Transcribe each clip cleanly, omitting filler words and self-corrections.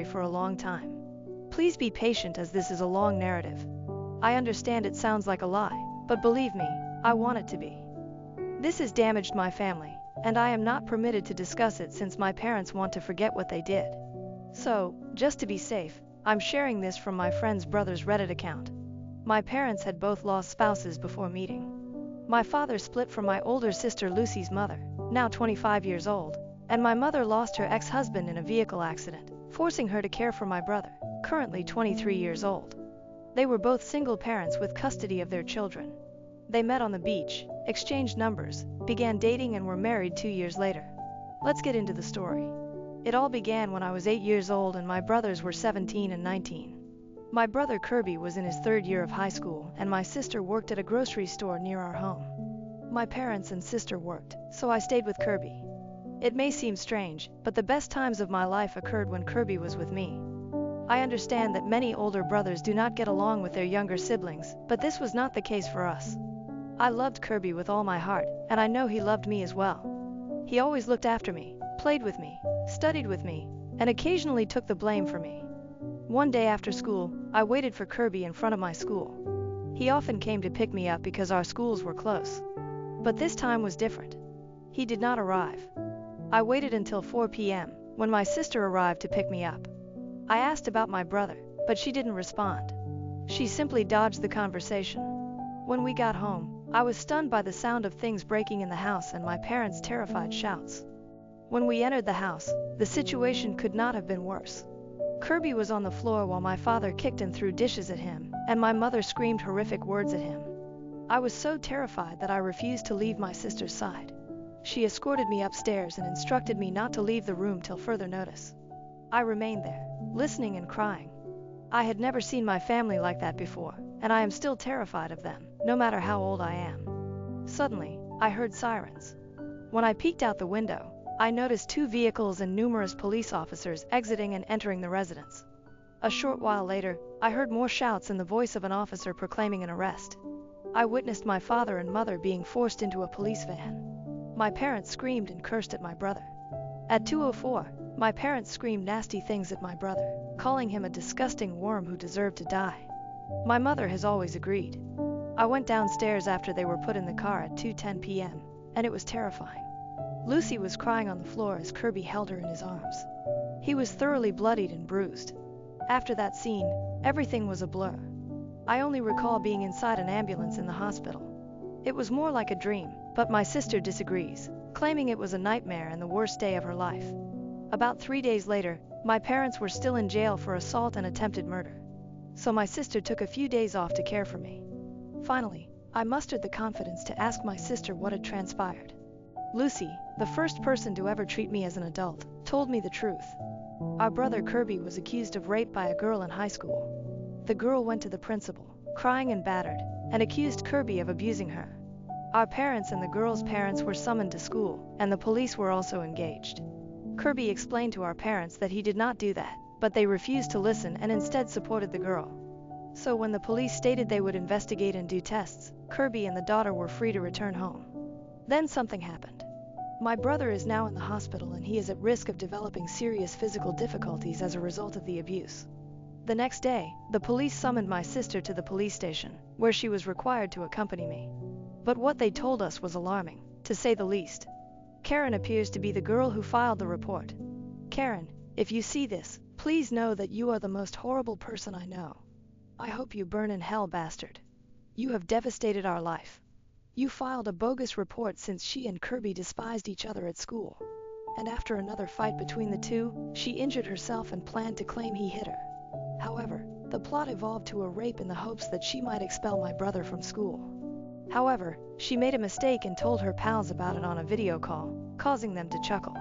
for a long time. Please be patient as this is a long narrative. I understand it sounds like a lie, but believe me, I want it to be. This has damaged my family, and I am not permitted to discuss it since my parents want to forget what they did. So, just to be safe, I'm sharing this from my friend's brother's Reddit account. My parents had both lost spouses before meeting. My father split from my older sister Lucy's mother, now 25 years old, and my mother lost her ex-husband in a vehicle accident, forcing her to care for my brother, currently 23 years old. They were both single parents with custody of their children. They met on the beach, exchanged numbers, began dating and were married 2 years later. Let's get into the story. It all began when I was 8 years old and my brothers were 17 and 19. My brother Kirby was in his third year of high school and my sister worked at a grocery store near our home. My parents and sister worked, so I stayed with Kirby. It may seem strange, but the best times of my life occurred when Kirby was with me. I understand that many older brothers do not get along with their younger siblings, but this was not the case for us. I loved Kirby with all my heart, and I know he loved me as well. He always looked after me, played with me, studied with me, and occasionally took the blame for me. One day after school, I waited for Kirby in front of my school. He often came to pick me up because our schools were close. But this time was different. He did not arrive. I waited until 4 p.m., when my sister arrived to pick me up. I asked about my brother, but she didn't respond. She simply dodged the conversation. When we got home, I was stunned by the sound of things breaking in the house and my parents' terrified shouts. When we entered the house, the situation could not have been worse. Kirby was on the floor while my father kicked and threw dishes at him, and my mother screamed horrific words at him. I was so terrified that I refused to leave my sister's side. She escorted me upstairs and instructed me not to leave the room till further notice. I remained there, listening and crying. I had never seen my family like that before, and I am still terrified of them, no matter how old I am. Suddenly, I heard sirens. When I peeked out the window, I noticed 2 vehicles and numerous police officers exiting and entering the residence. A short while later, I heard more shouts and the voice of an officer proclaiming an arrest. I witnessed my father and mother being forced into a police van. My parents screamed and cursed at my brother. At 2:04, my parents screamed nasty things at my brother, calling him a disgusting worm who deserved to die. My mother has always agreed. I went downstairs after they were put in the car at 2:10 p.m., and it was terrifying. Lucy was crying on the floor as Kirby held her in his arms. He was thoroughly bloodied and bruised. After that scene, everything was a blur. I only recall being inside an ambulance in the hospital. It was more like a dream, but my sister disagrees, claiming it was a nightmare and the worst day of her life. About 3 days later, my parents were still in jail for assault and attempted murder. So my sister took a few days off to care for me. Finally, I mustered the confidence to ask my sister what had transpired. Lucy, the first person to ever treat me as an adult, told me the truth. Our brother Kirby was accused of rape by a girl in high school. The girl went to the principal, crying and battered, and accused Kirby of abusing her. Our parents and the girl's parents were summoned to school, and the police were also engaged. Kirby explained to our parents that he did not do that, but they refused to listen and instead supported the girl. So when the police stated they would investigate and do tests, Kirby and the daughter were free to return home. Then something happened. My brother is now in the hospital and he is at risk of developing serious physical difficulties as a result of the abuse. The next day, the police summoned my sister to the police station, where she was required to accompany me. But what they told us was alarming, to say the least. Karen appears to be the girl who filed the report. Karen, if you see this, please know that you are the most horrible person I know. I hope you burn in hell, bastard. You have devastated our life. You filed a bogus report since she and Kirby despised each other at school. And after another fight between the two, she injured herself and planned to claim he hit her. However, the plot evolved to a rape in the hopes that she might expel my brother from school. However, she made a mistake and told her pals about it on a video call, causing them to chuckle.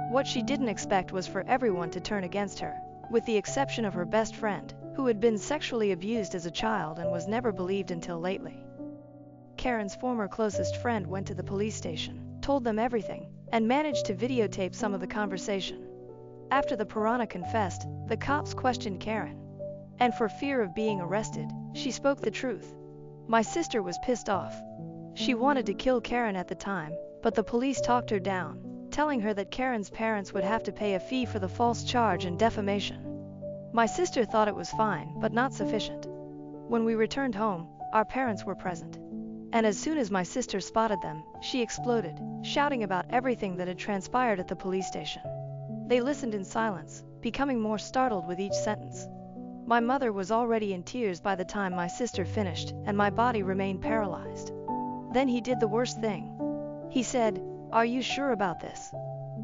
What she didn't expect was for everyone to turn against her, with the exception of her best friend, who had been sexually abused as a child and was never believed until lately. Karen's former closest friend went to the police station, told them everything, and managed to videotape some of the conversation. After the piranha confessed, the cops questioned Karen. And for fear of being arrested, she spoke the truth. My sister was pissed off. She wanted to kill Karen at the time, but the police talked her down, telling her that Karen's parents would have to pay a fee for the false charge and defamation. My sister thought it was fine, but not sufficient. When we returned home, our parents were present. And as soon as my sister spotted them, she exploded, shouting about everything that had transpired at the police station. They listened in silence, becoming more startled with each sentence. My mother was already in tears by the time my sister finished, and my body remained paralyzed. Then he did the worst thing. He said, "Are you sure about this?"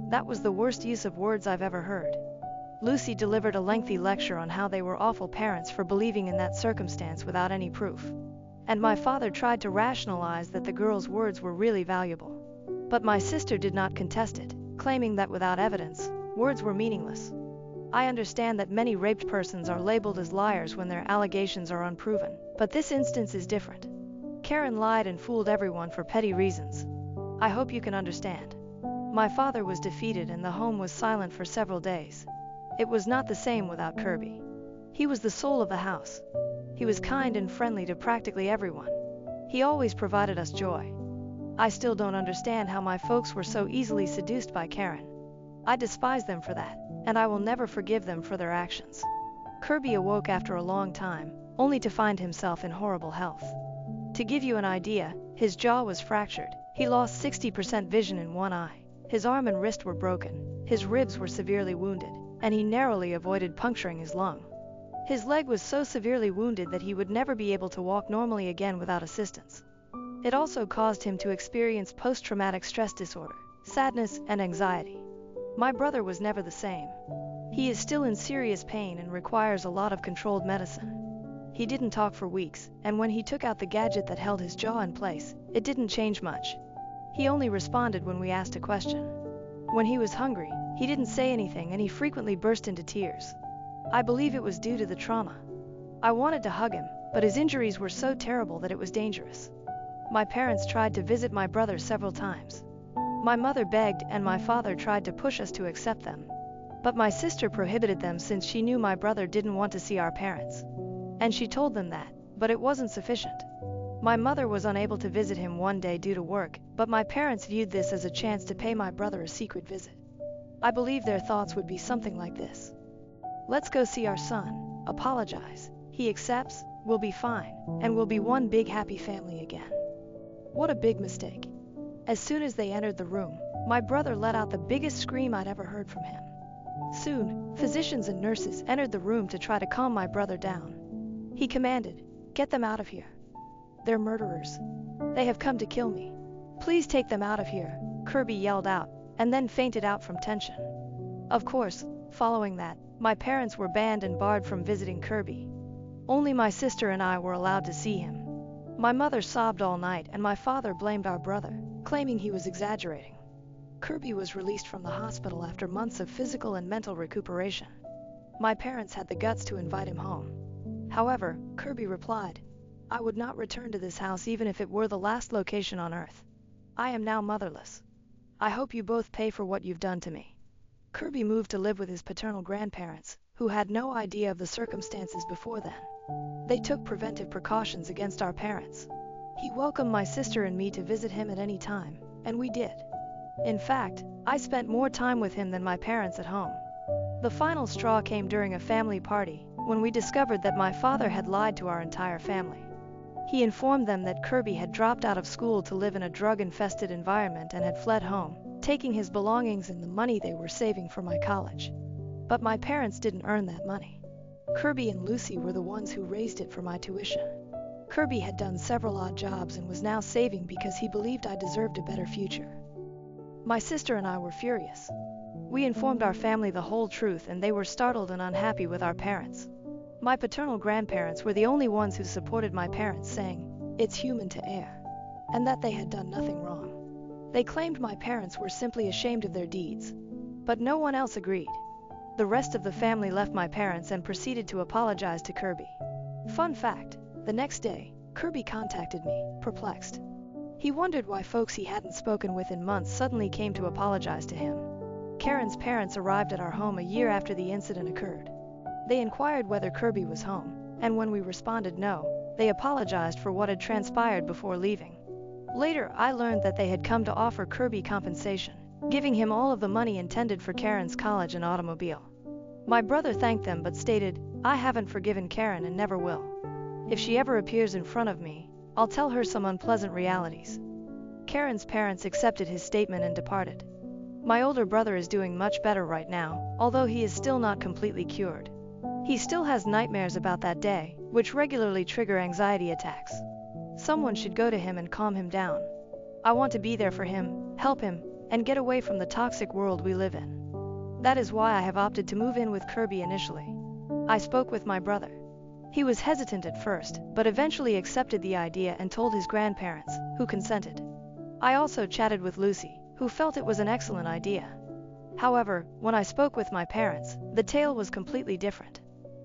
That was the worst use of words I've ever heard. Lucy delivered a lengthy lecture on how they were awful parents for believing in that circumstance without any proof. And my father tried to rationalize that the girl's words were really valuable. But my sister did not contest it, claiming that without evidence, words were meaningless. I understand that many raped persons are labeled as liars when their allegations are unproven, but this instance is different. Karen lied and fooled everyone for petty reasons. I hope you can understand. My father was defeated and the home was silent for several days. It was not the same without Kirby. He was the soul of the house. He was kind and friendly to practically everyone. He always provided us joy. I still don't understand how my folks were so easily seduced by Karen. I despise them for that, and I will never forgive them for their actions. Kirby awoke after a long time, only to find himself in horrible health. To give you an idea, his jaw was fractured, he lost 60% vision in one eye, his arm and wrist were broken, his ribs were severely wounded, and he narrowly avoided puncturing his lung. His leg was so severely wounded that he would never be able to walk normally again without assistance. It also caused him to experience post-traumatic stress disorder, sadness, and anxiety. My brother was never the same. He is still in serious pain and requires a lot of controlled medicine. He didn't talk for weeks, and when he took out the gadget that held his jaw in place, it didn't change much. He only responded when we asked a question. When he was hungry, he didn't say anything and he frequently burst into tears. I believe it was due to the trauma. I wanted to hug him, but his injuries were so terrible that it was dangerous. My parents tried to visit my brother several times. My mother begged and my father tried to push us to accept them. But my sister prohibited them since she knew my brother didn't want to see our parents. And she told them that, but it wasn't sufficient. My mother was unable to visit him one day due to work, but my parents viewed this as a chance to pay my brother a secret visit. I believe their thoughts would be something like this. Let's go see our son, apologize, he accepts, we'll be fine, and we'll be one big happy family again. What a big mistake. As soon as they entered the room, my brother let out the biggest scream I'd ever heard from him. Soon, physicians and nurses entered the room to try to calm my brother down. He commanded, "Get them out of here. They're murderers. They have come to kill me. Please take them out of here," Kirby yelled out, and then fainted out from tension. Of course, following that, my parents were banned and barred from visiting Kirby. Only my sister and I were allowed to see him. My mother sobbed all night and my father blamed our brother, claiming he was exaggerating. Kirby was released from the hospital after months of physical and mental recuperation. My parents had the guts to invite him home. However, Kirby replied, "I would not return to this house even if it were the last location on earth. I am now motherless. I hope you both pay for what you've done to me." Kirby moved to live with his paternal grandparents, who had no idea of the circumstances before then. They took preventive precautions against our parents. He welcomed my sister and me to visit him at any time, and we did. In fact, I spent more time with him than my parents at home. The final straw came during a family party, when we discovered that my father had lied to our entire family. He informed them that Kirby had dropped out of school to live in a drug-infested environment and had fled home, taking his belongings and the money they were saving for my college. But my parents didn't earn that money. Kirby and Lucy were the ones who raised it for my tuition. Kirby had done several odd jobs and was now saving because he believed I deserved a better future. My sister and I were furious. We informed our family the whole truth and they were startled and unhappy with our parents. My paternal grandparents were the only ones who supported my parents, saying, "It's human to err," and that they had done nothing wrong. They claimed my parents were simply ashamed of their deeds. But no one else agreed. The rest of the family left my parents and proceeded to apologize to Kirby. Fun fact, the next day, Kirby contacted me, perplexed. He wondered why folks he hadn't spoken with in months suddenly came to apologize to him. Karen's parents arrived at our home a year after the incident occurred. They inquired whether Kirby was home, and when we responded no, they apologized for what had transpired before leaving. Later, I learned that they had come to offer Kirby compensation, giving him all of the money intended for Karen's college and automobile. My brother thanked them but stated, "I haven't forgiven Karen and never will. If she ever appears in front of me, I'll tell her some unpleasant realities." Karen's parents accepted his statement and departed. My older brother is doing much better right now, although he is still not completely cured. He still has nightmares about that day, which regularly trigger anxiety attacks. Someone should go to him and calm him down. I want to be there for him, help him, and get away from the toxic world we live in. That is why I have opted to move in with Kirby initially. I spoke with my brother. He was hesitant at first, but eventually accepted the idea and told his grandparents, who consented. I also chatted with Lucy, who felt it was an excellent idea. However, when I spoke with my parents, the tale was completely different.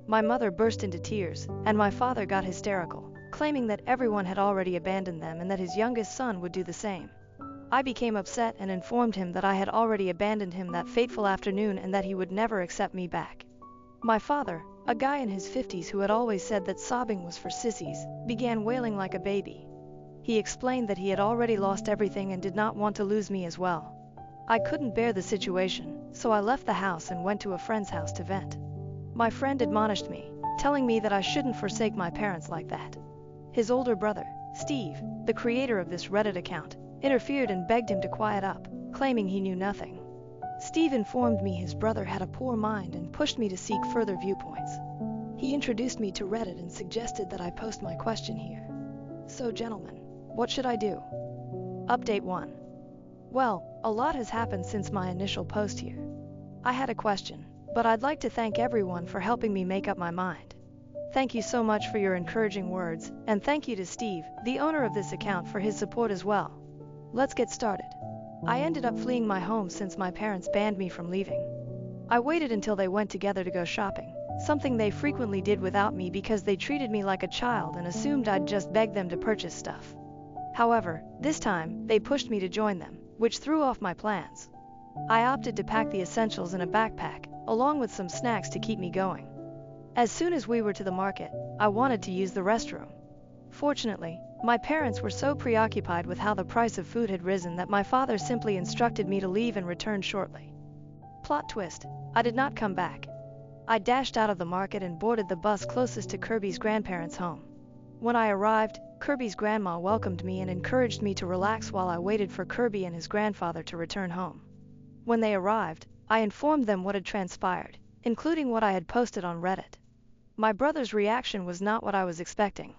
My mother burst into tears, and my father got hysterical, claiming that everyone had already abandoned them and that his youngest son would do the same. I became upset and informed him that I had already abandoned him that fateful afternoon and that he would never accept me back. My father, a guy in his 50s who had always said that sobbing was for sissies, began wailing like a baby. He explained that he had already lost everything and did not want to lose me as well. I couldn't bear the situation, so I left the house and went to a friend's house to vent. My friend admonished me, telling me that I shouldn't forsake my parents like that. His older brother, Steve, the creator of this Reddit account, interfered and begged him to quiet up, claiming he knew nothing. Steve informed me his brother had a poor mind and pushed me to seek further viewpoints. He introduced me to Reddit and suggested that I post my question here. So gentlemen, what should I do? Update 1. Well, a lot has happened since my initial post here. I had a question, but I'd like to thank everyone for helping me make up my mind. Thank you so much for your encouraging words, and thank you to Steve, the owner of this account, for his support as well. Let's get started. I ended up fleeing my home since my parents banned me from leaving. I waited until they went together to go shopping, something they frequently did without me because they treated me like a child and assumed I'd just beg them to purchase stuff. However, this time, they pushed me to join them, which threw off my plans. I opted to pack the essentials in a backpack, along with some snacks to keep me going. As soon as we were to the market, I wanted to use the restroom. Fortunately, my parents were so preoccupied with how the price of food had risen that my father simply instructed me to leave and return shortly. Plot twist, I did not come back. I dashed out of the market and boarded the bus closest to Kirby's grandparents' home. When I arrived, Kirby's grandma welcomed me and encouraged me to relax while I waited for Kirby and his grandfather to return home. When they arrived, I informed them what had transpired, including what I had posted on Reddit. My brother's reaction was not what I was expecting.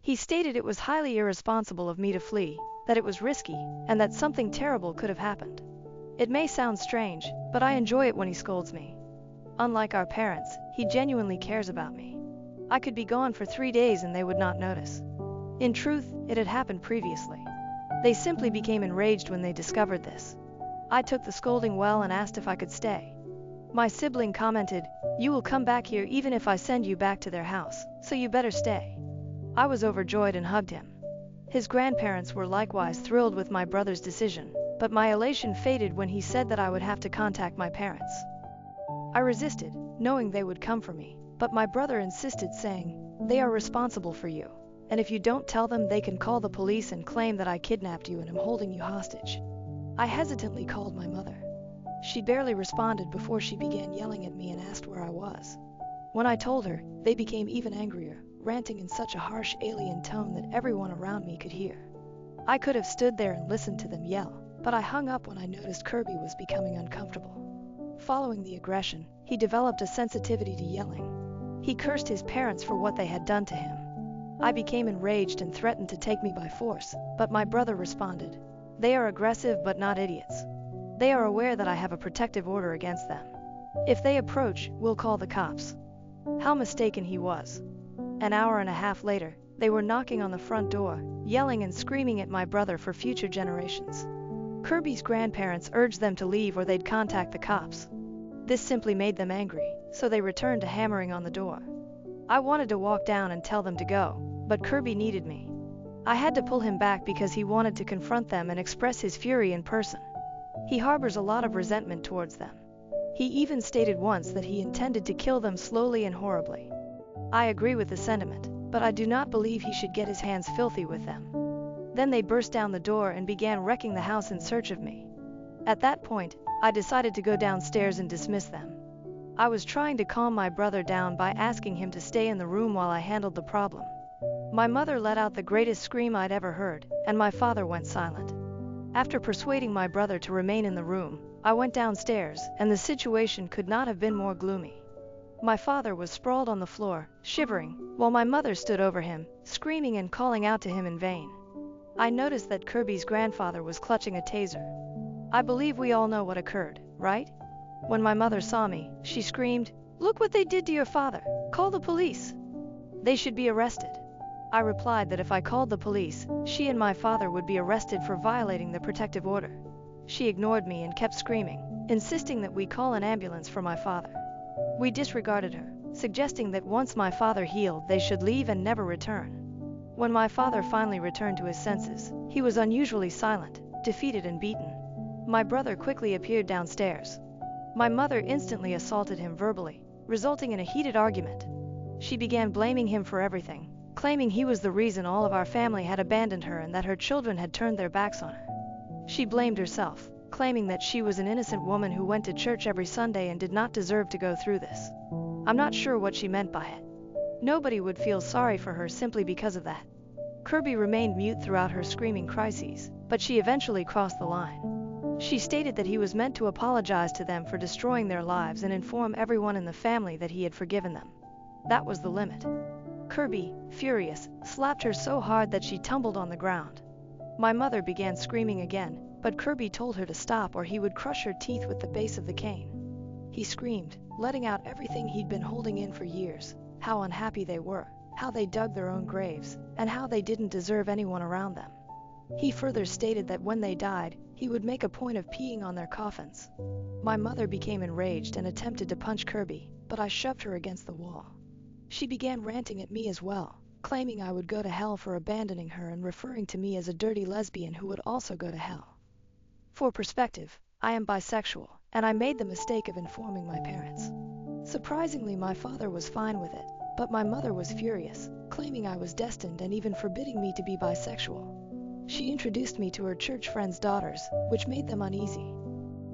He stated it was highly irresponsible of me to flee, that it was risky, and that something terrible could have happened. It may sound strange, but I enjoy it when he scolds me. Unlike our parents, he genuinely cares about me. I could be gone for 3 days and they would not notice. In truth, it had happened previously. They simply became enraged when they discovered this. I took the scolding well and asked if I could stay. My sibling commented, "You will come back here even if I send you back to their house, so you better stay." I was overjoyed and hugged him. His grandparents were likewise thrilled with my brother's decision, but my elation faded when he said that I would have to contact my parents. I resisted, knowing they would come for me, but my brother insisted, saying, "They are responsible for you, and if you don't tell them, they can call the police and claim that I kidnapped you and am holding you hostage." I hesitantly called my mother. She barely responded before she began yelling at me and asked where I was. When I told her, they became even angrier, ranting in such a harsh alien tone that everyone around me could hear. I could have stood there and listened to them yell, but I hung up when I noticed Kirby was becoming uncomfortable. Following the aggression, he developed a sensitivity to yelling. He cursed his parents for what they had done to him. I became enraged and threatened to take me by force, but my brother responded, "They are aggressive but not idiots. They are aware that I have a protective order against them. If they approach, we'll call the cops." How mistaken he was. An hour and a half later, they were knocking on the front door, yelling and screaming at my brother for future generations. Kirby's grandparents urged them to leave or they'd contact the cops. This simply made them angry, so they returned to hammering on the door. I wanted to walk down and tell them to go, but Kirby needed me. I had to pull him back because he wanted to confront them and express his fury in person. He harbors a lot of resentment towards them. He even stated once that he intended to kill them slowly and horribly. I agree with the sentiment, but I do not believe he should get his hands filthy with them. Then they burst down the door and began wrecking the house in search of me. At that point, I decided to go downstairs and dismiss them. I was trying to calm my brother down by asking him to stay in the room while I handled the problem. My mother let out the greatest scream I'd ever heard, and my father went silent. After persuading my brother to remain in the room, I went downstairs, and the situation could not have been more gloomy. My father was sprawled on the floor, shivering, while my mother stood over him, screaming and calling out to him in vain. I noticed that Kirby's grandfather was clutching a taser. I believe we all know what occurred, right? When my mother saw me, she screamed, "Look what they did to your father! Call the police! They should be arrested." I replied that if I called the police, she and my father would be arrested for violating the protective order. She ignored me and kept screaming, insisting that we call an ambulance for my father. We disregarded her, suggesting that once my father healed, they should leave and never return. When my father finally returned to his senses, he was unusually silent, defeated and beaten. My brother quickly appeared downstairs. My mother instantly assaulted him verbally, resulting in a heated argument. She began blaming him for everything, claiming he was the reason all of our family had abandoned her and that her children had turned their backs on her. She blamed herself, claiming that she was an innocent woman who went to church every Sunday and did not deserve to go through this. I'm not sure what she meant by it. Nobody would feel sorry for her simply because of that. Kirby remained mute throughout her screaming crises, but she eventually crossed the line. She stated that he was meant to apologize to them for destroying their lives and inform everyone in the family that he had forgiven them. That was the limit. Kirby, furious, slapped her so hard that she tumbled on the ground. My mother began screaming again, but Kirby told her to stop or he would crush her teeth with the base of the cane. He screamed, letting out everything he'd been holding in for years, how unhappy they were, how they dug their own graves, and how they didn't deserve anyone around them. He further stated that when they died, he would make a point of peeing on their coffins. My mother became enraged and attempted to punch Kirby, but I shoved her against the wall. She began ranting at me as well, claiming I would go to hell for abandoning her and referring to me as a dirty lesbian who would also go to hell. For perspective, I am bisexual, and I made the mistake of informing my parents. Surprisingly, my father was fine with it, but my mother was furious, claiming I was destined and even forbidding me to be bisexual. She introduced me to her church friends' daughters, which made them uneasy.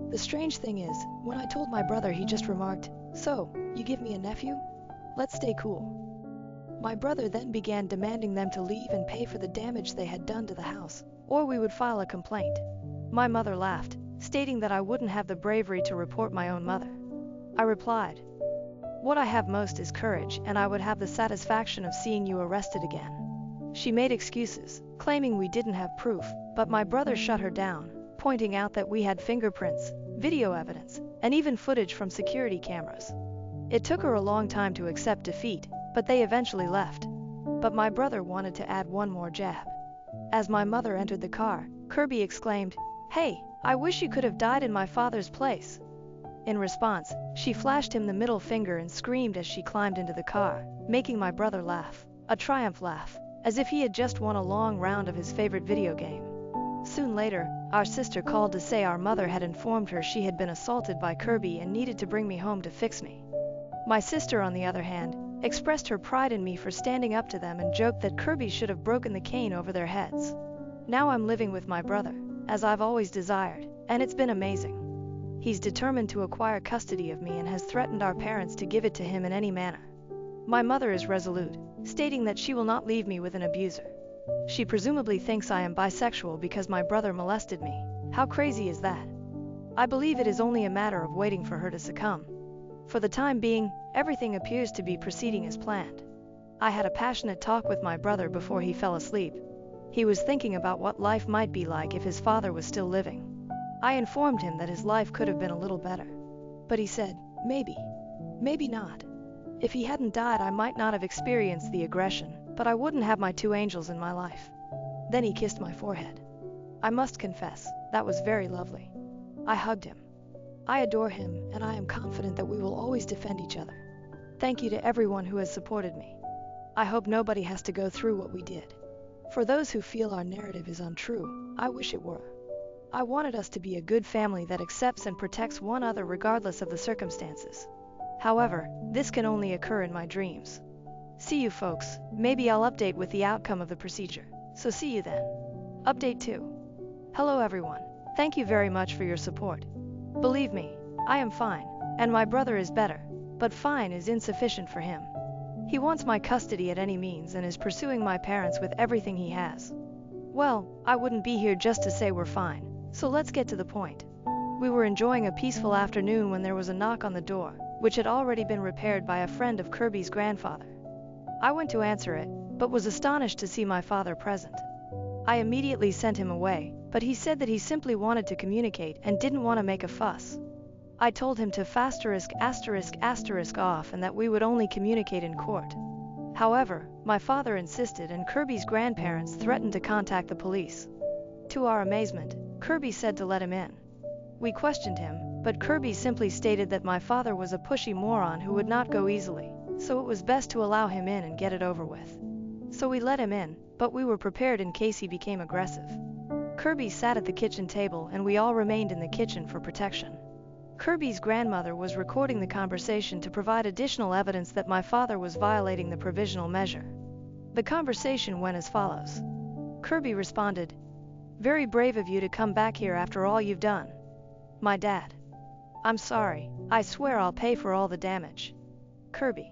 The strange thing is, when I told my brother, he just remarked, "So, you give me a nephew? Let's stay cool." My brother then began demanding them to leave and pay for the damage they had done to the house, or we would file a complaint. My mother laughed, stating that I wouldn't have the bravery to report my own mother. I replied, "What I have most is courage, and I would have the satisfaction of seeing you arrested again." She made excuses, claiming we didn't have proof, but my brother shut her down, pointing out that we had fingerprints, video evidence, and even footage from security cameras. It took her a long time to accept defeat, but they eventually left. But my brother wanted to add one more jab. As my mother entered the car, Kirby exclaimed, "Hey, I wish you could have died in my father's place." In response, she flashed him the middle finger and screamed as she climbed into the car, making my brother laugh, a triumph laugh, as if he had just won a long round of his favorite video game. Soon later, our sister called to say our mother had informed her she had been assaulted by Kirby and needed to bring me home to fix me. My sister, on the other hand, expressed her pride in me for standing up to them and joked that Kirby should have broken the cane over their heads. Now I'm living with my brother, as I've always desired, and it's been amazing. He's determined to acquire custody of me and has threatened our parents to give it to him in any manner. My mother is resolute, stating that she will not leave me with an abuser. She presumably thinks I am bisexual because my brother molested me. How crazy is that? I believe it is only a matter of waiting for her to succumb. For the time being, everything appears to be proceeding as planned. I had a passionate talk with my brother before he fell asleep. He was thinking about what life might be like if his father was still living. I informed him that his life could have been a little better. But he said, maybe not. If he hadn't died, I might not have experienced the aggression, but I wouldn't have my two angels in my life. Then he kissed my forehead. I must confess, that was very lovely. I hugged him. I adore him, and I am confident that we will always defend each other. Thank you to everyone who has supported me. I hope nobody has to go through what we did. For those who feel our narrative is untrue, I wish it were. I wanted us to be a good family that accepts and protects one another regardless of the circumstances. However, this can only occur in my dreams. See you folks, maybe I'll update with the outcome of the procedure, so see you then. Update 2. Hello everyone, thank you very much for your support. Believe me, I am fine, and my brother is better. but fine is insufficient for him. He wants my custody at any means and is pursuing my parents with everything he has. Well, I wouldn't be here just to say we're fine, so let's get to the point. We were enjoying a peaceful afternoon when there was a knock on the door, which had already been repaired by a friend of Kirby's grandfather. I went to answer it, but was astonished to see my father present. I immediately sent him away, but he said that he simply wanted to communicate and didn't want to make a fuss. I told him to **** off and that we would only communicate in court. However, my father insisted and Kirby's grandparents threatened to contact the police. To our amazement, Kirby said to let him in. We questioned him, but Kirby simply stated that my father was a pushy moron who would not go easily, so it was best to allow him in and get it over with. So we let him in, but we were prepared in case he became aggressive. Kirby sat at the kitchen table and we all remained in the kitchen for protection. Kirby's grandmother was recording the conversation to provide additional evidence that my father was violating the provisional measure. The conversation went as follows. Kirby responded, "Very brave of you to come back here after all you've done. My dad. I'm sorry, I swear I'll pay for all the damage." Kirby.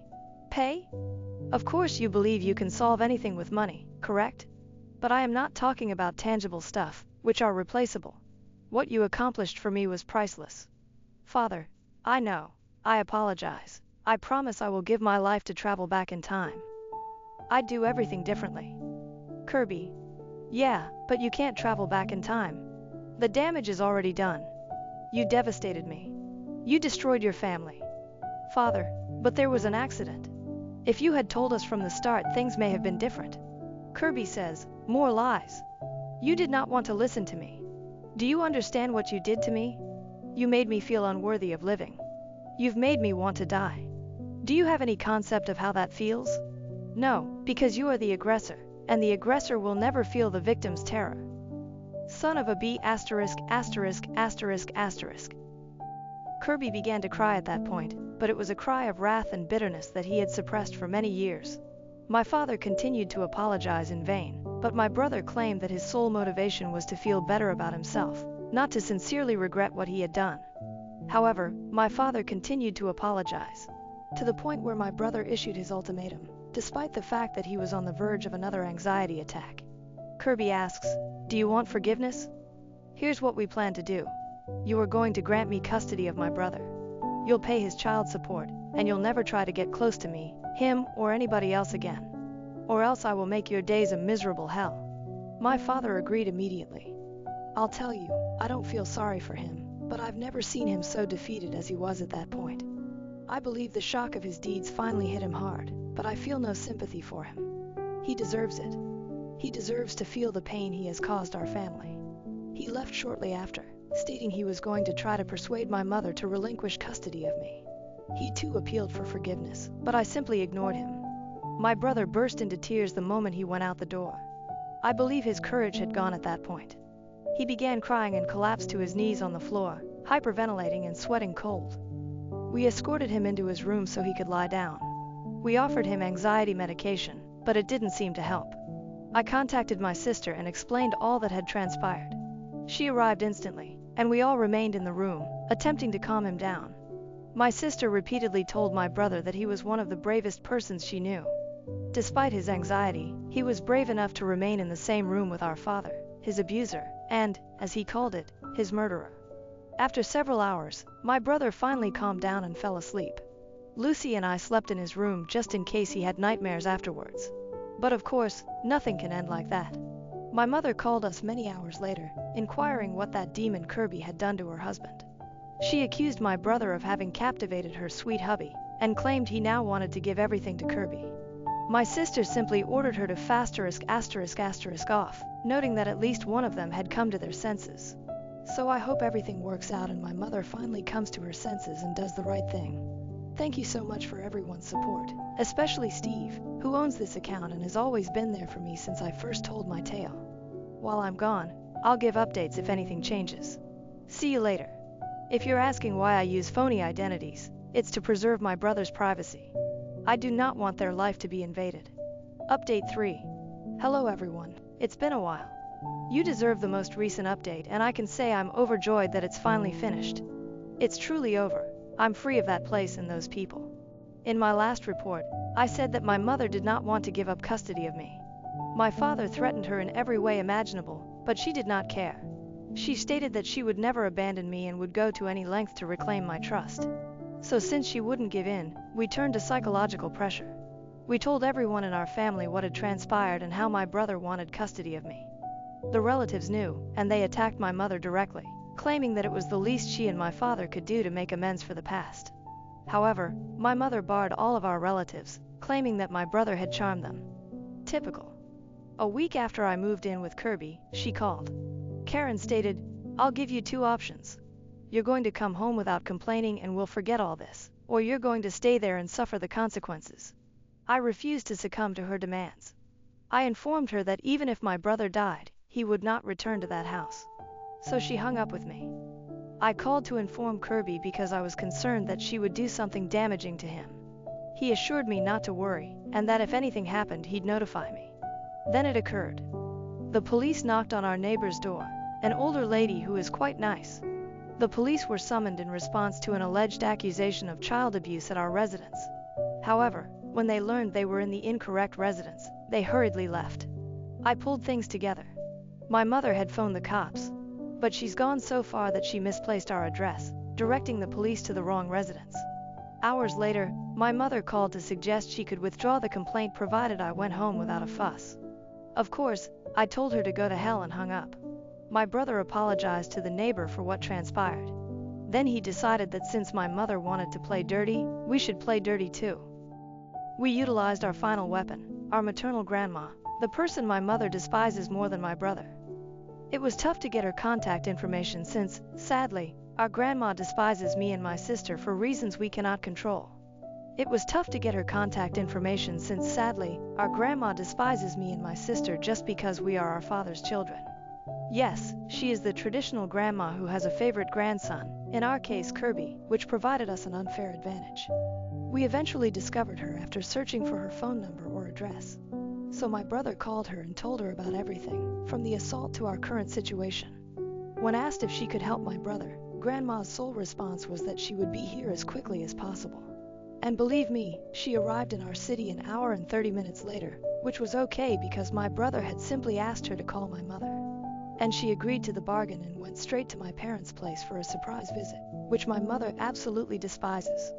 Pay? Of course you believe you can solve anything with money, correct? But I am not talking about tangible stuff, which are replaceable. What you accomplished for me was priceless. Father, I know. I apologize. I promise I will give my life to travel back in time. I'd do everything differently. Kirby. Yeah, but you can't travel back in time. The damage is already done. You devastated me. You destroyed your family. Father, but there was an accident. If you had told us from the start, things may have been different. Kirby says, more lies. You did not want to listen to me. Do you understand what you did to me? You made me feel unworthy of living. You've made me want to die. Do you have any concept of how that feels? No, because you are the aggressor, and the aggressor will never feel the victim's terror. Son of a B**********. Kirby began to cry at that point, but it was a cry of wrath and bitterness that he had suppressed for many years. My father continued to apologize in vain, but my brother claimed that his sole motivation was to feel better about himself, not to sincerely regret what he had done. However, my father continued to apologize, to the point where my brother issued his ultimatum, despite the fact that he was on the verge of another anxiety attack. Kirby asks, "Do you want forgiveness? Here's what we plan to do. You are going to grant me custody of my brother. You'll pay his child support, and you'll never try to get close to me, him, or anybody else again. Or else I will make your days a miserable hell." My father agreed immediately. I'll tell you, I don't feel sorry for him, but I've never seen him so defeated as he was at that point. I believe the shock of his deeds finally hit him hard, but I feel no sympathy for him. He deserves it. He deserves to feel the pain he has caused our family. He left shortly after, stating he was going to try to persuade my mother to relinquish custody of me. He too appealed for forgiveness, but I simply ignored him. My brother burst into tears the moment he went out the door. I believe his courage had gone at that point. He began crying and collapsed to his knees on the floor, hyperventilating and sweating cold. We escorted him into his room so he could lie down. We offered him anxiety medication, but it didn't seem to help. I contacted my sister and explained all that had transpired. She arrived instantly, and we all remained in the room, attempting to calm him down. My sister repeatedly told my brother that he was one of the bravest persons she knew. Despite his anxiety, he was brave enough to remain in the same room with our father, his abuser, and, as he called it, his murderer. After several hours, my brother finally calmed down and fell asleep. Lucy and I slept in his room just in case he had nightmares afterwards. But of course, nothing can end like that. My mother called us many hours later, inquiring what that demon Kirby had done to her husband. She accused my brother of having captivated her sweet hubby, and claimed he now wanted to give everything to Kirby. My sister simply ordered her to **** off, noting that at least one of them had come to their senses. So I hope everything works out and my mother finally comes to her senses and does the right thing. Thank you so much for everyone's support, especially Steve, who owns this account and has always been there for me since I first told my tale. While I'm gone, I'll give updates if anything changes. See you later. If you're asking why I use phony identities, it's to preserve my brother's privacy. I do not want their life to be invaded. Update 3. Hello everyone, it's been a while. You deserve the most recent update and I can say I'm overjoyed that it's finally finished. It's truly over. I'm free of that place and those people. In my last report, I said that my mother did not want to give up custody of me. My father threatened her in every way imaginable, but she did not care. She stated that she would never abandon me and would go to any length to reclaim my trust. So since she wouldn't give in, we turned to psychological pressure. We told everyone in our family what had transpired and how my brother wanted custody of me. The relatives knew, and they attacked my mother directly, claiming that it was the least she and my father could do to make amends for the past. However, my mother barred all of our relatives, claiming that my brother had charmed them. Typical. A week after I moved in with Kirby, she called. Karen stated, "I'll give you two options. You're going to come home without complaining and we'll forget all this, or you're going to stay there and suffer the consequences." I refused to succumb to her demands. I informed her that even if my brother died, he would not return to that house. So she hung up with me. I called to inform Kirby because I was concerned that she would do something damaging to him. He assured me not to worry, and that if anything happened, he'd notify me. Then it occurred. The police knocked on our neighbor's door, an older lady who is quite nice. The police were summoned in response to an alleged accusation of child abuse at our residence. However, when they learned they were in the incorrect residence, they hurriedly left. I pulled things together. My mother had phoned the cops, but she's gone so far that she misplaced our address, directing the police to the wrong residence. Hours later, my mother called to suggest she could withdraw the complaint provided I went home without a fuss. Of course, I told her to go to hell and hung up. My brother apologized to the neighbor for what transpired. Then he decided that since my mother wanted to play dirty, we should play dirty too. We utilized our final weapon, our maternal grandma, the person my mother despises more than my brother. It was tough to get her contact information since, sadly, our grandma despises me and my sister for reasons we cannot control. It was tough to get her contact information since, sadly, our grandma despises me and my sister just because we are our father's children. Yes, she is the traditional grandma who has a favorite grandson, in our case Kirby, which provided us an unfair advantage. We eventually discovered her after searching for her phone number or address. So my brother called her and told her about everything, from the assault to our current situation. When asked if she could help my brother, Grandma's sole response was that she would be here as quickly as possible. And believe me, she arrived in our city an hour and 30 minutes later, which was okay because my brother had simply asked her to call my mother. And she agreed to the bargain and went straight to my parents' place for a surprise visit, which my mother absolutely despises.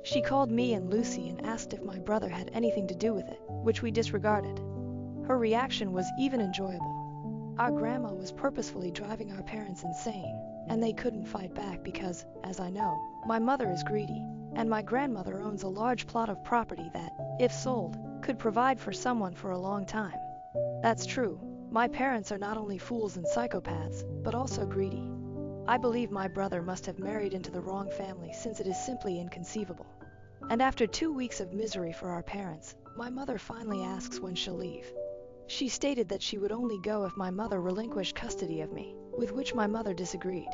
She called me and Lucy and asked if my brother had anything to do with it, which we disregarded. Her reaction was even enjoyable. Our grandma was purposefully driving our parents insane, and they couldn't fight back because, as I know, my mother is greedy, and my grandmother owns a large plot of property that, if sold, could provide for someone for a long time. That's true. My parents are not only fools and psychopaths, but also greedy. I believe my brother must have married into the wrong family since it is simply inconceivable. And after 2 weeks of misery for our parents, my mother finally asks when she'll leave. She stated that she would only go if my mother relinquished custody of me, with which my mother disagreed.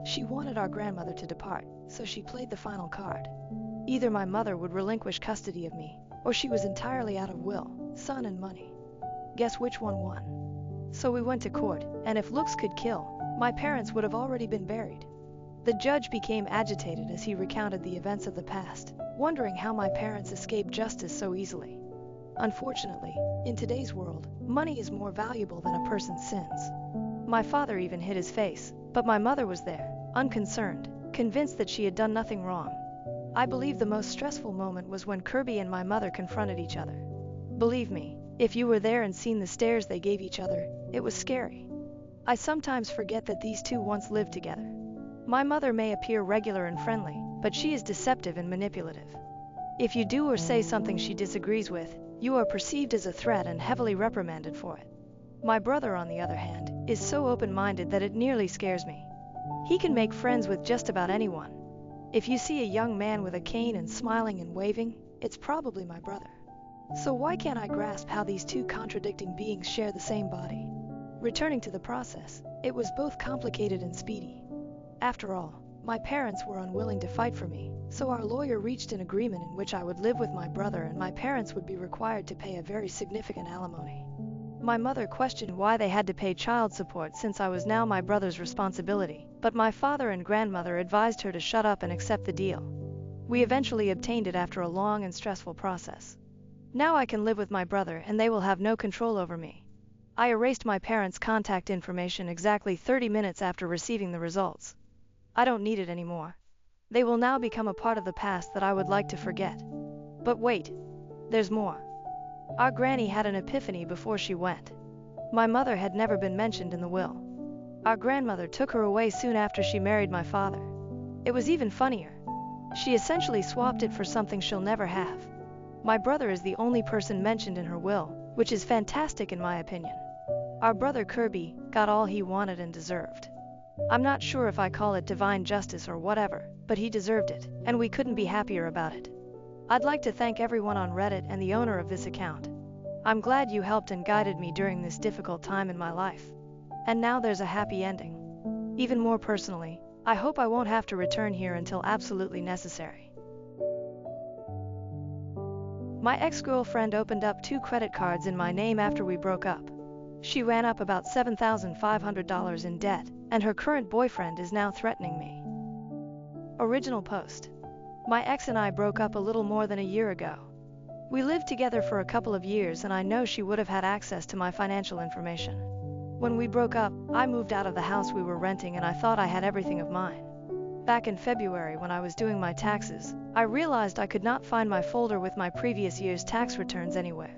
She wanted our grandmother to depart, so she played the final card. Either my mother would relinquish custody of me, or she was entirely out of will, son and money. Guess which one won? So we went to court, and if looks could kill, my parents would have already been buried. The judge became agitated as he recounted the events of the past, wondering how my parents escaped justice so easily. Unfortunately, in today's world, money is more valuable than a person's sins. My father even hid his face, but my mother was there, unconcerned, convinced that she had done nothing wrong. I believe the most stressful moment was when Kirby and my mother confronted each other. Believe me, if you were there and seen the stares they gave each other, it was scary. I sometimes forget that these two once lived together. My mother may appear regular and friendly, but she is deceptive and manipulative. If you do or say something she disagrees with, you are perceived as a threat and heavily reprimanded for it. My brother, on the other hand, is so open-minded that it nearly scares me. He can make friends with just about anyone. If you see a young man with a cane and smiling and waving, it's probably my brother. So why can't I grasp how these two contradicting beings share the same body? Returning to the process, it was both complicated and speedy. After all, my parents were unwilling to fight for me, so our lawyer reached an agreement in which I would live with my brother and my parents would be required to pay a very significant alimony. My mother questioned why they had to pay child support since I was now my brother's responsibility, but my father and grandmother advised her to shut up and accept the deal. We eventually obtained it after a long and stressful process. Now I can live with my brother and they will have no control over me. I erased my parents' contact information exactly 30 minutes after receiving the results. I don't need it anymore. They will now become a part of the past that I would like to forget. But wait, there's more. Our granny had an epiphany before she went. My mother had never been mentioned in the will. Our grandmother took her away soon after she married my father. It was even funnier. She essentially swapped it for something she'll never have. My brother is the only person mentioned in her will, which is fantastic in my opinion. Our brother Kirby got all he wanted and deserved. I'm not sure if I call it divine justice or whatever, but he deserved it, and we couldn't be happier about it. I'd like to thank everyone on Reddit and the owner of this account. I'm glad you helped and guided me during this difficult time in my life. And now there's a happy ending. Even more personally, I hope I won't have to return here until absolutely necessary. My ex-girlfriend opened up 2 credit cards in my name after we broke up. She ran up about $7,500 in debt, and her current boyfriend is now threatening me. Original post. My ex and I broke up a little more than a year ago. We lived together for a couple of years and I know she would have had access to my financial information. When we broke up, I moved out of the house we were renting and I thought I had everything of mine. Back in February when I was doing my taxes, I realized I could not find my folder with my previous year's tax returns anywhere.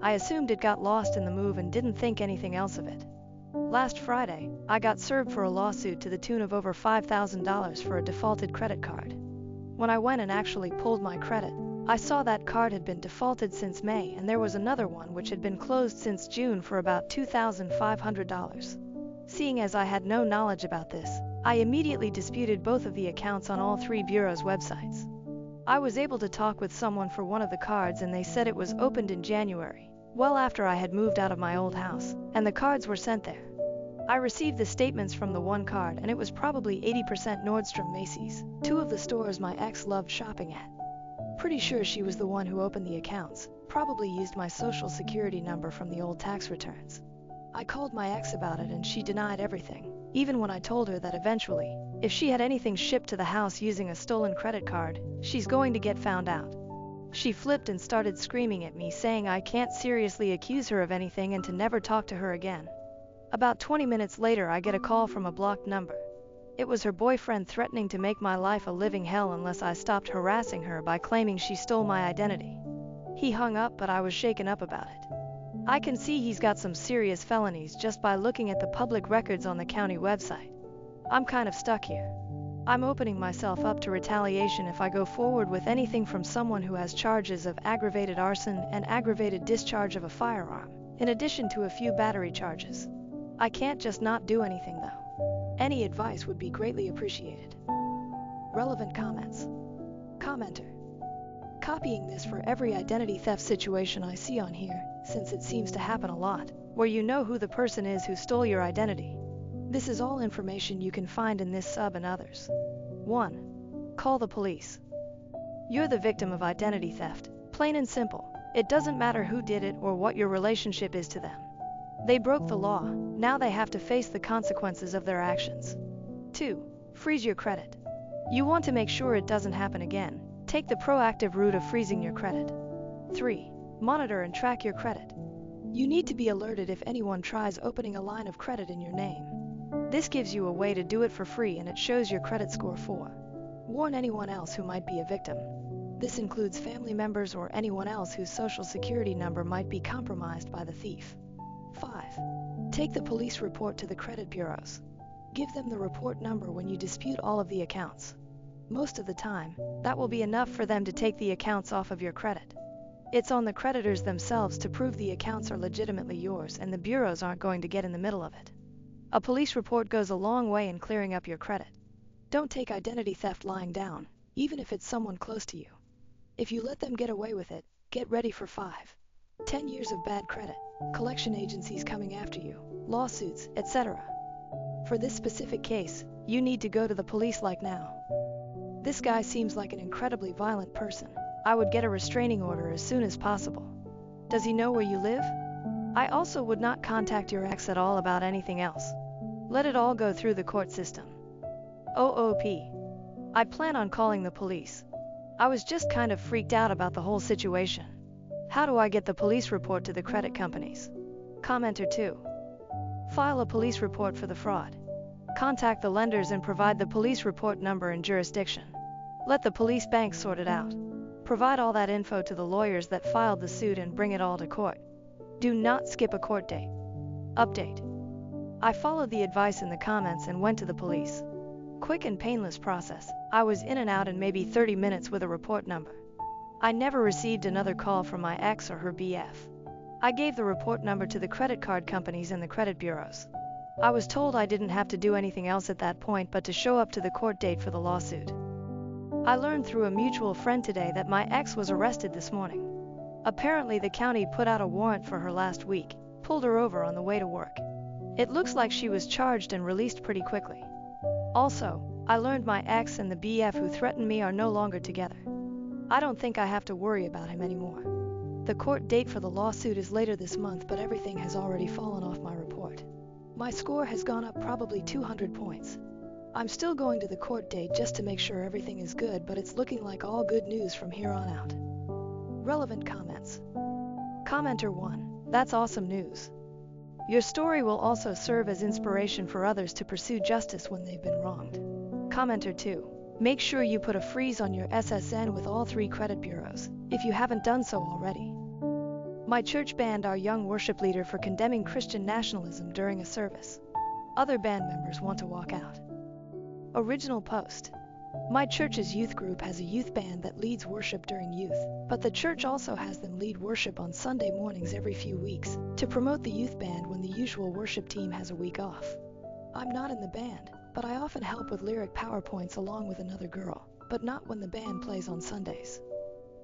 I assumed it got lost in the move and didn't think anything else of it. Last Friday, I got served for a lawsuit to the tune of over $5,000 for a defaulted credit card. When I went and actually pulled my credit, I saw that card had been defaulted since May and there was another one which had been closed since June for about $2,500. Seeing as I had no knowledge about this, I immediately disputed both of the accounts on all 3 bureaus' websites. I was able to talk with someone for one of the cards and they said it was opened in January, well after I had moved out of my old house, and the cards were sent there. I received the statements from the one card and it was probably 80% Nordstrom Macy's, 2 of the stores my ex loved shopping at. Pretty sure she was the one who opened the accounts, probably used my social security number from the old tax returns. I called my ex about it and she denied everything, even when I told her that eventually, if she had anything shipped to the house using a stolen credit card, she's going to get found out. She flipped and started screaming at me saying I can't seriously accuse her of anything and to never talk to her again. About 20 minutes later I get a call from a blocked number. It was her boyfriend threatening to make my life a living hell unless I stopped harassing her by claiming she stole my identity. He hung up but I was shaken up about it. I can see he's got some serious felonies just by looking at the public records on the county website. I'm kind of stuck here. I'm opening myself up to retaliation if I go forward with anything from someone who has charges of aggravated arson and aggravated discharge of a firearm, in addition to a few battery charges. I can't just not do anything though. Any advice would be greatly appreciated. Relevant comments. Commenter. Copying this for every identity theft situation I see on here, since it seems to happen a lot, where you know who the person is who stole your identity. This is all information you can find in this sub and others. 1. Call the police. You're the victim of identity theft, plain and simple. It doesn't matter who did it or what your relationship is to them. They broke the law, now they have to face the consequences of their actions. 2. Freeze your credit. You want to make sure it doesn't happen again. Take the proactive route of freezing your credit. 3. Monitor and track your credit. You need to be alerted if anyone tries opening a line of credit in your name. This gives you a way to do it for free and it shows your credit score. 4. Warn anyone else who might be a victim. This includes family members or anyone else whose social security number might be compromised by the thief. 5. Take the police report to the credit bureaus. Give them the report number when you dispute all of the accounts. Most of the time, that will be enough for them to take the accounts off of your credit. It's on the creditors themselves to prove the accounts are legitimately yours and the bureaus aren't going to get in the middle of it. A police report goes a long way in clearing up your credit. Don't take identity theft lying down, even if it's someone close to you. If you let them get away with it, get ready for 5-10 years of bad credit, collection agencies coming after you, lawsuits, etc. For this specific case, you need to go to the police like now. This guy seems like an incredibly violent person. I would get a restraining order as soon as possible. Does he know where you live? I also would not contact your ex at all about anything else. Let it all go through the court system. OOP. I plan on calling the police. I was just kind of freaked out about the whole situation. How do I get the police report to the credit companies? Commenter 2. File a police report for the fraud. Contact the lenders and provide the police report number and jurisdiction. Let the police bank sort it out. Provide all that info to the lawyers that filed the suit and bring it all to court. Do not skip a court date. Update. I followed the advice in the comments and went to the police. Quick and painless process. I was in and out in maybe 30 minutes with a report number. I never received another call from my ex or her BF. I gave the report number to the credit card companies and the credit bureaus. I was told I didn't have to do anything else at that point but to show up to the court date for the lawsuit. I learned through a mutual friend today that my ex was arrested this morning. Apparently the county put out a warrant for her last week, pulled her over on the way to work. It looks like she was charged and released pretty quickly. Also, I learned my ex and the BF who threatened me are no longer together. I don't think I have to worry about him anymore. The court date for the lawsuit is later this month, but everything has already fallen off my report. My score has gone up probably 200 points. I'm still going to the court date just to make sure everything is good, but it's looking like all good news from here on out. Relevant comments. Commenter 1. That's awesome news. Your story will also serve as inspiration for others to pursue justice when they've been wronged. Commenter 2. Make sure you put a freeze on your SSN with all 3 credit bureaus, if you haven't done so already. My church banned our young worship leader for condemning Christian nationalism during a service. Other band members want to walk out. Original post. My church's youth group has a youth band that leads worship during youth, but the church also has them lead worship on Sunday mornings every few weeks to promote the youth band when the usual worship team has a week off. I'm not in the band, but I often help with lyric PowerPoints along with another girl, but not when the band plays on Sundays.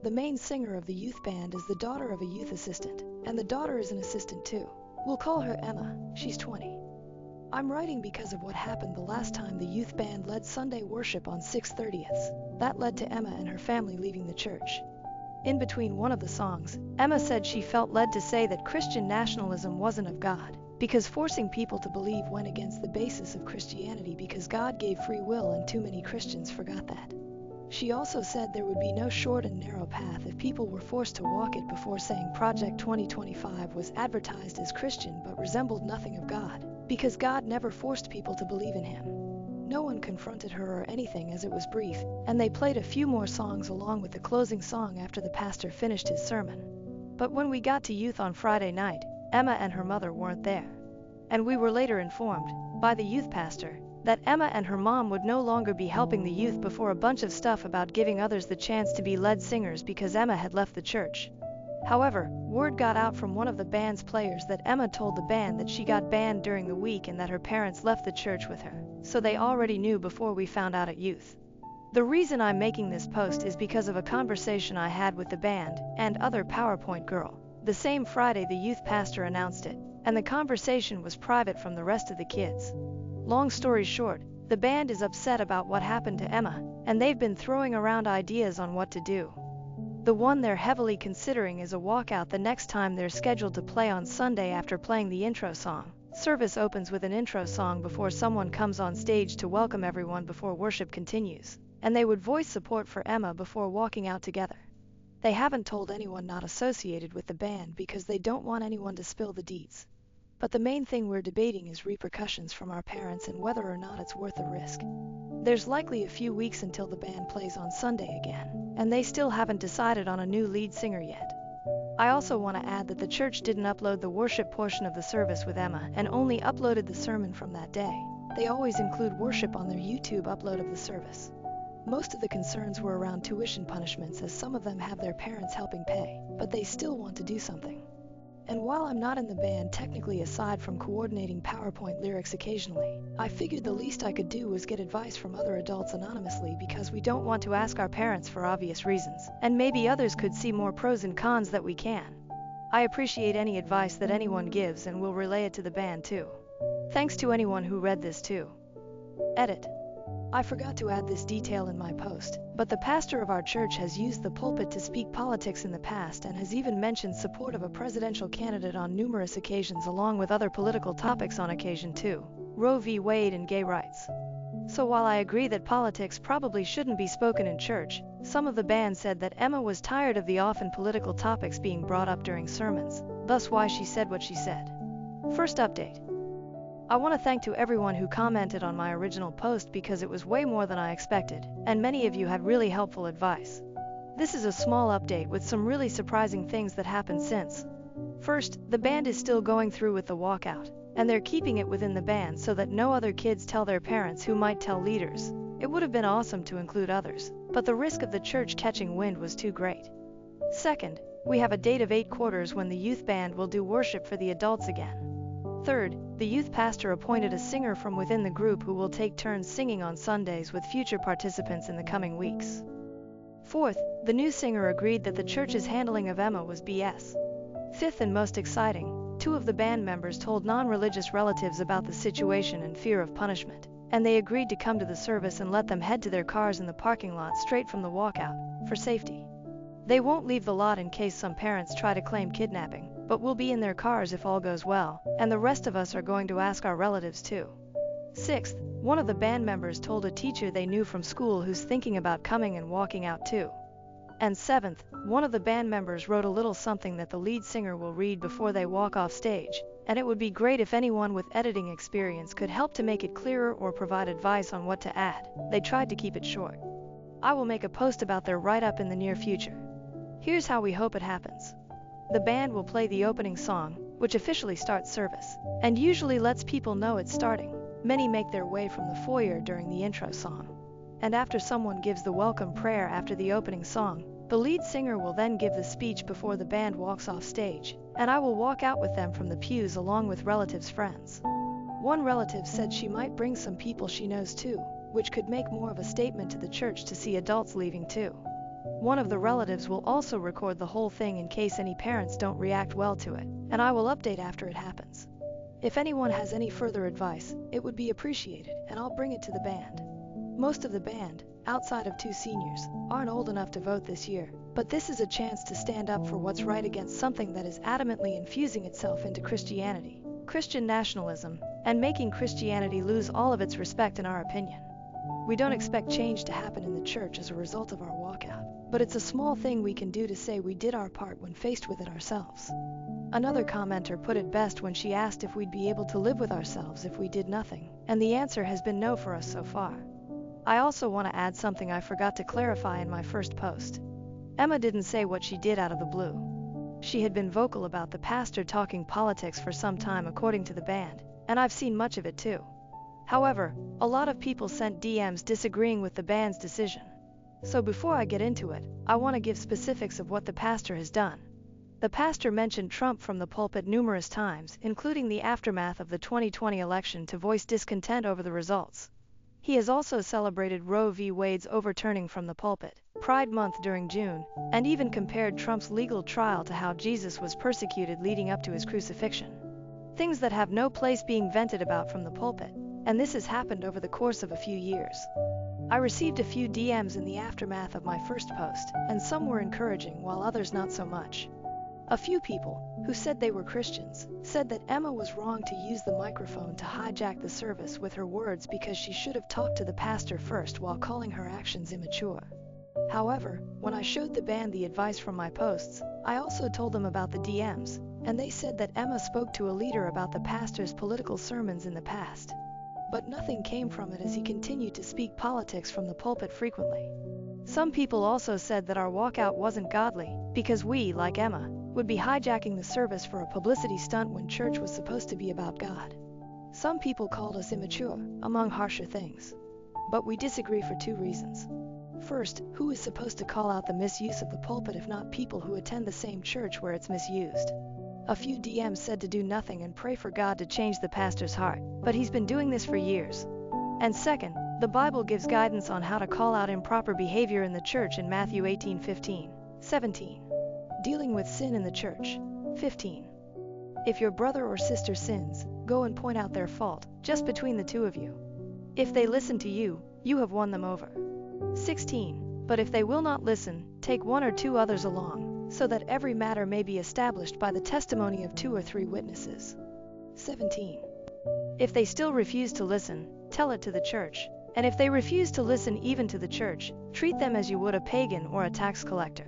The main singer of the youth band is the daughter of a youth assistant, and the daughter is an assistant too. We'll call her Emma, she's 20. I'm writing because of what happened the last time the youth band led Sunday worship on 6/30. That led to Emma and her family leaving the church. In between one of the songs, Emma said she felt led to say that Christian nationalism wasn't of God, because forcing people to believe went against the basis of Christianity because God gave free will and too many Christians forgot that. She also said there would be no short and narrow path if people were forced to walk it, before saying Project 2025 was advertised as Christian but resembled nothing of God, because God never forced people to believe in Him. No one confronted her or anything, as it was brief, and they played a few more songs along with the closing song after the pastor finished his sermon. But when we got to youth on Friday night, Emma and her mother weren't there. And we were later informed, by the youth pastor, that Emma and her mom would no longer be helping the youth before a bunch of stuff about giving others the chance to be lead singers because Emma had left the church. However, word got out from one of the band's players that Emma told the band that she got banned during the week and that her parents left the church with her, so they already knew before we found out at youth. The reason I'm making this post is because of a conversation I had with the band and other PowerPoint girl. The same Friday the youth pastor announced it, and the conversation was private from the rest of the kids. Long story short, the band is upset about what happened to Emma, and they've been throwing around ideas on what to do. The one they're heavily considering is a walkout the next time they're scheduled to play on Sunday after playing the intro song. Service opens with an intro song before someone comes on stage to welcome everyone before worship continues, and they would voice support for Emma before walking out together. They haven't told anyone not associated with the band because they don't want anyone to spill the deets. But the main thing we're debating is repercussions from our parents and whether or not it's worth the risk. There's likely a few weeks until the band plays on Sunday again, and they still haven't decided on a new lead singer yet. I also want to add that the church didn't upload the worship portion of the service with Emma and only uploaded the sermon from that day. They always include worship on their YouTube upload of the service. Most of the concerns were around tuition punishments, as some of them have their parents helping pay, but they still want to do something. And while I'm not in the band technically, aside from coordinating PowerPoint lyrics occasionally, I figured the least I could do was get advice from other adults anonymously, because we don't want to ask our parents for obvious reasons, and maybe others could see more pros and cons that we can. I appreciate any advice that anyone gives and will relay it to the band too. Thanks to anyone who read this too. Edit. I forgot to add this detail in my post, but the pastor of our church has used the pulpit to speak politics in the past and has even mentioned support of a presidential candidate on numerous occasions, along with other political topics on occasion too, Roe v. Wade and gay rights. So while I agree that politics probably shouldn't be spoken in church, Some of the band said that Emma was tired of the often political topics being brought up during sermons, thus why she said what she said. First update. I want to thank to everyone who commented on my original post because it was way more than I expected, and many of you had really helpful advice. This is a small update with some really surprising things that happened since. First, the band is still going through with the walkout, and they're keeping it within the band so that no other kids tell their parents who might tell leaders. It would have been awesome to include others, but the risk of the church catching wind was too great. Second, we have a date of 8 quarters when the youth band will do worship for the adults again. Third, the youth pastor appointed a singer from within the group who will take turns singing on Sundays with future participants in the coming weeks. Fourth, the new singer agreed that the church's handling of Emma was BS. Fifth and most exciting, 2 of the band members told non-religious relatives about the situation and fear of punishment, and they agreed to come to the service and let them head to their cars in the parking lot straight from the walkout, for safety. They won't leave the lot in case some parents try to claim kidnapping, but will be in their cars if all goes well, and the rest of us are going to ask our relatives too. Sixth, one of the band members told a teacher they knew from school who's thinking about coming and walking out too. And seventh, one of the band members wrote a little something that the lead singer will read before they walk off stage, and it would be great if anyone with editing experience could help to make it clearer or provide advice on what to add. They tried to keep it short. I will make a post about their write-up in the near future. Here's how we hope it happens. The band will play the opening song, which officially starts service, and usually lets people know it's starting. Many make their way from the foyer during the intro song. And after someone gives the welcome prayer after the opening song, the lead singer will then give the speech before the band walks off stage, and I will walk out with them from the pews along with relatives' friends. One relative said she might bring some people she knows too, which could make more of a statement to the church to see adults leaving too. One of the relatives will also record the whole thing in case any parents don't react well to it, and I will update after it happens. If anyone has any further advice, it would be appreciated, and I'll bring it to the band. Most of the band, outside of 2 seniors, aren't old enough to vote this year, but this is a chance to stand up for what's right against something that is adamantly infusing itself into Christianity, Christian nationalism, and making Christianity lose all of its respect in our opinion. We don't expect change to happen in the church as a result of our walkout, but it's a small thing we can do to say we did our part when faced with it ourselves. Another commenter put it best when she asked if we'd be able to live with ourselves if we did nothing, and the answer has been no for us so far. I also want to add something I forgot to clarify in my first post. Emma didn't say what she did out of the blue. She had been vocal about the pastor talking politics for some time according to the band, and I've seen much of it too. However, a lot of people sent DMs disagreeing with the band's decision. So before I get into it, I want to give specifics of what the pastor has done. The pastor mentioned Trump from the pulpit numerous times, including the aftermath of the 2020 election, to voice discontent over the results. He has also celebrated Roe v. Wade's overturning from the pulpit, Pride Month during June, and even compared Trump's legal trial to how Jesus was persecuted leading up to his crucifixion. Things that have no place being vented about from the pulpit, and this has happened over the course of a few years. I received a few DMs in the aftermath of my first post, and some were encouraging while others not so much. A few people, who said they were Christians, said that Emma was wrong to use the microphone to hijack the service with her words because she should have talked to the pastor first while calling her actions immature. However, when I showed the band the advice from my posts, I also told them about the DMs, and they said that Emma spoke to a leader about the pastor's political sermons in the past. But nothing came from it as he continued to speak politics from the pulpit frequently. Some people also said that our walkout wasn't godly, because we, like Emma, would be hijacking the service for a publicity stunt when church was supposed to be about God. Some people called us immature, among harsher things. But we disagree for 2 reasons. First, who is supposed to call out the misuse of the pulpit if not people who attend the same church where it's misused? A few DMs said to do nothing and pray for God to change the pastor's heart, but he's been doing this for years. And second, the Bible gives guidance on how to call out improper behavior in the church in Matthew 18:15, 17. Dealing with sin in the church. 15. If your brother or sister sins, go and point out their fault, just between the 2 of you. If they listen to you, you have won them over. 16. But if they will not listen, take 1 or 2 others along, so that every matter may be established by the testimony of 2 or 3 witnesses. 17. If they still refuse to listen, tell it to the church. And if they refuse to listen even to the church, treat them as you would a pagan or a tax collector.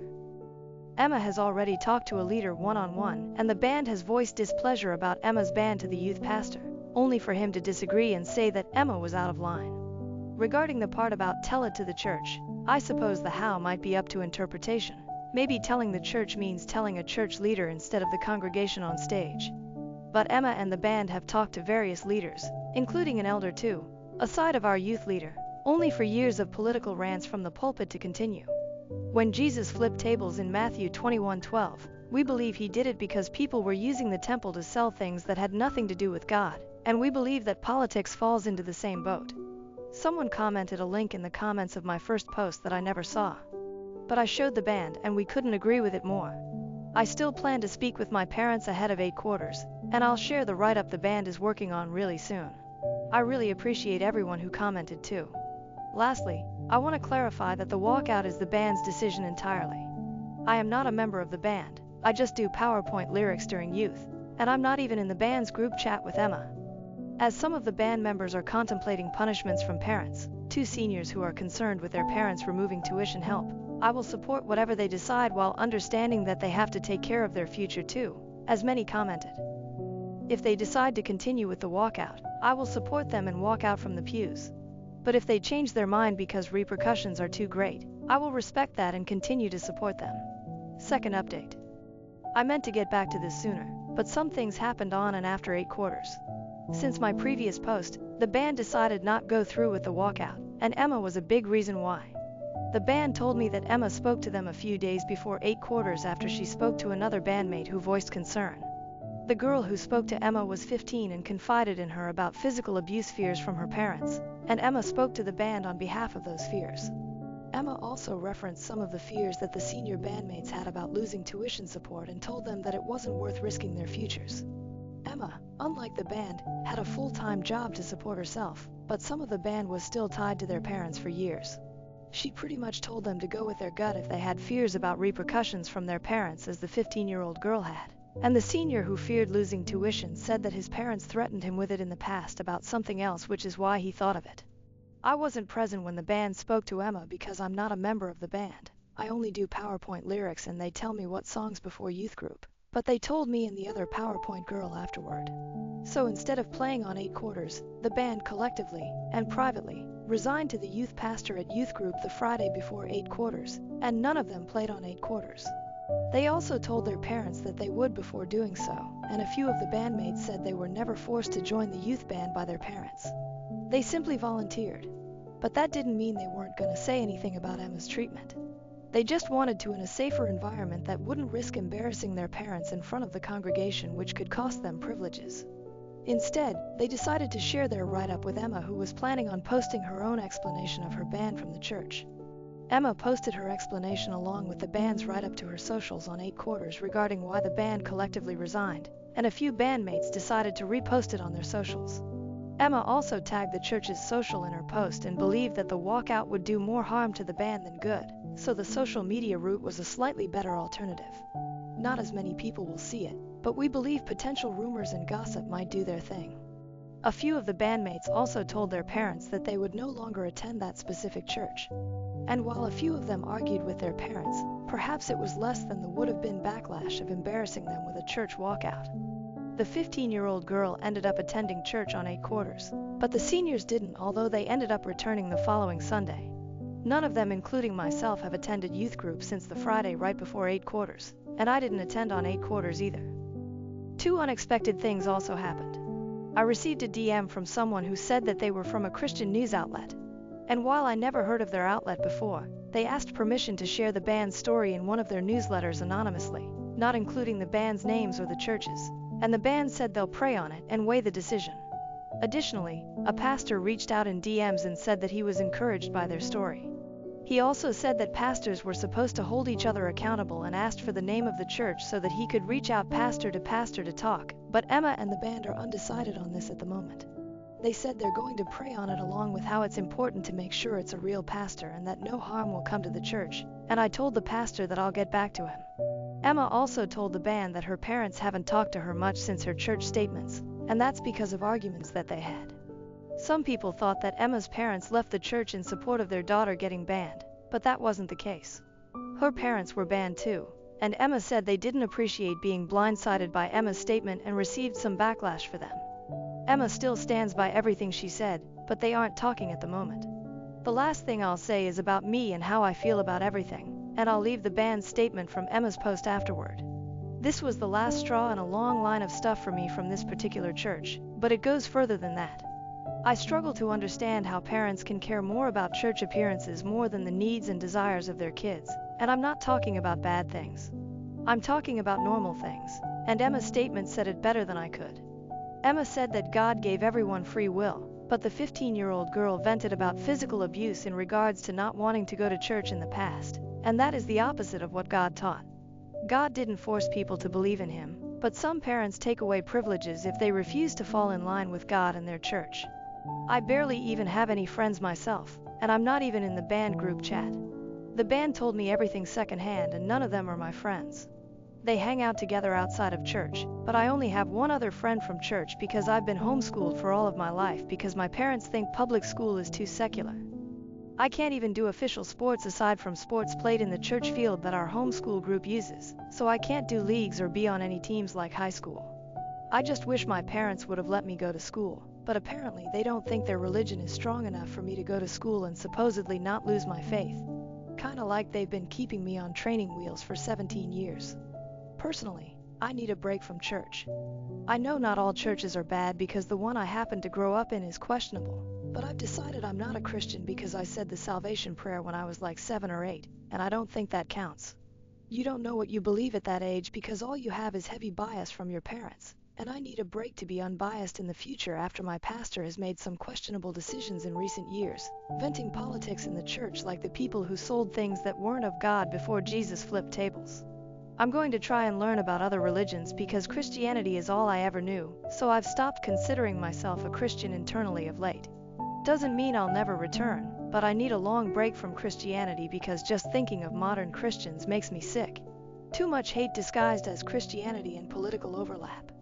Emma has already talked to a leader one-on-one, and the band has voiced displeasure about Emma's ban to the youth pastor, only for him to disagree and say that Emma was out of line. Regarding the part about tell it to the church, I suppose the how might be up to interpretation. Maybe telling the church means telling a church leader instead of the congregation on stage. But Emma and the band have talked to various leaders, including an elder too, aside of our youth leader, only for years of political rants from the pulpit to continue. When Jesus flipped tables in Matthew 21:12, we believe he did it because people were using the temple to sell things that had nothing to do with God, and we believe that politics falls into the same boat. Someone commented a link in the comments of my first post that I never saw. But I showed the band and we couldn't agree with it more. I still plan to speak with my parents ahead of 8/4, and I'll share the write-up the band is working on really soon. I really appreciate everyone who commented too. Lastly, I want to clarify that the walkout is the band's decision entirely. I am not a member of the band, I just do PowerPoint lyrics during youth, and I'm not even in the band's group chat with Emma. As some of the band members are contemplating punishments from parents, 2 seniors who are concerned with their parents removing tuition help, I will support whatever they decide while understanding that they have to take care of their future too, as many commented. If they decide to continue with the walkout, I will support them and walk out from the pews. But if they change their mind because repercussions are too great, I will respect that and continue to support them. Second update. I meant to get back to this sooner, but some things happened on and after 8/4. Since my previous post, the band decided not go through with the walkout, and Emma was a big reason why. The band told me that Emma spoke to them a few days before 8/4 after she spoke to another bandmate who voiced concern. The girl who spoke to Emma was 15 and confided in her about physical abuse fears from her parents, and Emma spoke to the band on behalf of those fears. Emma also referenced some of the fears that the senior bandmates had about losing tuition support and told them that it wasn't worth risking their futures. Emma, unlike the band, had a full-time job to support herself, but some of the band was still tied to their parents for years. She pretty much told them to go with their gut if they had fears about repercussions from their parents, as the 15-year-old girl had. And the senior who feared losing tuition said that his parents threatened him with it in the past about something else, which is why he thought of it. I wasn't present when the band spoke to Emma because I'm not a member of the band. I only do PowerPoint lyrics and they tell me what songs before youth group. But they told me and the other PowerPoint girl afterward. So instead of playing on 8/4, the band collectively and privately resigned to the youth pastor at youth group the Friday before 8/4, and none of them played on 8/4. They also told their parents that they would before doing so, and a few of the bandmates said they were never forced to join the youth band by their parents. They simply volunteered. But that didn't mean they weren't going to say anything about Emma's treatment. They just wanted to in a safer environment that wouldn't risk embarrassing their parents in front of the congregation, which could cost them privileges. Instead, they decided to share their write-up with Emma, who was planning on posting her own explanation of her ban from the church. Emma posted her explanation along with the band's write-up to her socials on 8/4 regarding why the band collectively resigned, and a few bandmates decided to repost it on their socials. Emma also tagged the church's social in her post and believed that the walkout would do more harm to the band than good, so the social media route was a slightly better alternative. Not as many people will see it, but we believe potential rumors and gossip might do their thing. A few of the bandmates also told their parents that they would no longer attend that specific church. And while a few of them argued with their parents, perhaps it was less than the would have been backlash of embarrassing them with a church walkout. The 15-year-old girl ended up attending church on 8/4, but the seniors didn't, although they ended up returning the following Sunday. None of them, including myself, have attended youth group since the Friday right before 8/4, and I didn't attend on 8/4 either. 2 unexpected things also happened. I received a DM from someone who said that they were from a Christian news outlet, and while I never heard of their outlet before, they asked permission to share the band's story in one of their newsletters anonymously, not including the band's names or the churches, and the band said they'll pray on it and weigh the decision. Additionally, a pastor reached out in DMs and said that he was encouraged by their story. He also said that pastors were supposed to hold each other accountable and asked for the name of the church so that he could reach out pastor to talk, but Emma and the band are undecided on this at the moment. They said they're going to pray on it along with how it's important to make sure it's a real pastor and that no harm will come to the church, and I told the pastor that I'll get back to him. Emma also told the band that her parents haven't talked to her much since her church statements, and that's because of arguments that they had. Some people thought that Emma's parents left the church in support of their daughter getting banned, but that wasn't the case. Her parents were banned too, and Emma said they didn't appreciate being blindsided by Emma's statement and received some backlash for them. Emma still stands by everything she said, but they aren't talking at the moment. The last thing I'll say is about me and how I feel about everything, and I'll leave the banned statement from Emma's post afterward. This was the last straw in a long line of stuff for me from this particular church, but it goes further than that. I struggle to understand how parents can care more about church appearances more than the needs and desires of their kids, and I'm not talking about bad things. I'm talking about normal things, and Emma's statement said it better than I could. Emma said that God gave everyone free will, but the 15-year-old girl vented about physical abuse in regards to not wanting to go to church in the past, and that is the opposite of what God taught. God didn't force people to believe in Him, but some parents take away privileges if they refuse to fall in line with God and their church. I barely even have any friends myself, and I'm not even in the band group chat. The band told me everything secondhand, and none of them are my friends. They hang out together outside of church, but I only have one other friend from church because I've been homeschooled for all of my life because my parents think public school is too secular. I can't even do official sports aside from sports played in the church field that our homeschool group uses, so I can't do leagues or be on any teams like high school. I just wish my parents would have let me go to school, but apparently they don't think their religion is strong enough for me to go to school and supposedly not lose my faith. Kinda like they've been keeping me on training wheels for 17 years. Personally, I need a break from church. I know not all churches are bad because the one I happen to grow up in is questionable, but I've decided I'm not a Christian because I said the salvation prayer when I was like 7 or 8, and I don't think that counts. You don't know what you believe at that age because all you have is heavy bias from your parents, and I need a break to be unbiased in the future after my pastor has made some questionable decisions in recent years, venting politics in the church like the people who sold things that weren't of God before Jesus flipped tables. I'm going to try and learn about other religions because Christianity is all I ever knew, so I've stopped considering myself a Christian internally of late. Doesn't mean I'll never return, but I need a long break from Christianity because just thinking of modern Christians makes me sick. Too much hate disguised as Christianity and political overlap.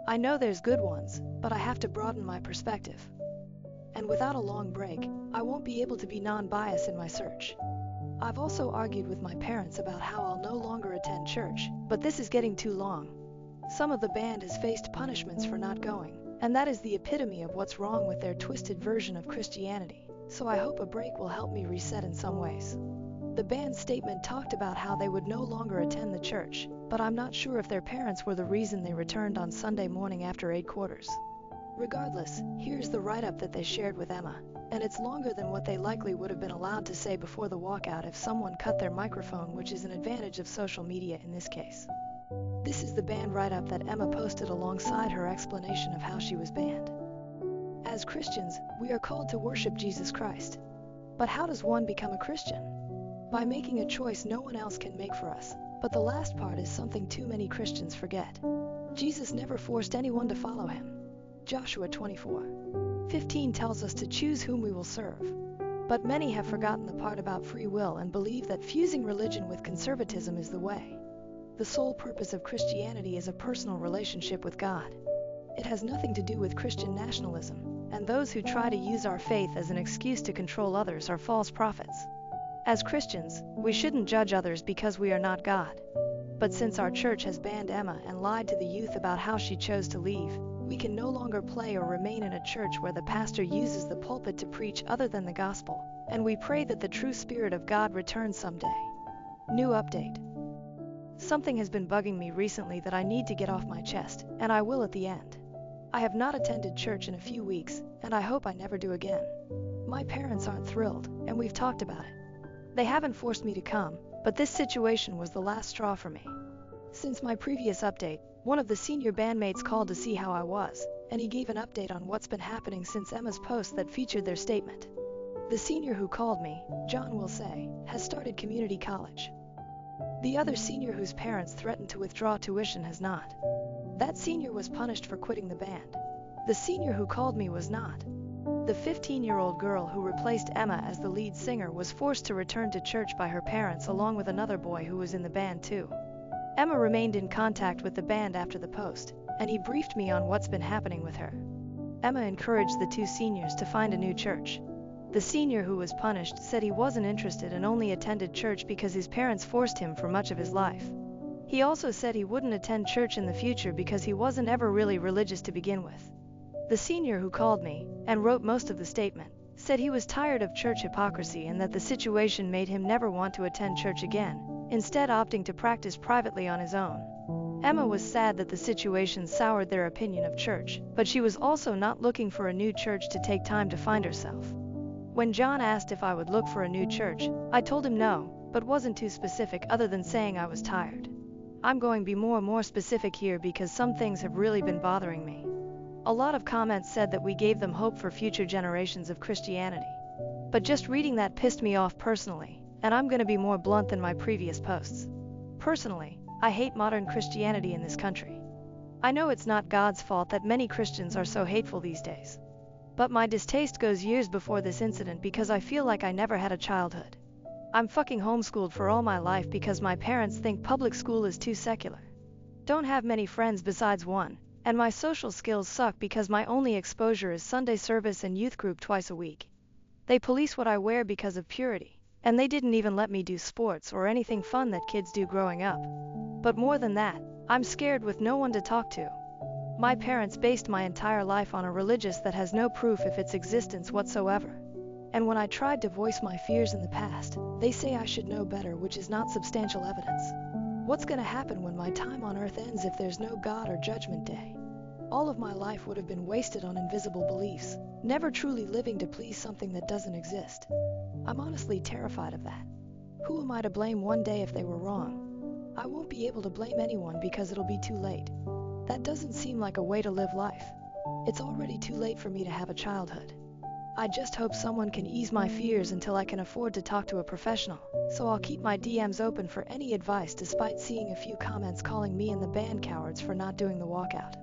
I know there's good ones, but I have to broaden my perspective. And without a long break, I won't be able to be non-biased in my search. I've also argued with my parents about how I'll no longer attend church, but this is getting too long. Some of the band has faced punishments for not going, and that is the epitome of what's wrong with their twisted version of Christianity, so I hope a break will help me reset in some ways. The band's statement talked about how they would no longer attend the church, but I'm not sure if their parents were the reason they returned on Sunday morning after 8 quarters. Regardless, here's the write-up that they shared with Emma, and it's longer than what they likely would have been allowed to say before the walkout if someone cut their microphone, which is an advantage of social media in this case. This is the band write-up that Emma posted alongside her explanation of how she was banned. As Christians, we are called to worship Jesus Christ. But how does one become a Christian? By making a choice no one else can make for us, but the last part is something too many Christians forget. Jesus never forced anyone to follow him. Joshua 24:15 tells us to choose whom we will serve. But many have forgotten the part about free will and believe that fusing religion with conservatism is the way. The sole purpose of Christianity is a personal relationship with God. It has nothing to do with Christian nationalism, and those who try to use our faith as an excuse to control others are false prophets. As Christians, we shouldn't judge others because we are not God. But since our church has banned Emma and lied to the youth about how she chose to leave, we can no longer play or remain in a church where the pastor uses the pulpit to preach other than the gospel, and we pray that the true Spirit of God returns someday. New update. Something has been bugging me recently that I need to get off my chest, and I will at the end. I have not attended church in a few weeks, and I hope I never do again. My parents aren't thrilled, and we've talked about it. They haven't forced me to come, but this situation was the last straw for me. Since my previous update, one of the senior bandmates called to see how I was, and he gave an update on what's been happening since Emma's post that featured their statement. The senior who called me, John will say, has started community college. The other senior whose parents threatened to withdraw tuition has not. That senior was punished for quitting the band. The senior who called me was not. The 15-year-old girl who replaced Emma as the lead singer was forced to return to church by her parents along with another boy who was in the band too. Emma remained in contact with the band after the post, and he briefed me on what's been happening with her. Emma encouraged the two seniors to find a new church. The senior who was punished said he wasn't interested and only attended church because his parents forced him for much of his life. He also said he wouldn't attend church in the future because he wasn't ever really religious to begin with. The senior who called me, and wrote most of the statement, said he was tired of church hypocrisy and that the situation made him never want to attend church again, instead opting to practice privately on his own. Emma was sad that the situation soured their opinion of church, but she was also not looking for a new church to take time to find herself. When John asked if I would look for a new church, I told him no, but wasn't too specific other than saying I was tired. I'm going to be more specific here because some things have really been bothering me. A lot of comments said that we gave them hope for future generations of Christianity. But just reading that pissed me off personally, and I'm going to be more blunt than my previous posts. Personally, I hate modern Christianity in this country. I know it's not God's fault that many Christians are so hateful these days. But my distaste goes years before this incident because I feel like I never had a childhood. I'm fucking homeschooled for all my life because my parents think public school is too secular. Don't have many friends besides one, and my social skills suck because my only exposure is Sunday service and youth group twice a week. They police what I wear because of purity, and they didn't even let me do sports or anything fun that kids do growing up. But more than that, I'm scared with no one to talk to. My parents based my entire life on a religion that has no proof of its existence whatsoever. And when I tried to voice my fears in the past, they say I should know better, which is not substantial evidence. What's going to happen when my time on earth ends if there's no God or judgment day? All of my life would have been wasted on invisible beliefs, never truly living to please something that doesn't exist. I'm honestly terrified of that. Who am I to blame one day if they were wrong? I won't be able to blame anyone because it'll be too late. That doesn't seem like a way to live life. It's already too late for me to have a childhood. I just hope someone can ease my fears until I can afford to talk to a professional, so I'll keep my DMs open for any advice despite seeing a few comments calling me and the band cowards for not doing the walkout.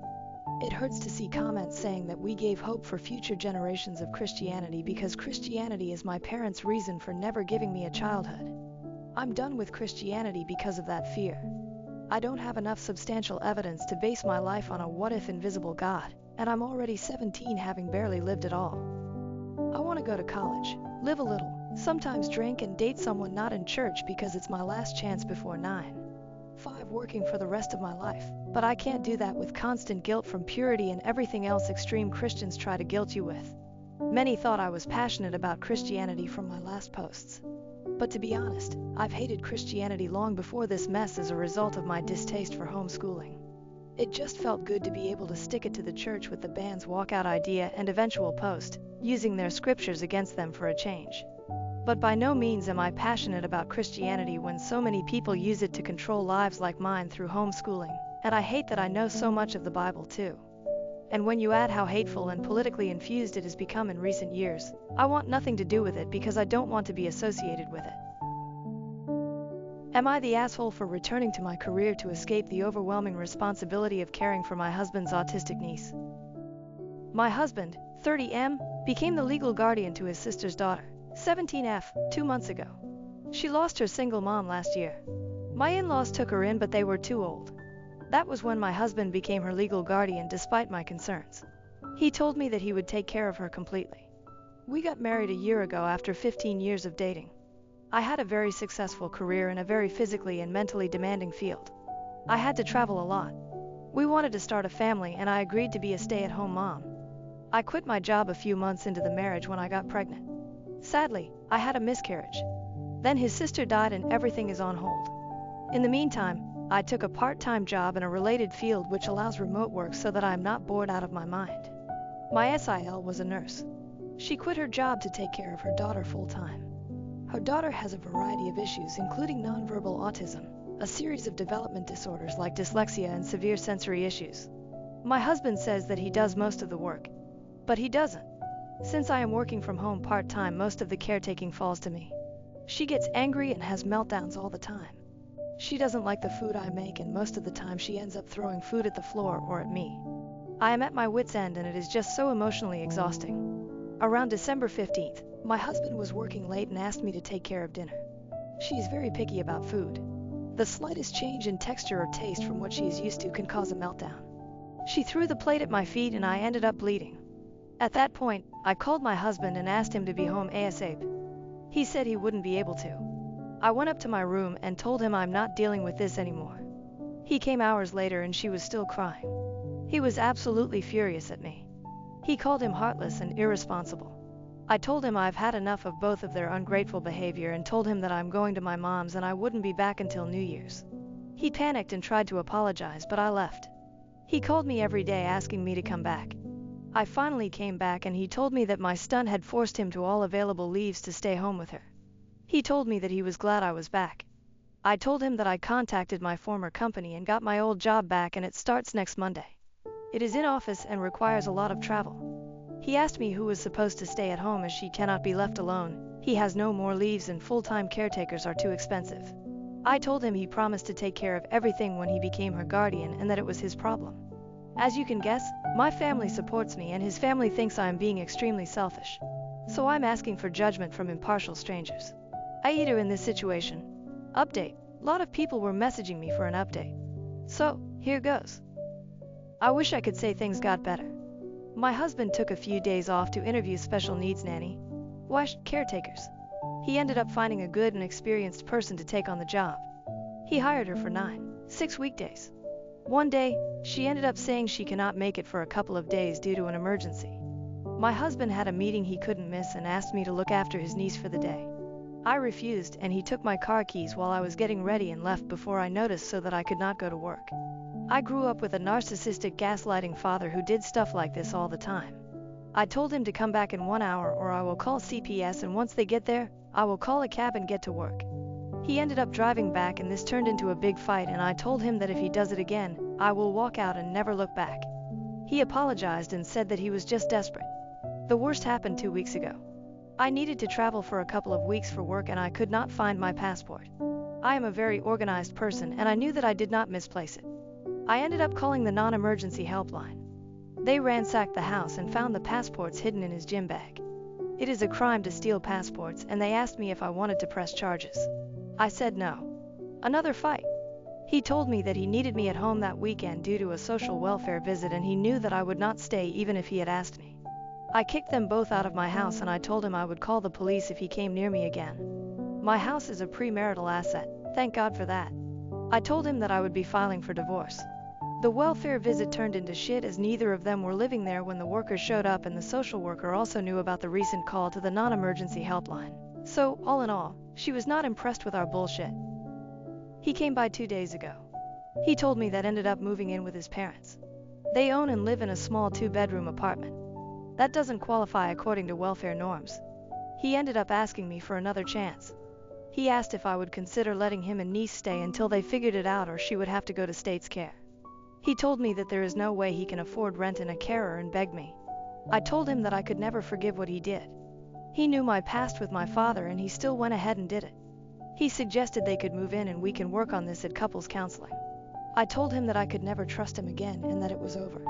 It hurts to see comments saying that we gave hope for future generations of Christianity because Christianity is my parents' reason for never giving me a childhood. I'm done with Christianity because of that fear. I don't have enough substantial evidence to base my life on a what-if invisible God, and I'm already 17 having barely lived at all. I want to go to college, live a little, sometimes drink and date someone not in church because it's my last chance before 9-5 working for the rest of my life, but I can't do that with constant guilt from purity and everything else extreme Christians try to guilt you with. Many thought I was passionate about Christianity from my last posts. But to be honest, I've hated Christianity long before this mess as a result of my distaste for homeschooling. It just felt good to be able to stick it to the church with the band's walkout idea and eventual post, using their scriptures against them for a change. But by no means am I passionate about Christianity when so many people use it to control lives like mine through homeschooling, and I hate that I know so much of the Bible too. And when you add how hateful and politically infused it has become in recent years, I want nothing to do with it because I don't want to be associated with it. Am I the asshole for returning to my career to escape the overwhelming responsibility of caring for my husband's autistic niece? My husband, 30M, became the legal guardian to his sister's daughter, 17F, 2 months ago. She lost her single mom last year. My in-laws took her in, but they were too old. That was when my husband became her legal guardian despite my concerns. He told me that he would take care of her completely. We got married a year ago after 15 years of dating. I had a very successful career in a very physically and mentally demanding field. I had to travel a lot. We wanted to start a family and I agreed to be a stay-at-home mom. I quit my job a few months into the marriage when I got pregnant. Sadly, I had a miscarriage. Then his sister died and everything is on hold. In the meantime, I took a part-time job in a related field which allows remote work so that I am not bored out of my mind. My SIL was a nurse. She quit her job to take care of her daughter full-time. Her daughter has a variety of issues including nonverbal autism, a series of development disorders like dyslexia and severe sensory issues. My husband says that he does most of the work, but he doesn't. Since I am working from home part-time, most of the caretaking falls to me. She gets angry and has meltdowns all the time. She doesn't like the food I make and most of the time she ends up throwing food at the floor or at me. I am at my wit's end and it is just so emotionally exhausting. Around December 15th, my husband was working late and asked me to take care of dinner. She is very picky about food. The slightest change in texture or taste from what she is used to can cause a meltdown. She threw the plate at my feet and I ended up bleeding. At that point, I called my husband and asked him to be home ASAP. He said he wouldn't be able to. I went up to my room and told him I'm not dealing with this anymore. He came hours later and she was still crying. He was absolutely furious at me. He called him heartless and irresponsible. I told him I've had enough of both of their ungrateful behavior and told him that I'm going to my mom's and I wouldn't be back until New Year's. He panicked and tried to apologize, but I left. He called me every day asking me to come back. I finally came back and he told me that my stunt had forced him to all available leaves to stay home with her. He told me that he was glad I was back. I told him that I contacted my former company and got my old job back and it starts next Monday. It is in office and requires a lot of travel. He asked me who was supposed to stay at home as she cannot be left alone. He has no more leaves and full-time caretakers are too expensive. I told him he promised to take care of everything when he became her guardian and that it was his problem. As you can guess, my family supports me and his family thinks I am being extremely selfish. So I'm asking for judgment from impartial strangers. AITA in this situation. Update. A lot of people were messaging me for an update. So, here goes. I wish I could say things got better. My husband took a few days off to interview special needs nanny caretakers. He ended up finding a good and experienced person to take on the job. He hired her for 6 weekdays. One day, she ended up saying she cannot make it for a couple of days due to an emergency. My husband had a meeting he couldn't miss and asked me to look after his niece for the day. I refused and he took my car keys while I was getting ready and left before I noticed so that I could not go to work. I grew up with a narcissistic gaslighting father who did stuff like this all the time. I told him to come back in 1 hour or I will call CPS and once they get there, I will call a cab and get to work. He ended up driving back and this turned into a big fight and I told him that if he does it again, I will walk out and never look back. He apologized and said that he was just desperate. The worst happened 2 weeks ago. I needed to travel for a couple of weeks for work and I could not find my passport. I am a very organized person and I knew that I did not misplace it. I ended up calling the non-emergency helpline. They ransacked the house and found the passports hidden in his gym bag. It is a crime to steal passports and they asked me if I wanted to press charges. I said no. Another fight. He told me that he needed me at home that weekend due to a social welfare visit and he knew that I would not stay even if he had asked me. I kicked them both out of my house and I told him I would call the police if he came near me again. My house is a premarital asset, thank God for that. I told him that I would be filing for divorce. The welfare visit turned into shit as neither of them were living there when the workers showed up and the social worker also knew about the recent call to the non-emergency helpline. So, all in all, she was not impressed with our bullshit. He came by 2 days ago. He told me that ended up moving in with his parents. They own and live in a small 2-bedroom apartment. That doesn't qualify according to welfare norms. He ended up asking me for another chance. He asked if I would consider letting him and niece stay until they figured it out or she would have to go to state's care. He told me that there is no way he can afford rent and a carer and begged me. I told him that I could never forgive what he did. He knew my past with my father and he still went ahead and did it. He suggested they could move in and we can work on this at couples counseling. I told him that I could never trust him again and that it was over.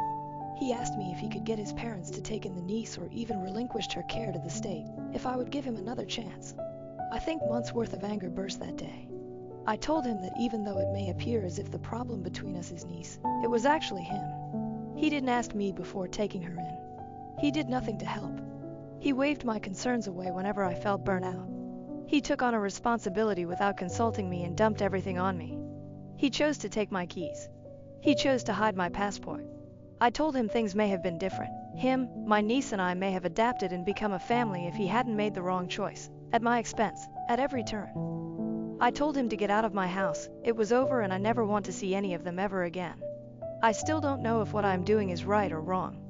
He asked me if he could get his parents to take in the niece or even relinquished her care to the state, if I would give him another chance. I think months worth of anger burst that day. I told him that even though it may appear as if the problem between us is niece, it was actually him. He didn't ask me before taking her in. He did nothing to help. He waved my concerns away whenever I felt burnt out. He took on a responsibility without consulting me and dumped everything on me. He chose to take my keys. He chose to hide my passport. I told him things may have been different. Him, my niece and I may have adapted and become a family if he hadn't made the wrong choice, at my expense, at every turn. I told him to get out of my house, it was over and I never want to see any of them ever again. I still don't know if what I'm doing is right or wrong.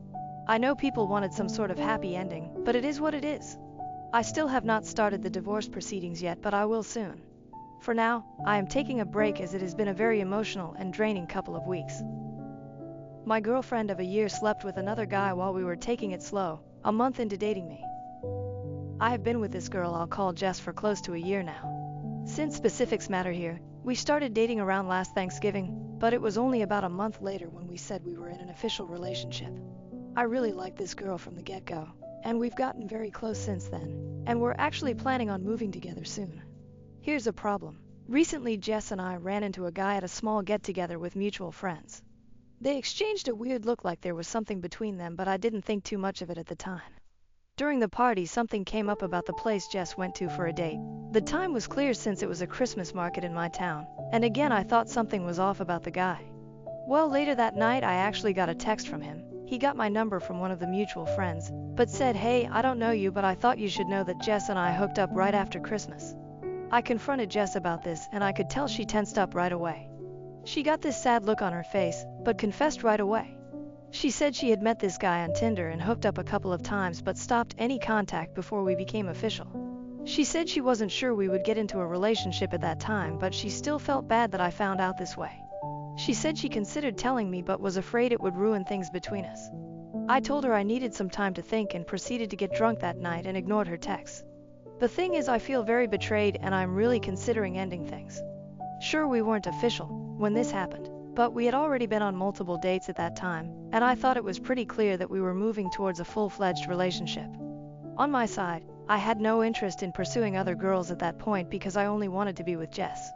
I know people wanted some sort of happy ending, but it is what it is. I still have not started the divorce proceedings yet, but I will soon. For now, I am taking a break as it has been a very emotional and draining couple of weeks. My girlfriend of a year slept with another guy while we were taking it slow, a month into dating me. I have been with this girl I'll call Jess for close to a year now. Since specifics matter here, we started dating around last Thanksgiving, but it was only about a month later when we said we were in an official relationship. I really liked this girl from the get-go, and we've gotten very close since then, and we're actually planning on moving together soon. Here's a problem. Recently Jess and I ran into a guy at a small get-together with mutual friends. They exchanged a weird look like there was something between them, but I didn't think too much of it at the time. During the party, something came up about the place Jess went to for a date. The time was clear since it was a Christmas market in my town, and again I thought something was off about the guy. Well, later that night I actually got a text from him. He got my number from one of the mutual friends, but said, "Hey, I don't know you, but I thought you should know that Jess and I hooked up right after Christmas." I confronted Jess about this, and I could tell she tensed up right away. She got this sad look on her face, but confessed right away. She said she had met this guy on Tinder and hooked up a couple of times but stopped any contact before we became official. She said she wasn't sure we would get into a relationship at that time, but she still felt bad that I found out this way. She said she considered telling me but was afraid it would ruin things between us. I told her I needed some time to think and proceeded to get drunk that night and ignored her texts. The thing is, I feel very betrayed and I'm really considering ending things. Sure, we weren't official when this happened, but we had already been on multiple dates at that time, and I thought it was pretty clear that we were moving towards a full-fledged relationship. On my side, I had no interest in pursuing other girls at that point because I only wanted to be with Jess.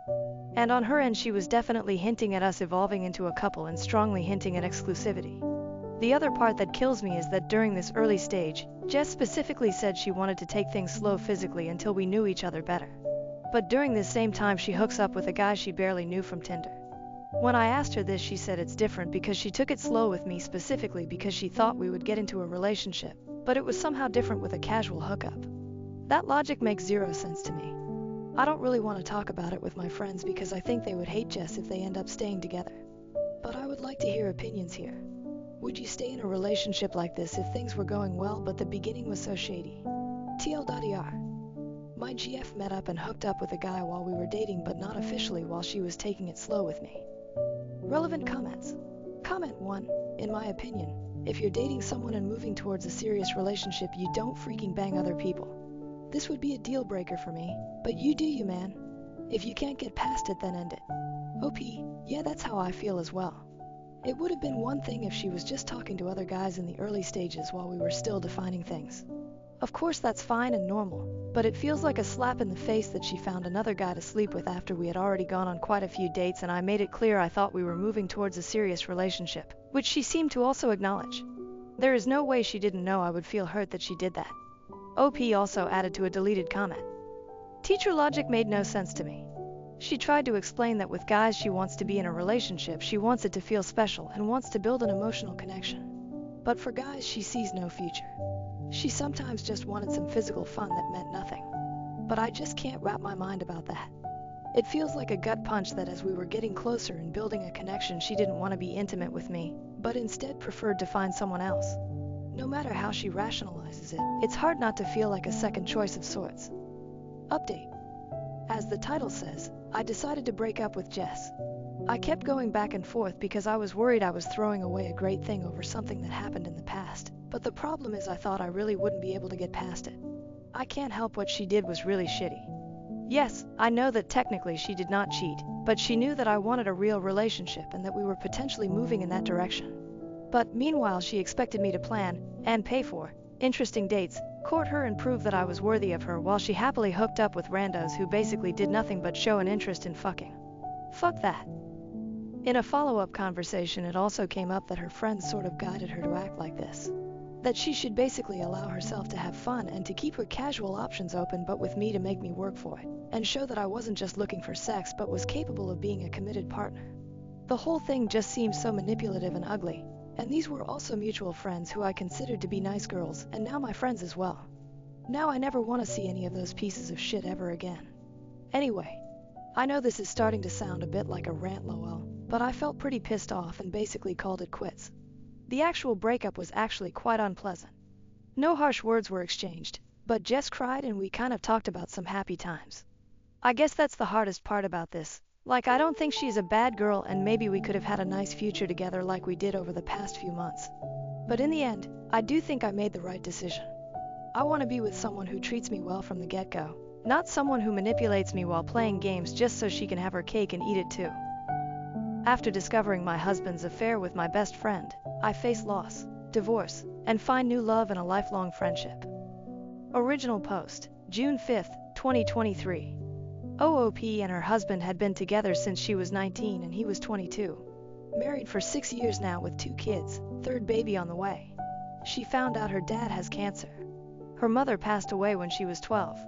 And on her end, she was definitely hinting at us evolving into a couple and strongly hinting at exclusivity. The other part that kills me is that during this early stage, Jess specifically said she wanted to take things slow physically until we knew each other better. But during this same time, she hooks up with a guy she barely knew from Tinder. When I asked her this, she said it's different because she took it slow with me specifically because she thought we would get into a relationship, but it was somehow different with a casual hookup. That logic makes zero sense to me. I don't really want to talk about it with my friends because I think they would hate Jess if they end up staying together. But I would like to hear opinions here. Would you stay in a relationship like this if things were going well but the beginning was so shady? TL.er. My GF met up and hooked up with a guy while we were dating, but not officially while she was taking it slow with me. Relevant comments. Comment 1. In my opinion, if you're dating someone and moving towards a serious relationship, you don't freaking bang other people. This would be a deal breaker for me, but you do you, man. If you can't get past it, then end it. OP, yeah, that's how I feel as well. It would have been one thing if she was just talking to other guys in the early stages while we were still defining things. Of course, that's fine and normal, but it feels like a slap in the face that she found another guy to sleep with after we had already gone on quite a few dates and I made it clear I thought we were moving towards a serious relationship, which she seemed to also acknowledge. There is no way she didn't know I would feel hurt that she did that. OP also added to a deleted comment. Teacher logic made no sense to me. She tried to explain that with guys she wants to be in a relationship, she wants it to feel special and wants to build an emotional connection. But for guys, she sees no future. She sometimes just wanted some physical fun that meant nothing. But I just can't wrap my mind about that. It feels like a gut punch that as we were getting closer and building a connection, she didn't want to be intimate with me, but instead preferred to find someone else. No matter how she rationalizes it, it's hard not to feel like a second choice of sorts. Update. As the title says, I decided to break up with Jess. I kept going back and forth because I was worried I was throwing away a great thing over something that happened in the past, but the problem is I thought I really wouldn't be able to get past it. I can't help what she did was really shitty. Yes, I know that technically she did not cheat, but she knew that I wanted a real relationship and that we were potentially moving in that direction. But meanwhile, she expected me to plan, and pay for, interesting dates, court her and prove that I was worthy of her while she happily hooked up with randos who basically did nothing but show an interest in fucking. Fuck that. In a follow-up conversation, it also came up that her friends sort of guided her to act like this. That she should basically allow herself to have fun and to keep her casual options open, but with me to make me work for it, and show that I wasn't just looking for sex but was capable of being a committed partner. The whole thing just seemed so manipulative and ugly, and these were also mutual friends who I considered to be nice girls, and now my friends as well. Now I never want to see any of those pieces of shit ever again. Anyway, I know this is starting to sound a bit like a rant, lol, but I felt pretty pissed off and basically called it quits. The actual breakup was actually quite unpleasant. No harsh words were exchanged, but Jess cried and we kind of talked about some happy times. I guess that's the hardest part about this. Like, I don't think she's a bad girl and maybe we could have had a nice future together like we did over the past few months. But in the end, I do think I made the right decision. I want to be with someone who treats me well from the get-go, not someone who manipulates me while playing games just so she can have her cake and eat it too. After discovering my husband's affair with my best friend, I face loss, divorce, and find new love in a lifelong friendship. Original post, June 5, 2023. OOP and her husband had been together since she was 19 and he was 22. Married for 6 years now with 2 kids, third baby on the way. She found out her dad has cancer. Her mother passed away when she was 12.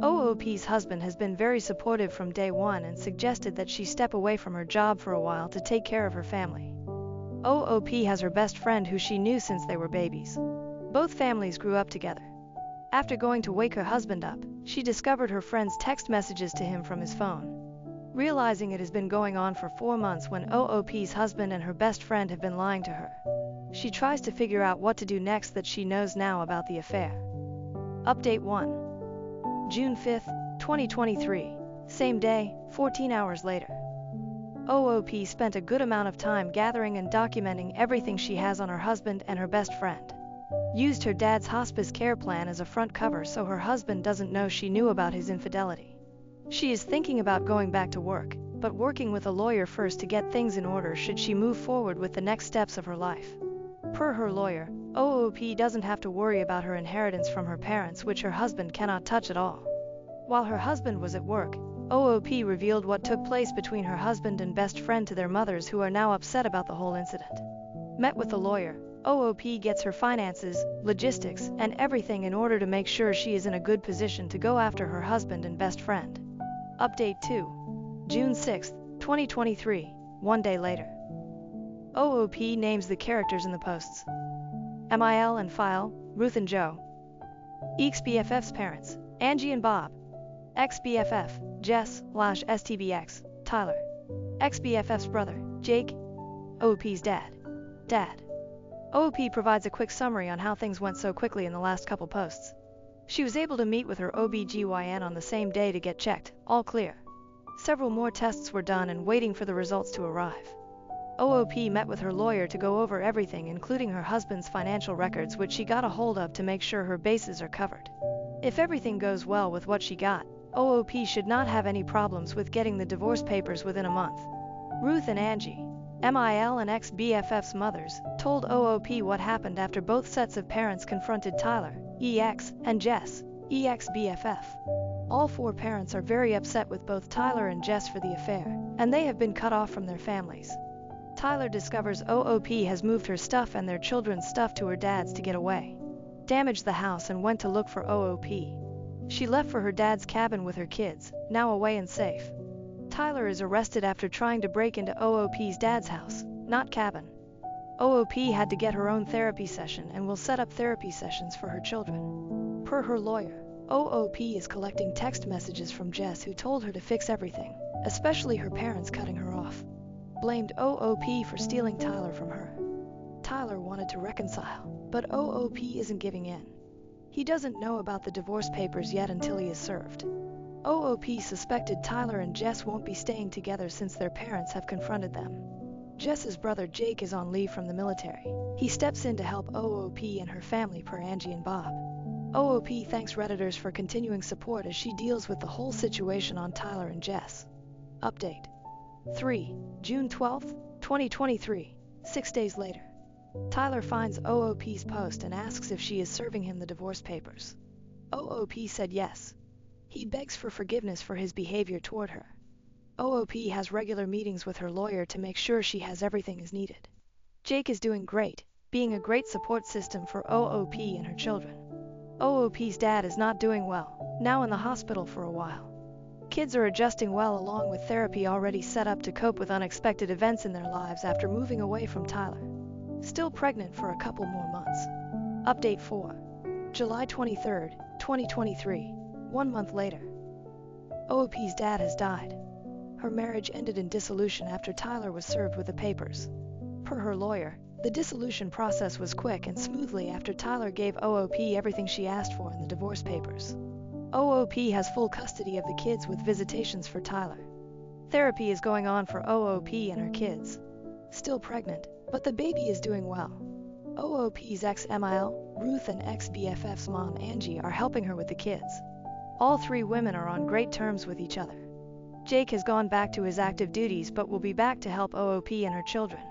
OOP's husband has been very supportive from day one and suggested that she step away from her job for a while to take care of her family. OOP has her best friend who she knew since they were babies. Both families grew up together. After going to wake her husband up, she discovered her friend's text messages to him from his phone. Realizing it has been going on for 4 months when OOP's husband and her best friend have been lying to her, she tries to figure out what to do next that she knows now about the affair. Update 1. June 5, 2023. Same day, 14 hours later. OOP spent a good amount of time gathering and documenting everything she has on her husband and her best friend. Used her dad's hospice care plan as a front cover so her husband doesn't know she knew about his infidelity. She is thinking about going back to work, but working with a lawyer first to get things in order should she move forward with the next steps of her life. Per her lawyer, OOP doesn't have to worry about her inheritance from her parents, which her husband cannot touch at all. While her husband was at work, OOP revealed what took place between her husband and best friend to their mothers, who are now upset about the whole incident. Met with the lawyer, OOP gets her finances, logistics, and everything in order to make sure she is in a good position to go after her husband and best friend. Update 2. June 6, 2023, 1 day later. OOP names the characters in the posts. MIL and File, Ruth and Joe. Ex-BFF's parents, Angie and Bob. Ex-BFF, Jess/STBX, Tyler. Ex-BFF's brother, Jake. OOP's dad. OOP provides a quick summary on how things went so quickly in the last couple posts. She was able to meet with her OBGYN on the same day to get checked, all clear. Several more tests were done and waiting for the results to arrive. OOP met with her lawyer to go over everything, including her husband's financial records, which she got a hold of to make sure her bases are covered. If everything goes well with what she got, OOP should not have any problems with getting the divorce papers within a month. Ruth and Angie, MIL and ex-BFF's mothers, told OOP what happened after both sets of parents confronted Tyler, EX, and Jess, EX-BFF. All 4 parents are very upset with both Tyler and Jess for the affair, and they have been cut off from their families. Tyler discovers OOP has moved her stuff and their children's stuff to her dad's to get away. Damaged the house and went to look for OOP. She left for her dad's cabin with her kids, now away and safe. Tyler is arrested after trying to break into OOP's dad's house, not cabin. OOP had to get her own therapy session and will set up therapy sessions for her children. Per her lawyer, OOP is collecting text messages from Jess, who told her to fix everything, especially her parents cutting her off. Blamed OOP for stealing Tyler from her. Tyler wanted to reconcile, but OOP isn't giving in. He doesn't know about the divorce papers yet until he is served. OOP suspected Tyler and Jess won't be staying together since their parents have confronted them. Jess's brother Jake is on leave from the military. He steps in to help OOP and her family, per Angie and Bob. OOP thanks Redditors for continuing support as she deals with the whole situation on Tyler and Jess. Update 3. June 12, 2023, 6 days later. Tyler finds OOP's post and asks if she is serving him the divorce papers. OOP said yes. He begs for forgiveness for his behavior toward her. OOP has regular meetings with her lawyer to make sure she has everything as needed. Jake is doing great, being a great support system for OOP and her children. OOP's dad is not doing well, now in the hospital for a while. Kids are adjusting well, along with therapy already set up to cope with unexpected events in their lives after moving away from Tyler. Still pregnant for a couple more months. Update 4. July 23, 2023, 1 month later. OOP's dad has died. Her marriage ended in dissolution after Tyler was served with the papers. Per her lawyer, the dissolution process was quick and smoothly after Tyler gave OOP everything she asked for in the divorce papers. OOP has full custody of the kids with visitations for Tyler. Therapy is going on for OOP and her kids. Still pregnant, but the baby is doing well. OOP's ex-MIL, Ruth, and ex-BFF's mom, Angie, are helping her with the kids. All 3 women are on great terms with each other. Jake has gone back to his active duties but will be back to help OOP and her children.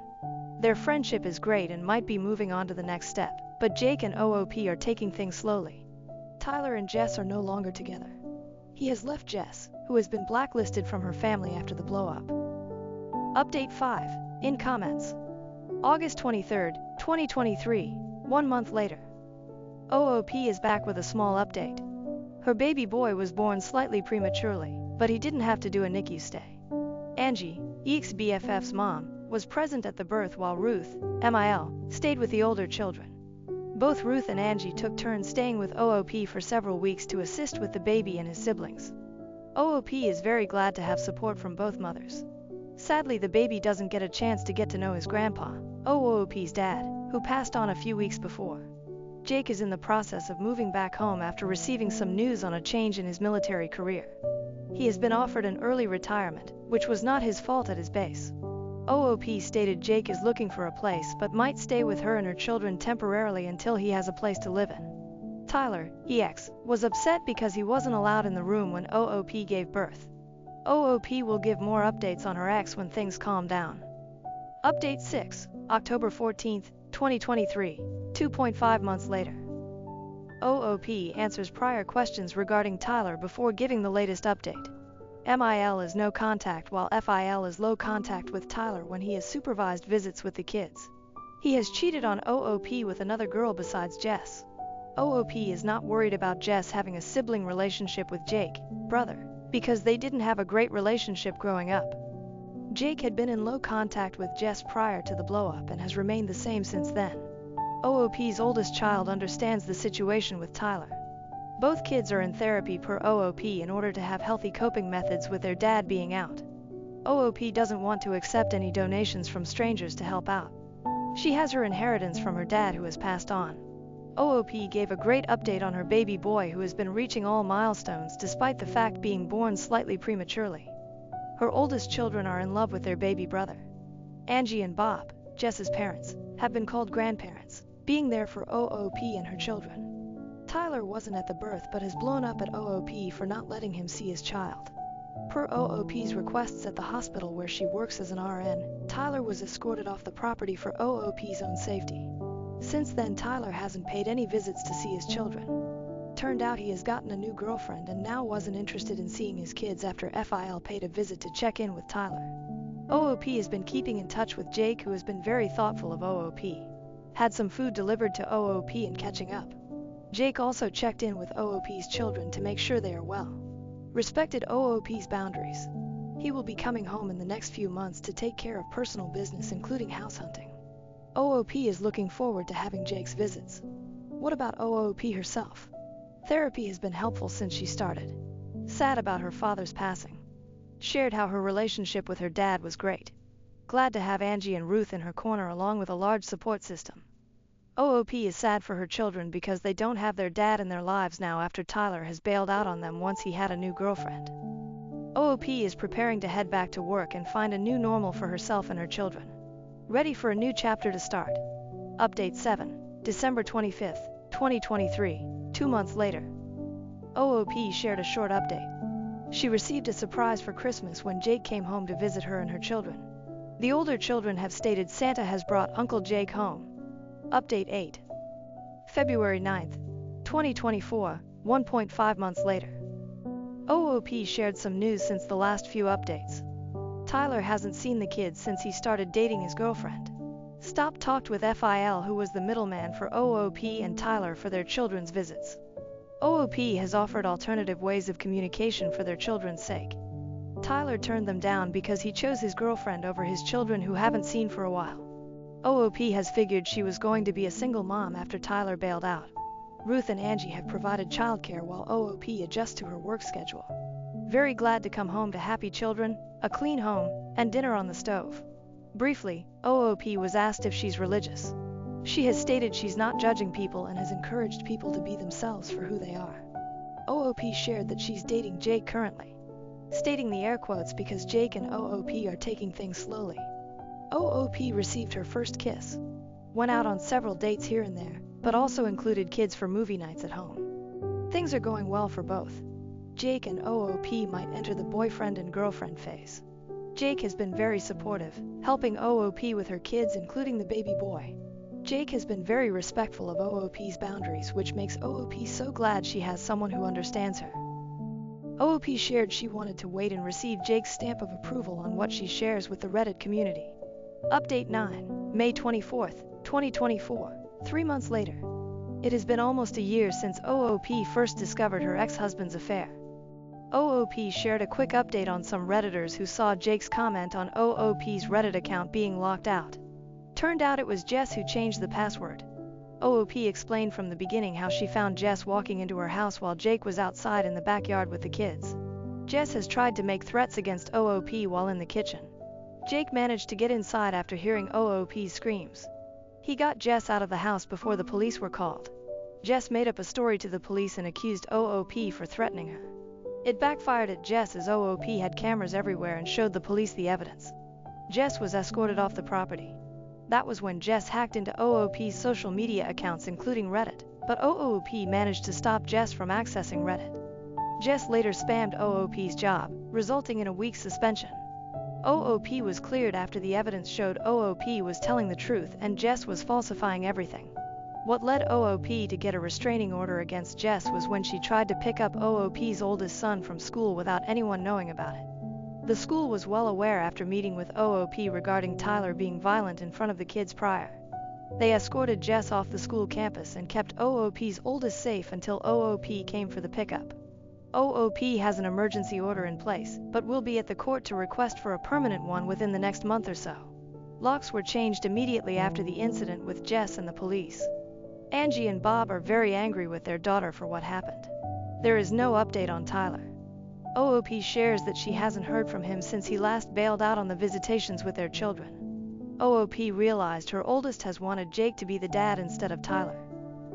Their friendship is great and might be moving on to the next step, but Jake and OOP are taking things slowly. Tyler and Jess are no longer together. He has left Jess, who has been blacklisted from her family after the blow-up. Update 5. In comments. August 23, 2023, 1 month later. OOP is back with a small update. Her baby boy was born slightly prematurely, but he didn't have to do a NICU stay. Angie, ex-BFF's mom, was present at the birth while Ruth, MIL, stayed with the older children. Both Ruth and Angie took turns staying with OOP for several weeks to assist with the baby and his siblings. OOP is very glad to have support from both mothers. Sadly, the baby doesn't get a chance to get to know his grandpa, OOP's dad, who passed on a few weeks before. Jake is in the process of moving back home after receiving some news on a change in his military career. He has been offered an early retirement, which was not his fault at his base. OOP stated Jake is looking for a place but might stay with her and her children temporarily until he has a place to live in. Tyler, EX, was upset because he wasn't allowed in the room when OOP gave birth. OOP will give more updates on her ex when things calm down. Update 6, October 14, 2023, 2.5 months later. OOP answers prior questions regarding Tyler before giving the latest update. MIL is no contact while FIL is low contact with Tyler when he has supervised visits with the kids. He has cheated on OOP with another girl besides Jess. OOP is not worried about Jess having a sibling relationship with Jake, brother, because they didn't have a great relationship growing up. Jake had been in low contact with Jess prior to the blow-up and has remained the same since then. OOP's oldest child understands the situation with Tyler. Both kids are in therapy per OOP in order to have healthy coping methods with their dad being out. OOP doesn't want to accept any donations from strangers to help out. She has her inheritance from her dad who has passed on. OOP gave a great update on her baby boy who has been reaching all milestones despite the fact being born slightly prematurely. Her oldest children are in love with their baby brother. Angie and Bob, Jess's parents, have been called grandparents, being there for OOP and her children. Tyler wasn't at the birth but has blown up at OOP for not letting him see his child. Per OOP's requests at the hospital where she works as an RN, Tyler was escorted off the property for OOP's own safety. Since then, Tyler hasn't paid any visits to see his children. Turned out he has gotten a new girlfriend and now wasn't interested in seeing his kids after FIL paid a visit to check in with Tyler. OOP has been keeping in touch with Jake, who has been very thoughtful of OOP. Had some food delivered to OOP and catching up. Jake also checked in with OOP's children to make sure they are well. Respected OOP's boundaries. He will be coming home in the next few months to take care of personal business including house hunting. OOP is looking forward to having Jake's visits. What about OOP herself? Therapy has been helpful since she started. Sad about her father's passing. Shared how her relationship with her dad was great. Glad to have Angie and Ruth in her corner along with a large support system. OOP is sad for her children because they don't have their dad in their lives now after Tyler has bailed out on them once he had a new girlfriend. OOP is preparing to head back to work and find a new normal for herself and her children. Ready for a new chapter to start. Update 7, December 25, 2023, 2 months later. OOP shared a short update. She received a surprise for Christmas when Jake came home to visit her and her children. The older children have stated Santa has brought Uncle Jake home. Update 8. February 9, 2024, 1.5 months later. OOP shared some news since the last few updates. Tyler hasn't seen the kids since he started dating his girlfriend. Stopped talked with FIL, who was the middleman for OOP and Tyler for their children's visits. OOP has offered alternative ways of communication for their children's sake. Tyler turned them down because he chose his girlfriend over his children who haven't seen for a while. OOP has figured she was going to be a single mom after Tyler bailed out. Ruth and Angie have provided childcare while OOP adjusts to her work schedule. Very glad to come home to happy children, a clean home, and dinner on the stove. Briefly, OOP was asked if she's religious. She has stated she's not judging people and has encouraged people to be themselves for who they are. OOP shared that she's dating Jake currently, stating the air quotes because Jake and OOP are taking things slowly. OOP received her first kiss. Went out on several dates here and there, but also included kids for movie nights at home. Things are going well for both. Jake and OOP might enter the boyfriend and girlfriend phase. Jake has been very supportive, helping OOP with her kids including the baby boy. Jake has been very respectful of OOP's boundaries, which makes OOP so glad she has someone who understands her. OOP shared she wanted to wait and receive Jake's stamp of approval on what she shares with the Reddit community. Update 9, May 24, 2024. 3 months later. It has been almost a year since OOP first discovered her ex-husband's affair. OOP shared a quick update on some Redditors who saw Jake's comment on OOP's Reddit account being locked out. Turned out it was Jess who changed the password. OOP explained from the beginning how she found Jess walking into her house while Jake was outside in the backyard with the kids. Jess has tried to make threats against OOP while in the kitchen. Jake managed to get inside after hearing OOP's screams. He got Jess out of the house before the police were called. Jess made up a story to the police and accused OOP for threatening her. It backfired at Jess as OOP had cameras everywhere and showed the police the evidence. Jess was escorted off the property. That was when Jess hacked into OOP's social media accounts including Reddit, but OOP managed to stop Jess from accessing Reddit. Jess later spammed OOP's job, resulting in a week's suspension. OOP was cleared after the evidence showed OOP was telling the truth and Jess was falsifying everything. What led OOP to get a restraining order against Jess was when she tried to pick up OOP's oldest son from school without anyone knowing about it. The school was well aware after meeting with OOP regarding Tyler being violent in front of the kids prior. They escorted Jess off the school campus and kept OOP's oldest safe until OOP came for the pickup. OOP has an emergency order in place, but will be at the court to request for a permanent one within the next month or so. Locks were changed immediately after the incident with Jess and the police. Angie and Bob are very angry with their daughter for what happened. There is no update on Tyler. OOP shares that she hasn't heard from him since he last bailed out on the visitations with their children. OOP realized her oldest has wanted Jake to be the dad instead of Tyler.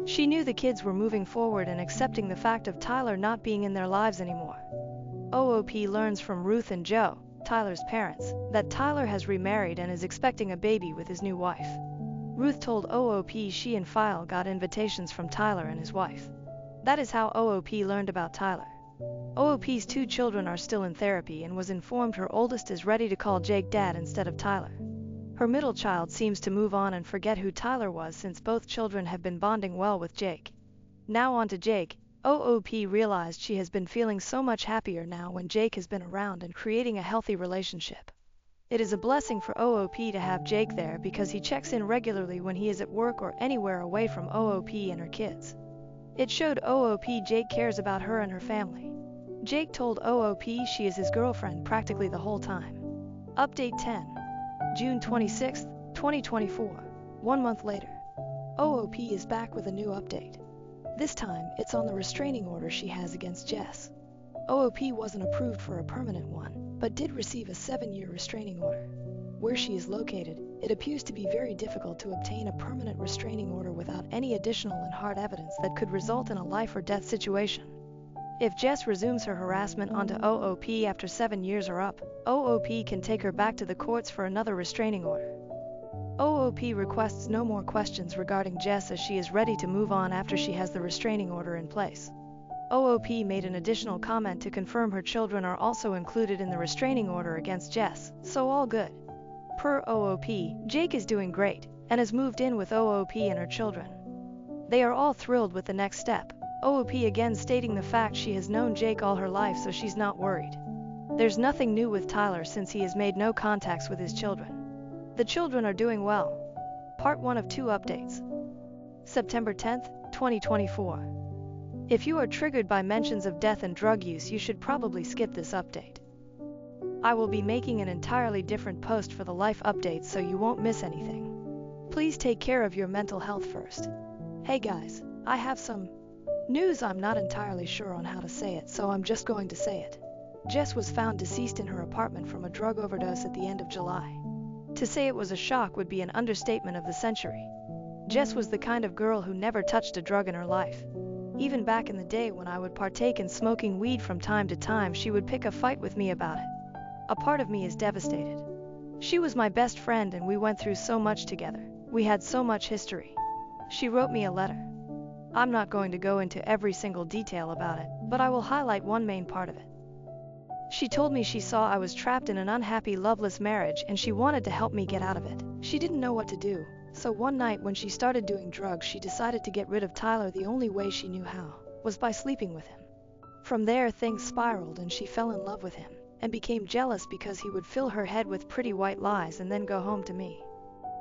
She knew the kids were moving forward and accepting the fact of Tyler not being in their lives anymore. OOP learns from Ruth and Joe, Tyler's parents, that Tyler has remarried and is expecting a baby with his new wife. Ruth told OOP she and Phil got invitations from Tyler and his wife. That is how OOP learned about Tyler. OOP's 2 children are still in therapy and was informed her oldest is ready to call Jake dad instead of Tyler. Her middle child seems to move on and forget who Tyler was since both children have been bonding well with Jake. Now on to Jake. OOP realized she has been feeling so much happier now when Jake has been around and creating a healthy relationship. It is a blessing for OOP to have Jake there because he checks in regularly when he is at work or anywhere away from OOP and her kids. It showed OOP Jake cares about her and her family. Jake told OOP she is his girlfriend practically the whole time. Update 10. June 26, 2024. 1 month later. OOP is back with a new update. This time, it's on the restraining order she has against Jess. OOP wasn't approved for a permanent one, but did receive a 7-year restraining order. Where she is located, it appears to be very difficult to obtain a permanent restraining order without any additional and hard evidence that could result in a life or death situation. If Jess resumes her harassment onto OOP after 7 years are up, OOP can take her back to the courts for another restraining order. OOP requests no more questions regarding Jess as she is ready to move on after she has the restraining order in place. OOP made an additional comment to confirm her children are also included in the restraining order against Jess, so all good. Per OOP, Jake is doing great, and has moved in with OOP and her children. They are all thrilled with the next step, OOP again stating the fact she has known Jake all her life so she's not worried. There's nothing new with Tyler since he has made no contacts with his children. The children are doing well. Part 1 of 2 updates. September 10th, 2024. If you are triggered by mentions of death and drug use, you should probably skip this update. I will be making an entirely different post for the life updates so you won't miss anything. Please take care of your mental health first. Hey guys, I have some news. I'm not entirely sure on how to say it, so I'm just going to say it. Jess was found deceased in her apartment from a drug overdose at the end of July. To say it was a shock would be an understatement of the century. Jess was the kind of girl who never touched a drug in her life. Even back in the day when I would partake in smoking weed from time to time, she would pick a fight with me about it. A part of me is devastated. She was my best friend and we went through so much together. We had so much history. She wrote me a letter. I'm not going to go into every single detail about it, but I will highlight one main part of it. She told me she saw I was trapped in an unhappy, loveless marriage and she wanted to help me get out of it. She didn't know what to do, so one night when she started doing drugs, she decided to get rid of Tyler. The only way she knew how was by sleeping with him. From there, things spiraled and she fell in love with him. and became jealous because he would fill her head with pretty white lies and then go home to me.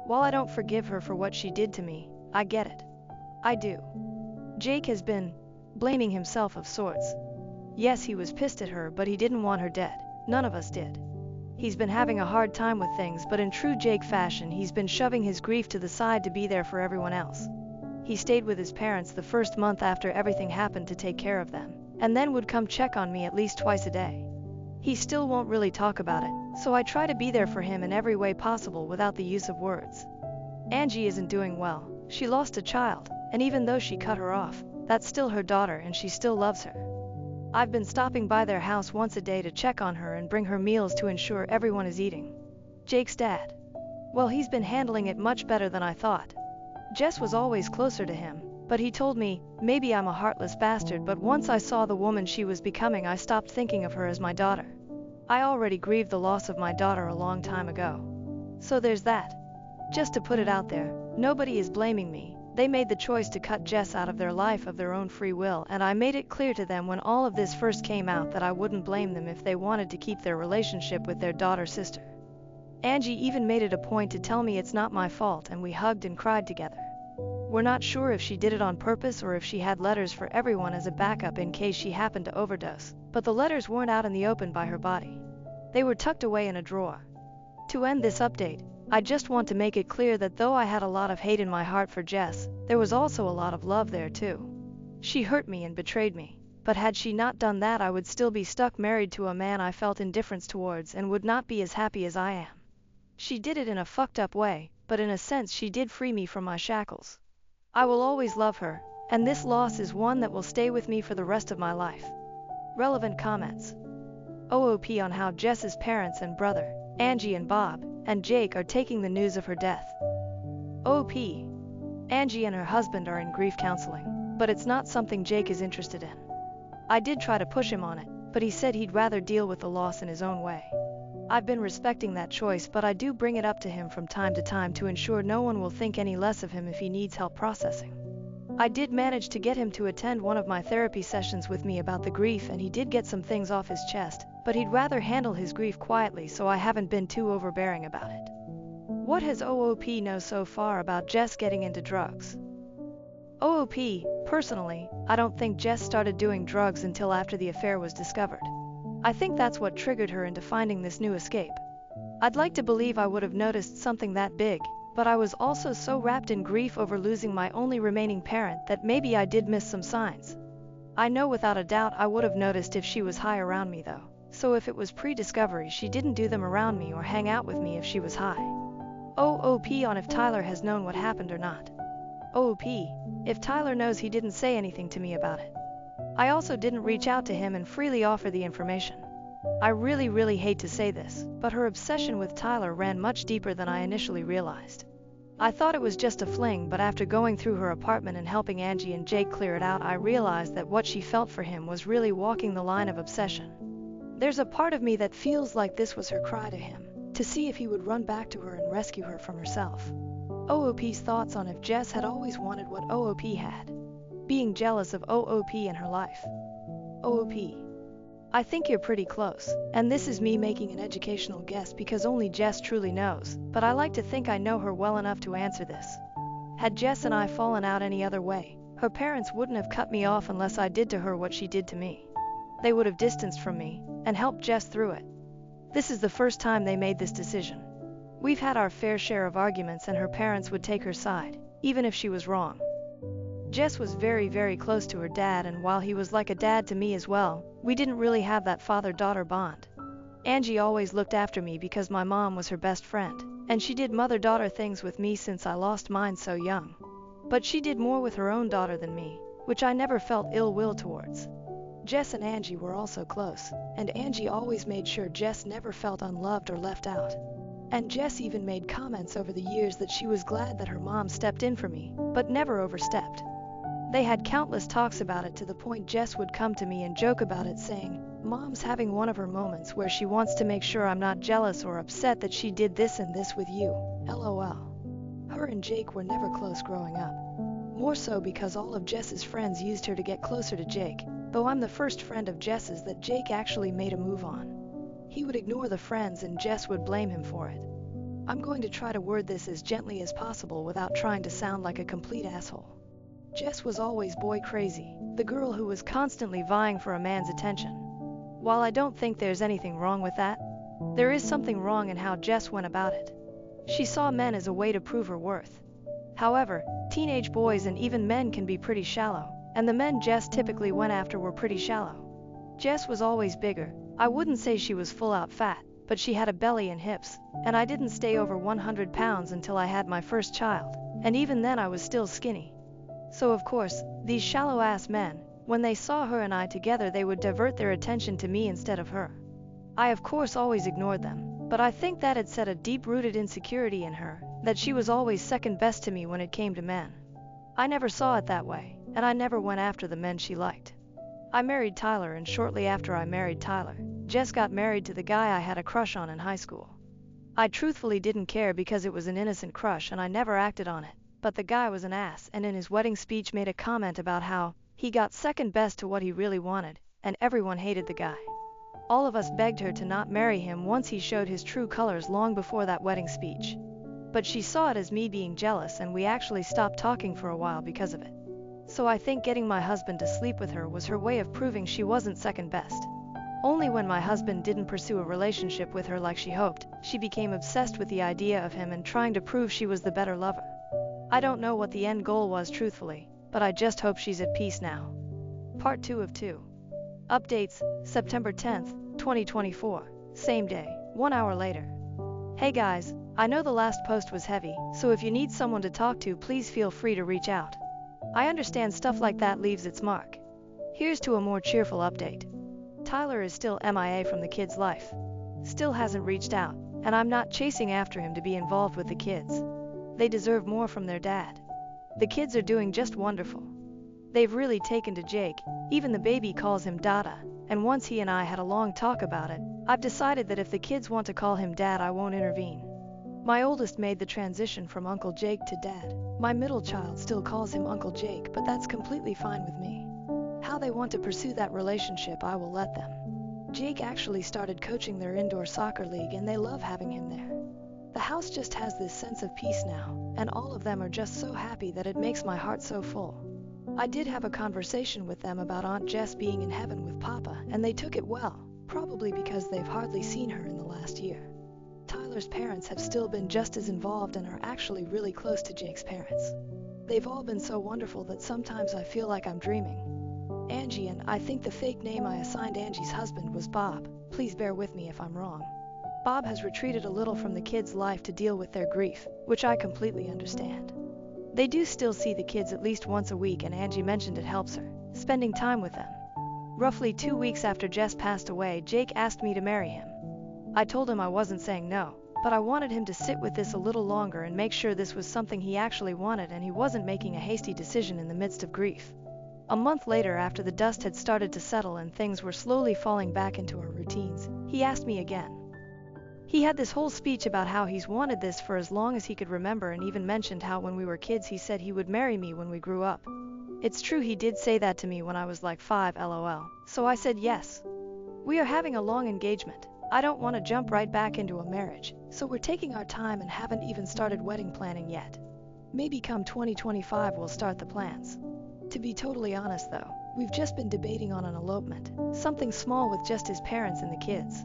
While I don't forgive her for what she did to me, I get it. I do. Jake has been blaming himself of sorts. Yes, he was pissed at her, but he didn't want her dead. None of us did. He's been having a hard time with things, but in true Jake fashion, he's been shoving his grief to the side to be there for everyone else. He stayed with his parents the first month after everything happened to take care of them, and then would come check on me at least twice a day. He still won't really talk about it, so I try to be there for him in every way possible without the use of words. Angie isn't doing well. She lost a child, and even though she cut her off, that's still her daughter and she still loves her. I've been stopping by their house once a day to check on her and bring her meals to ensure everyone is eating. Jake's dad. Well, he's been handling it much better than I thought. Jess was always closer to him, but he told me, maybe I'm a heartless bastard, but once I saw the woman she was becoming, I stopped thinking of her as my daughter. I already grieved the loss of my daughter a long time ago. So there's that. Just to put it out there, nobody is blaming me. They made the choice to cut Jess out of their life of their own free will, and I made it clear to them when all of this first came out that I wouldn't blame them if they wanted to keep their relationship with their daughter-sister. Angie even made it a point to tell me it's not my fault, and we hugged and cried together. We're not sure if she did it on purpose or if she had letters for everyone as a backup in case she happened to overdose, but the letters weren't out in the open by her body. They were tucked away in a drawer. To end this update, I just want to make it clear that though I had a lot of hate in my heart for Jess, there was also a lot of love there too. She hurt me and betrayed me, but had she not done that, I would still be stuck married to a man I felt indifference towards and would not be as happy as I am. She did it in a fucked up way, but in a sense she did free me from my shackles. I will always love her, and this loss is one that will stay with me for the rest of my life. Relevant comments. OOP on how Jess's parents and brother, Angie and Bob, and Jake are taking the news of her death. OP. Angie and her husband are in grief counseling, but it's not something Jake is interested in. I did try to push him on it, but he said he'd rather deal with the loss in his own way. I've been respecting that choice, but I do bring it up to him from time to time to ensure no one will think any less of him if he needs help processing. I did manage to get him to attend one of my therapy sessions with me about the grief, and he did get some things off his chest, but he'd rather handle his grief quietly, so I haven't been too overbearing about it. What has OOP know so far about Jess getting into drugs? OOP, personally, I don't think Jess started doing drugs until after the affair was discovered. I think that's what triggered her into finding this new escape. I'd like to believe I would have noticed something that big, but I was also so wrapped in grief over losing my only remaining parent that maybe I did miss some signs. I know without a doubt I would have noticed if she was high around me though, so if it was pre-discovery, she didn't do them around me or hang out with me if she was high. OOP on if Tyler has known what happened or not. OOP, if Tyler knows, he didn't say anything to me about it. I also didn't reach out to him and freely offer the information. I really hate to say this, but her obsession with Tyler ran much deeper than I initially realized. I thought it was just a fling, but after going through her apartment and helping Angie and Jake clear it out, I realized that what she felt for him was really walking the line of obsession. There's a part of me that feels like this was her cry to him, to see if he would run back to her and rescue her from herself. OOP's thoughts on if Jess had always wanted what OOP had. Being jealous of OOP in her life. OOP. I think you're pretty close, and this is me making an educational guess because only Jess truly knows, but I like to think I know her well enough to answer this. Had Jess and I fallen out any other way, her parents wouldn't have cut me off unless I did to her what she did to me. They would have distanced from me and helped Jess through it. This is the first time they made this decision. We've had our fair share of arguments, and her parents would take her side, even if she was wrong. Jess was very close to her dad, and while he was like a dad to me as well, we didn't really have that father-daughter bond. Angie always looked after me because my mom was her best friend, and she did mother-daughter things with me since I lost mine so young. But she did more with her own daughter than me, which I never felt ill will towards. Jess and Angie were also close, and Angie always made sure Jess never felt unloved or left out. And Jess even made comments over the years that she was glad that her mom stepped in for me, but never overstepped. They had countless talks about it, to the point Jess would come to me and joke about it, saying, "Mom's having one of her moments where she wants to make sure I'm not jealous or upset that she did this and this with you, LOL." Her and Jake were never close growing up. More so because all of Jess's friends used her to get closer to Jake, though I'm the first friend of Jess's that Jake actually made a move on. He would ignore the friends and Jess would blame him for it. I'm going to try to word this as gently as possible without trying to sound like a complete asshole. Jess was always boy crazy, the girl who was constantly vying for a man's attention. While I don't think there's anything wrong with that, there is something wrong in how Jess went about it. She saw men as a way to prove her worth. However, teenage boys and even men can be pretty shallow, and the men Jess typically went after were pretty shallow. Jess was always bigger. I wouldn't say she was full-out fat, but she had a belly and hips, and I didn't stay over 100 pounds until I had my first child, and even then I was still skinny. So of course, these shallow-ass men, when they saw her and I together, they would divert their attention to me instead of her. I of course always ignored them, but I think that had set a deep-rooted insecurity in her, that she was always second best to me when it came to men. I never saw it that way, and I never went after the men she liked. I married Tyler, and shortly after I married Tyler, Jess got married to the guy I had a crush on in high school. I truthfully didn't care because it was an innocent crush and I never acted on it, but the guy was an ass and in his wedding speech made a comment about how he got second best to what he really wanted, and everyone hated the guy. All of us begged her to not marry him once he showed his true colors long before that wedding speech. But she saw it as me being jealous and we actually stopped talking for a while because of it. So I think getting my husband to sleep with her was her way of proving she wasn't second best. Only when my husband didn't pursue a relationship with her like she hoped, she became obsessed with the idea of him and trying to prove she was the better lover. I don't know what the end goal was truthfully, but I just hope she's at peace now. Part 2 of 2. Updates, September 10th, 2024, same day, 1 hour later. Hey guys, I know the last post was heavy, so if you need someone to talk to, please feel free to reach out. I understand stuff like that leaves its mark. Here's to a more cheerful update. Tyler is still MIA from the kid's life. Still hasn't reached out, and I'm not chasing after him to be involved with the kids. They deserve more from their dad. The kids are doing just wonderful. They've really taken to Jake, even the baby calls him Dada, and once he and I had a long talk about it, I've decided that if the kids want to call him Dad, I won't intervene. My oldest made the transition from Uncle Jake to Dad. My middle child still calls him Uncle Jake, but that's completely fine with me. How they want to pursue that relationship, I will let them. Jake actually started coaching their indoor soccer league and they love having him there. The house just has this sense of peace now, and all of them are just so happy that it makes my heart so full. I did have a conversation with them about Aunt Jess being in heaven with Papa, and they took it well, probably because they've hardly seen her in the last year. Tyler's parents have still been just as involved and are actually really close to Jake's parents. They've all been so wonderful that sometimes I feel like I'm dreaming. Angie, and I think the fake name I assigned Angie's husband was Bob, please bear with me if I'm wrong. Bob has retreated a little from the kids' life to deal with their grief, which I completely understand. They do still see the kids at least once a week, and Angie mentioned it helps her, spending time with them. Roughly 2 weeks after Jess passed away, Jake asked me to marry him. I told him I wasn't saying no, but I wanted him to sit with this a little longer and make sure this was something he actually wanted and he wasn't making a hasty decision in the midst of grief. A month later, after the dust had started to settle and things were slowly falling back into our routines, he asked me again. He had this whole speech about how he's wanted this for as long as he could remember, and even mentioned how when we were kids he said he would marry me when we grew up. It's true, he did say that to me when I was like 5 LOL, so I said yes. We are having a long engagement. I don't want to jump right back into a marriage, so we're taking our time and haven't even started wedding planning yet. Maybe come 2025 we'll start the plans. To be totally honest though, we've just been debating on an elopement, something small with just his parents and the kids.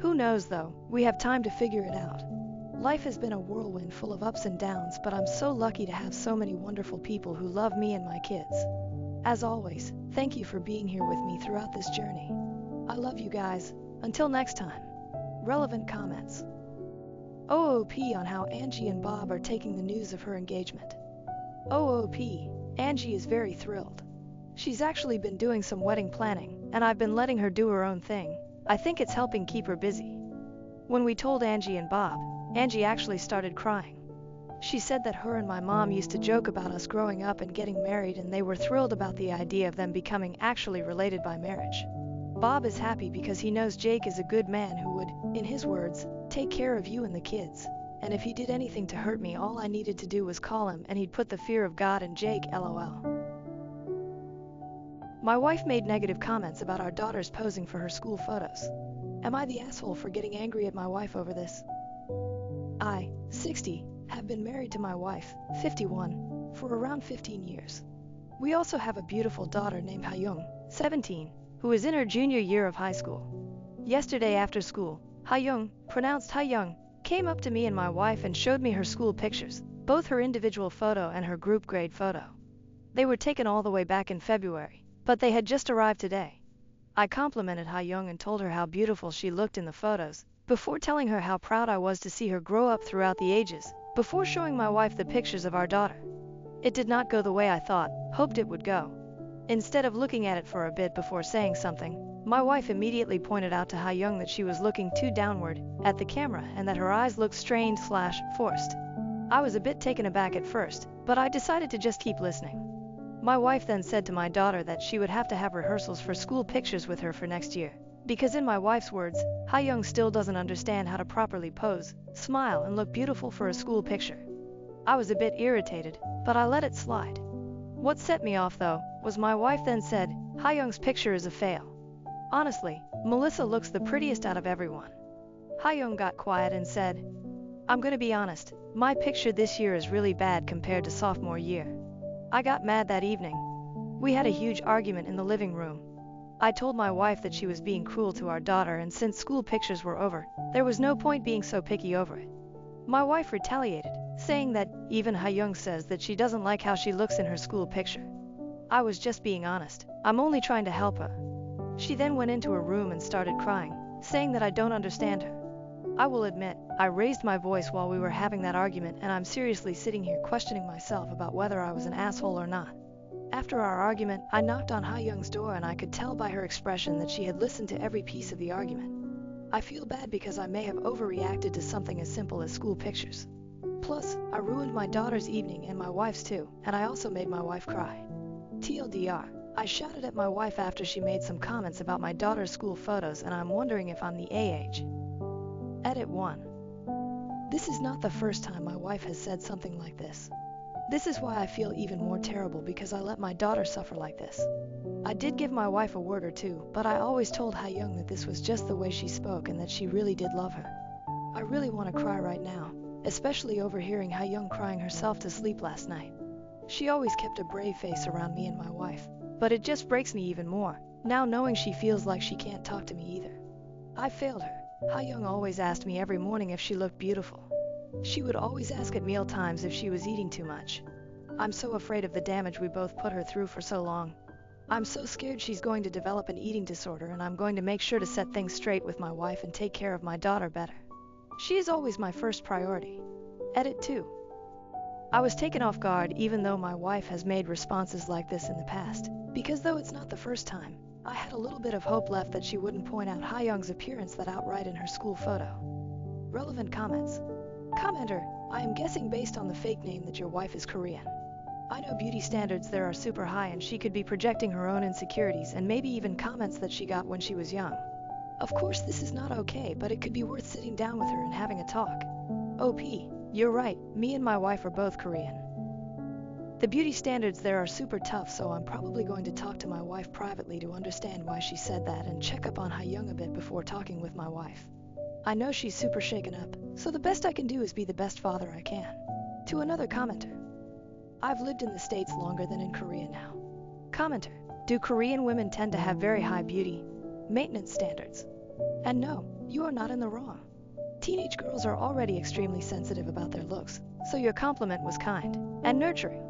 Who knows though, we have time to figure it out. Life has been a whirlwind full of ups and downs, but I'm so lucky to have so many wonderful people who love me and my kids. As always, thank you for being here with me throughout this journey. I love you guys. Until next time. Relevant comments. OOP on how Angie and Bob are taking the news of her engagement. OOP, Angie is very thrilled. She's actually been doing some wedding planning, and I've been letting her do her own thing. I think it's helping keep her busy. When we told Angie and Bob, Angie actually started crying. She said that her and my mom used to joke about us growing up and getting married, and they were thrilled about the idea of them becoming actually related by marriage. Bob is happy because he knows Jake is a good man who would, in his words, take care of you and the kids. And if he did anything to hurt me, all I needed to do was call him and he'd put the fear of God in Jake, LOL. My wife made negative comments about our daughters posing for her school photos. Am I the asshole for getting angry at my wife over this? I, 60, have been married to my wife, 51, for around 15 years. We also have a beautiful daughter named Hayoung, 17, who is in her junior year of high school. Yesterday after school, Hayoung, pronounced Hayoung, came up to me and my wife and showed me her school pictures, both her individual photo and her group grade photo. They were taken all the way back in February, but they had just arrived today. I complimented Hayoung and told her how beautiful she looked in the photos, before telling her how proud I was to see her grow up throughout the ages, before showing my wife the pictures of our daughter. It did not go the way I hoped it would go. Instead of looking at it for a bit before saying something, my wife immediately pointed out to Hayoung that she was looking too downward at the camera and that her eyes looked strained/forced. I was a bit taken aback at first, but I decided to just keep listening. My wife then said to my daughter that she would have to have rehearsals for school pictures with her for next year, because in my wife's words, Hayoung still doesn't understand how to properly pose, smile and look beautiful for a school picture. I was a bit irritated, but I let it slide. What set me off though, was my wife then said, Hayoung's picture is a fail. Honestly, Melissa looks the prettiest out of everyone. Hayoung got quiet and said, I'm gonna be honest, my picture this year is really bad compared to sophomore year. I got mad that evening. We had a huge argument in the living room. I told my wife that she was being cruel to our daughter, and since school pictures were over, there was no point being so picky over it. My wife retaliated, saying that even Hayoung says that she doesn't like how she looks in her school picture. I was just being honest, I'm only trying to help her. She then went into her room and started crying, saying that I don't understand her. I will admit, I raised my voice while we were having that argument, and I'm seriously sitting here questioning myself about whether I was an asshole or not. After our argument, I knocked on Hayoung's door and I could tell by her expression that she had listened to every piece of the argument. I feel bad because I may have overreacted to something as simple as school pictures. Plus, I ruined my daughter's evening and my wife's too, and I also made my wife cry. TLDR, I shouted at my wife after she made some comments about my daughter's school photos, and I'm wondering if I'm the age. Edit 1. This is not the first time my wife has said something like this. This is why I feel even more terrible, because I let my daughter suffer like this. I did give my wife a word or two, but I always told Hayoung that this was just the way she spoke and that she really did love her. I really want to cry right now, especially overhearing Hayoung crying herself to sleep last night. She always kept a brave face around me and my wife, but it just breaks me even more, now knowing she feels like she can't talk to me either. I failed her. Hayoung always asked me every morning if she looked beautiful. She would always ask at meal times if she was eating too much. I'm so afraid of the damage we both put her through for so long. I'm so scared she's going to develop an eating disorder, and I'm going to make sure to set things straight with my wife and take care of my daughter better. She is always my first priority. Edit 2. I was taken off guard even though my wife has made responses like this in the past, because though it's not the first time, I had a little bit of hope left that she wouldn't point out Hayoung's appearance that outright in her school photo. Relevant comments. Commenter, I am guessing based on the fake name that your wife is Korean. I know beauty standards there are super high, and she could be projecting her own insecurities and maybe even comments that she got when she was young. Of course this is not okay, but it could be worth sitting down with her and having a talk. OP, you're right, me and my wife are both Korean. The beauty standards there are super tough, so I'm probably going to talk to my wife privately to understand why she said that and check up on Hayoung a bit before talking with my wife. I know she's super shaken up, so the best I can do is be the best father I can. To another commenter. I've lived in the States longer than in Korea now. Commenter, do Korean women tend to have very high beauty maintenance standards? And no, you are not in the wrong. Teenage girls are already extremely sensitive about their looks, so your compliment was kind and nurturing.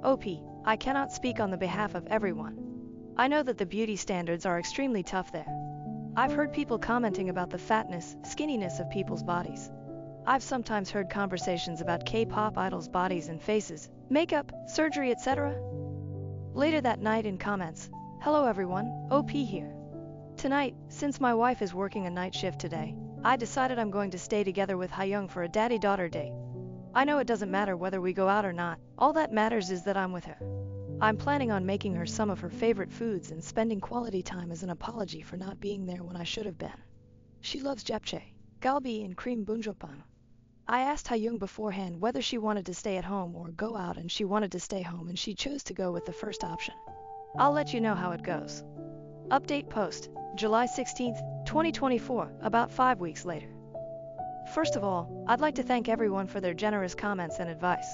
OP, I cannot speak on the behalf of everyone. I know that the beauty standards are extremely tough there. I've heard people commenting about the fatness, skinniness of people's bodies. I've sometimes heard conversations about K-pop idols' bodies and faces, makeup, surgery, etc. Later that night in comments, hello everyone, OP here. Tonight, since my wife is working a night shift today, I decided I'm going to stay together with Hayoung for a daddy-daughter date. I know it doesn't matter whether we go out or not, all that matters is that I'm with her. I'm planning on making her some of her favorite foods and spending quality time as an apology for not being there when I should have been. She loves japchae, galbi and cream bunjopang. I asked Hayoung beforehand whether she wanted to stay at home or go out, and she wanted to stay home, and she chose to go with the first option. I'll let you know how it goes. Update post, July 16, 2024, about 5 weeks later. First of all, I'd like to thank everyone for their generous comments and advice.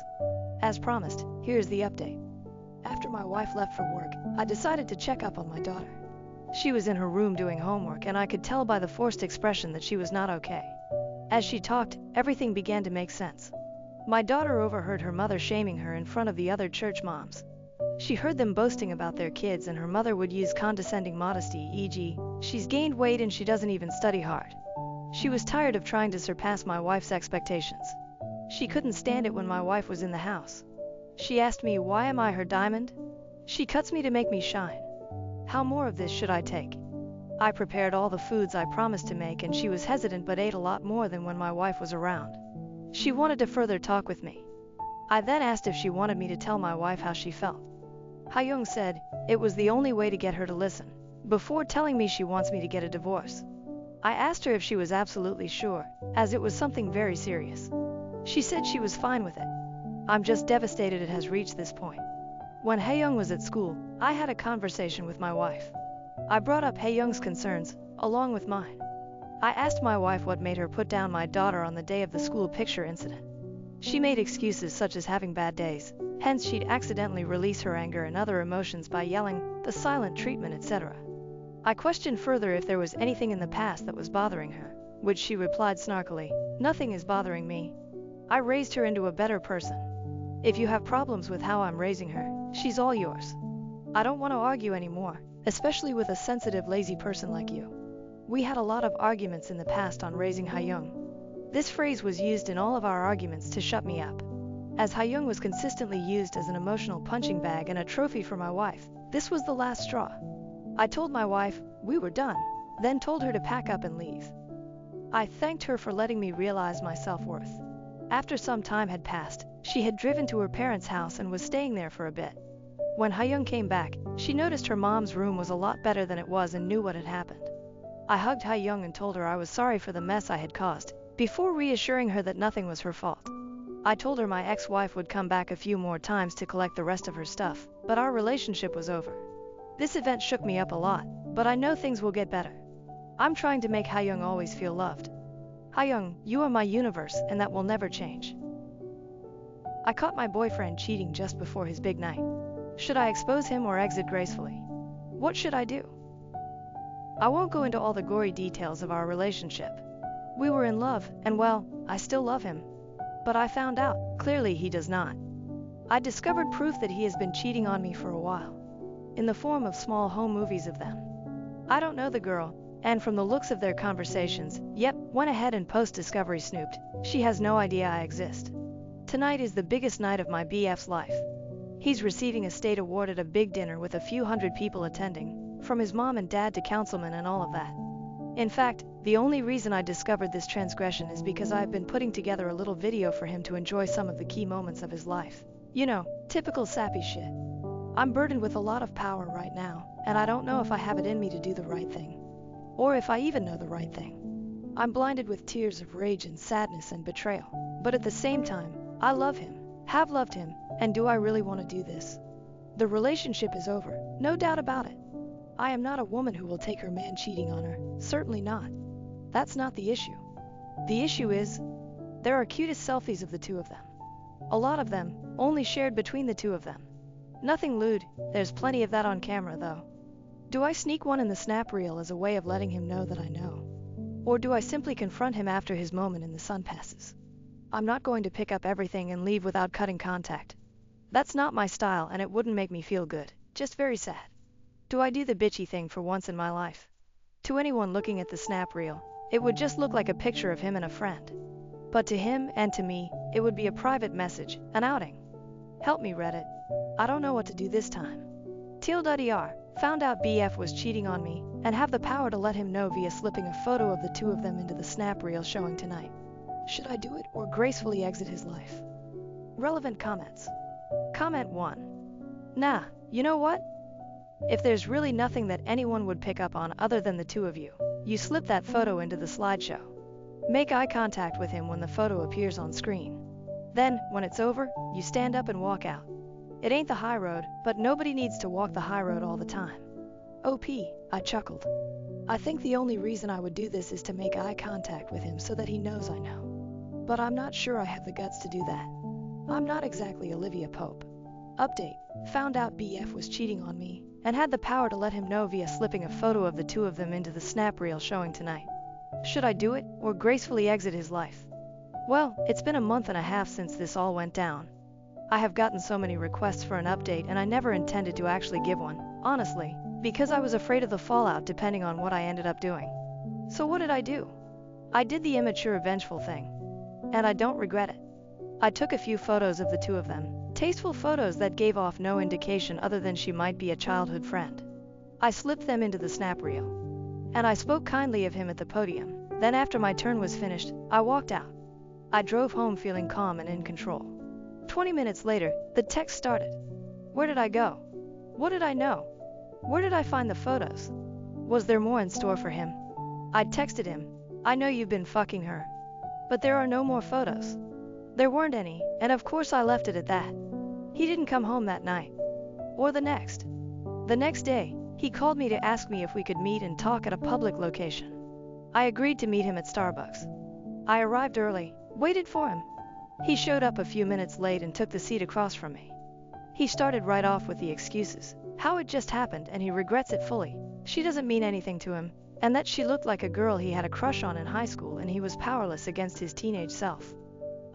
As promised, here's the update. After my wife left for work, I decided to check up on my daughter. She was in her room doing homework, and I could tell by the forced expression that she was not okay. As she talked, everything began to make sense. My daughter overheard her mother shaming her in front of the other church moms. She heard them boasting about their kids, and her mother would use condescending modesty, e.g., "She's gained weight and she doesn't even study hard." She was tired of trying to surpass my wife's expectations. She couldn't stand it when my wife was in the house. She asked me, why am I her diamond? She cuts me to make me shine. How more of this should I take? I prepared all the foods I promised to make, and she was hesitant but ate a lot more than when my wife was around. She wanted to further talk with me. I then asked if she wanted me to tell my wife how she felt. Hyung said it was the only way to get her to listen, before telling me she wants me to get a divorce. I asked her if she was absolutely sure, as it was something very serious. She said she was fine with it. I'm just devastated it has reached this point. When Haeyoung was at school, I had a conversation with my wife. I brought up Haeyoung's concerns, along with mine. I asked my wife what made her put down my daughter on the day of the school picture incident. She made excuses such as having bad days, hence she'd accidentally release her anger and other emotions by yelling, the silent treatment, etc. I questioned further if there was anything in the past that was bothering her, which she replied snarkily, "Nothing is bothering me. I raised her into a better person. If you have problems with how I'm raising her, she's all yours. I don't want to argue anymore, especially with a sensitive, lazy person like you." We had a lot of arguments in the past on raising Haeyoung. This phrase was used in all of our arguments to shut me up. As Haeyoung was consistently used as an emotional punching bag and a trophy for my wife, this was the last straw. I told my wife we were done, then told her to pack up and leave. I thanked her for letting me realize my self-worth. After some time had passed, she had driven to her parents' house and was staying there for a bit. When Haeyoung came back, she noticed her mom's room was a lot better than it was and knew what had happened. I hugged Haeyoung and told her I was sorry for the mess I had caused, before reassuring her that nothing was her fault. I told her my ex-wife would come back a few more times to collect the rest of her stuff, but our relationship was over. This event shook me up a lot, but I know things will get better. I'm trying to make Haeyoung always feel loved. Haeyoung, you are my universe, and that will never change. I caught my boyfriend cheating just before his big night. Should I expose him or exit gracefully? What should I do? I won't go into all the gory details of our relationship. We were in love, and well, I still love him. But I found out, clearly he does not. I discovered proof that he has been cheating on me for a while, in the form of small home movies of them. I don't know the girl, and from the looks of their conversations, yep, went ahead and post-discovery snooped. She has no idea I exist. Tonight is the biggest night of my BF's life. He's receiving a state award at a big dinner with a few hundred people attending, from his mom and dad to councilmen and all of that. In fact, the only reason I discovered this transgression is because I've been putting together a little video for him to enjoy some of the key moments of his life. You know, typical sappy shit. I'm burdened with a lot of power right now, and I don't know if I have it in me to do the right thing. Or if I even know the right thing. I'm blinded with tears of rage and sadness and betrayal. But at the same time, I love him, have loved him, and do I really want to do this? The relationship is over, no doubt about it. I am not a woman who will take her man cheating on her, certainly not. That's not the issue. The issue is, there are cutest selfies of the two of them. A lot of them, only shared between the two of them. Nothing lewd, there's plenty of that on camera though. Do I sneak one in the snap reel as a way of letting him know that I know? Or do I simply confront him after his moment in the sun passes? I'm not going to pick up everything and leave without cutting contact. That's not my style, and it wouldn't make me feel good, just very sad. Do I do the bitchy thing for once in my life? To anyone looking at the snap reel, it would just look like a picture of him and a friend. But to him and to me, it would be a private message, an outing. Help me, Reddit. I don't know what to do this time. TLDR, found out BF was cheating on me, and have the power to let him know via slipping a photo of the two of them into the snap reel showing tonight. Should I do it or gracefully exit his life? Relevant comments. Comment 1. Nah, you know what? If there's really nothing that anyone would pick up on other than the two of you, you slip that photo into the slideshow. Make eye contact with him when the photo appears on screen. Then, when it's over, you stand up and walk out. It ain't the high road, but nobody needs to walk the high road all the time. OP, I chuckled. I think the only reason I would do this is to make eye contact with him so that he knows I know. But I'm not sure I have the guts to do that. I'm not exactly Olivia Pope. Update, found out BF was cheating on me, and had the power to let him know via slipping a photo of the two of them into the snap reel showing tonight. Should I do it, or gracefully exit his life? Well, it's been a month and a half since this all went down. I have gotten so many requests for an update and I never intended to actually give one, honestly, because I was afraid of the fallout depending on what I ended up doing. So what did I do? I did the immature, vengeful thing. And I don't regret it. I took a few photos of the two of them, tasteful photos that gave off no indication other than she might be a childhood friend. I slipped them into the snap reel. And I spoke kindly of him at the podium. Then after my turn was finished, I walked out. I drove home feeling calm and in control. 20 minutes later, the text started. Where did I go? What did I know? Where did I find the photos? Was there more in store for him? I texted him, I know you've been fucking her. But there are no more photos. There weren't any, and of course I left it at that. He didn't come home that night. Or the next. The next day, he called me to ask me if we could meet and talk at a public location. I agreed to meet him at Starbucks. I arrived early, waited for him. He showed up a few minutes late and took the seat across from me. He started right off with the excuses, how it just happened and he regrets it fully. She doesn't mean anything to him, and that she looked like a girl he had a crush on in high school and he was powerless against his teenage self.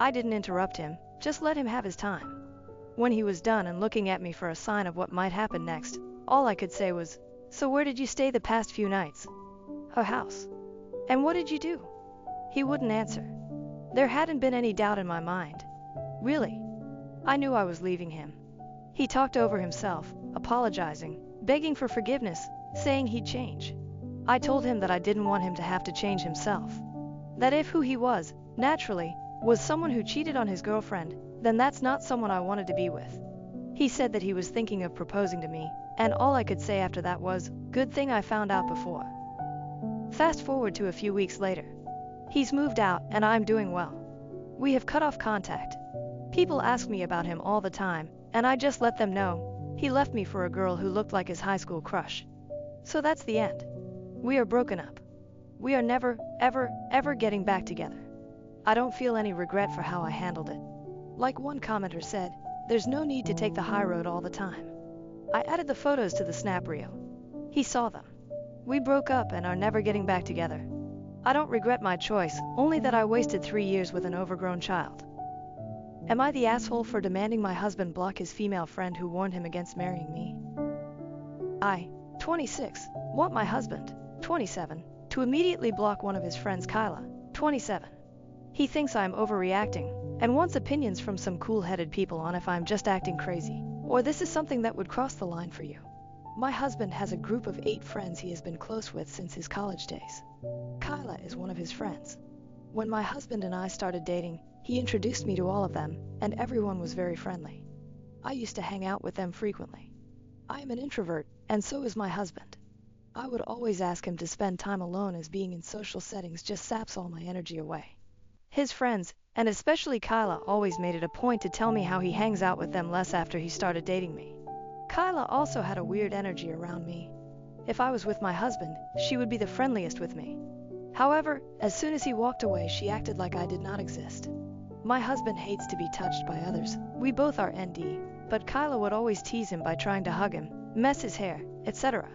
I didn't interrupt him, just let him have his time. When he was done and looking at me for a sign of what might happen next, all I could say was, so where did you stay the past few nights? Her house. And what did you do? He wouldn't answer. There hadn't been any doubt in my mind. Really. I knew I was leaving him. He talked over himself, apologizing, begging for forgiveness, saying he'd change. I told him that I didn't want him to have to change himself. That if who he was, naturally, was someone who cheated on his girlfriend, then that's not someone I wanted to be with. He said that he was thinking of proposing to me, and all I could say after that was, good thing I found out before. Fast forward to a few weeks later. He's moved out and I'm doing well. We have cut off contact. People ask me about him all the time, and I just let them know he left me for a girl who looked like his high school crush. So that's the end. We are broken up. We are never, ever, ever getting back together. I don't feel any regret for how I handled it. Like one commenter said, there's no need to take the high road all the time. I added the photos to the snap reel. He saw them. We broke up and are never getting back together. I don't regret my choice, only that I wasted 3 years with an overgrown child. Am I the asshole for demanding my husband block his female friend who warned him against marrying me? I, 26, want my husband, 27, to immediately block one of his friends, Kyla, 27. He thinks I'm overreacting, and wants opinions from some cool-headed people on if I'm just acting crazy, or this is something that would cross the line for you. My husband has a group of 8 friends he has been close with since his college days. Kyla is one of his friends. When my husband and I started dating, he introduced me to all of them, and everyone was very friendly. I used to hang out with them frequently. I am an introvert, and so is my husband. I would always ask him to spend time alone as being in social settings just saps all my energy away. His friends, and especially Kyla, always made it a point to tell me how he hangs out with them less after he started dating me. Kyla also had a weird energy around me. If I was with my husband, she would be the friendliest with me. However, as soon as he walked away, she acted like I did not exist. My husband hates to be touched by others. We both are ND, but Kyla would always tease him by trying to hug him, mess his hair, etc.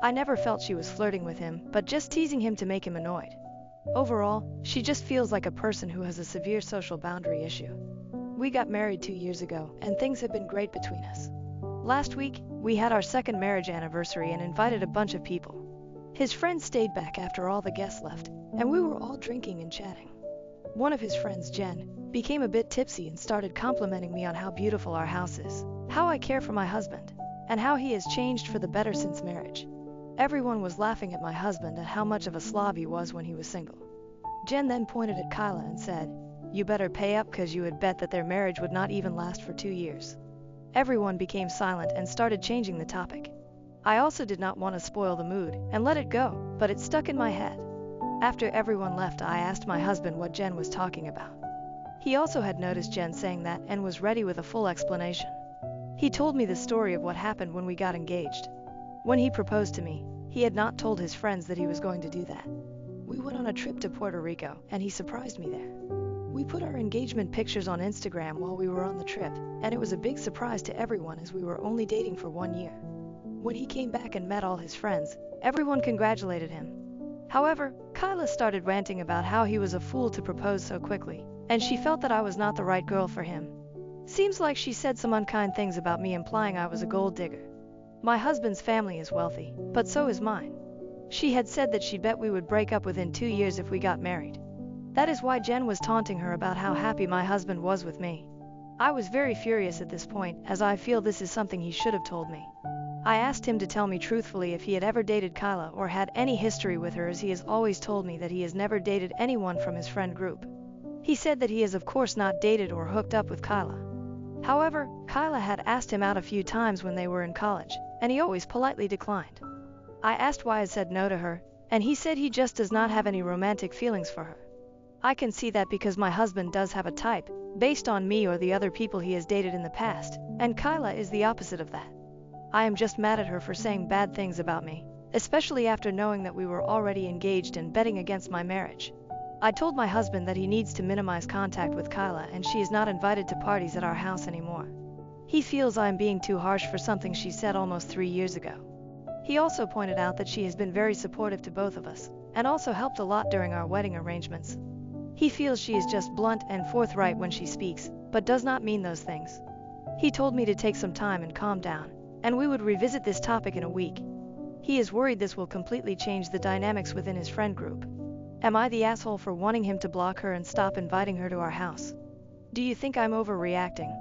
I never felt she was flirting with him, but just teasing him to make him annoyed. Overall, she just feels like a person who has a severe social boundary issue. We got married 2 years ago, and things have been great between us. Last week, we had our second marriage anniversary and invited a bunch of people. His friends stayed back after all the guests left, and we were all drinking and chatting. One of his friends, Jen, became a bit tipsy and started complimenting me on how beautiful our house is, how I care for my husband, and how he has changed for the better since marriage. Everyone was laughing at my husband and how much of a slob he was when he was single. Jen then pointed at Kyla and said, "You better pay up, 'cause you had bet that their marriage would not even last for 2 years." Everyone became silent and started changing the topic. I also did not want to spoil the mood and let it go, but it stuck in my head. After everyone left, I asked my husband what Jen was talking about. He also had noticed Jen saying that and was ready with a full explanation. He told me the story of what happened when we got engaged. When he proposed to me, he had not told his friends that he was going to do that. We went on a trip to Puerto Rico, and he surprised me there. We put our engagement pictures on Instagram while we were on the trip, and it was a big surprise to everyone as we were only dating for 1 year. When he came back and met all his friends, everyone congratulated him. However, Kyla started ranting about how he was a fool to propose so quickly, and she felt that I was not the right girl for him. Seems like she said some unkind things about me, implying I was a gold digger. My husband's family is wealthy, but so is mine. She had said that she'd bet we would break up within 2 years if we got married. That is why Jen was taunting her about how happy my husband was with me. I was very furious at this point, as I feel this is something he should have told me. I asked him to tell me truthfully if he had ever dated Kyla or had any history with her, as he has always told me that he has never dated anyone from his friend group. He said that he has of course not dated or hooked up with Kyla. However, Kyla had asked him out a few times when they were in college, and he always politely declined. I asked why I said no to her, and he said he just does not have any romantic feelings for her. I can see that because my husband does have a type, based on me or the other people he has dated in the past, and Kyla is the opposite of that. I am just mad at her for saying bad things about me, especially after knowing that we were already engaged and betting against my marriage. I told my husband that he needs to minimize contact with Kyla, and she is not invited to parties at our house anymore. He feels I am being too harsh for something she said almost 3 years ago. He also pointed out that she has been very supportive to both of us, and also helped a lot during our wedding arrangements. He feels she is just blunt and forthright when she speaks, but does not mean those things. He told me to take some time and calm down, and we would revisit this topic in a week. He is worried this will completely change the dynamics within his friend group. Am I the asshole for wanting him to block her and stop inviting her to our house? Do you think I'm overreacting?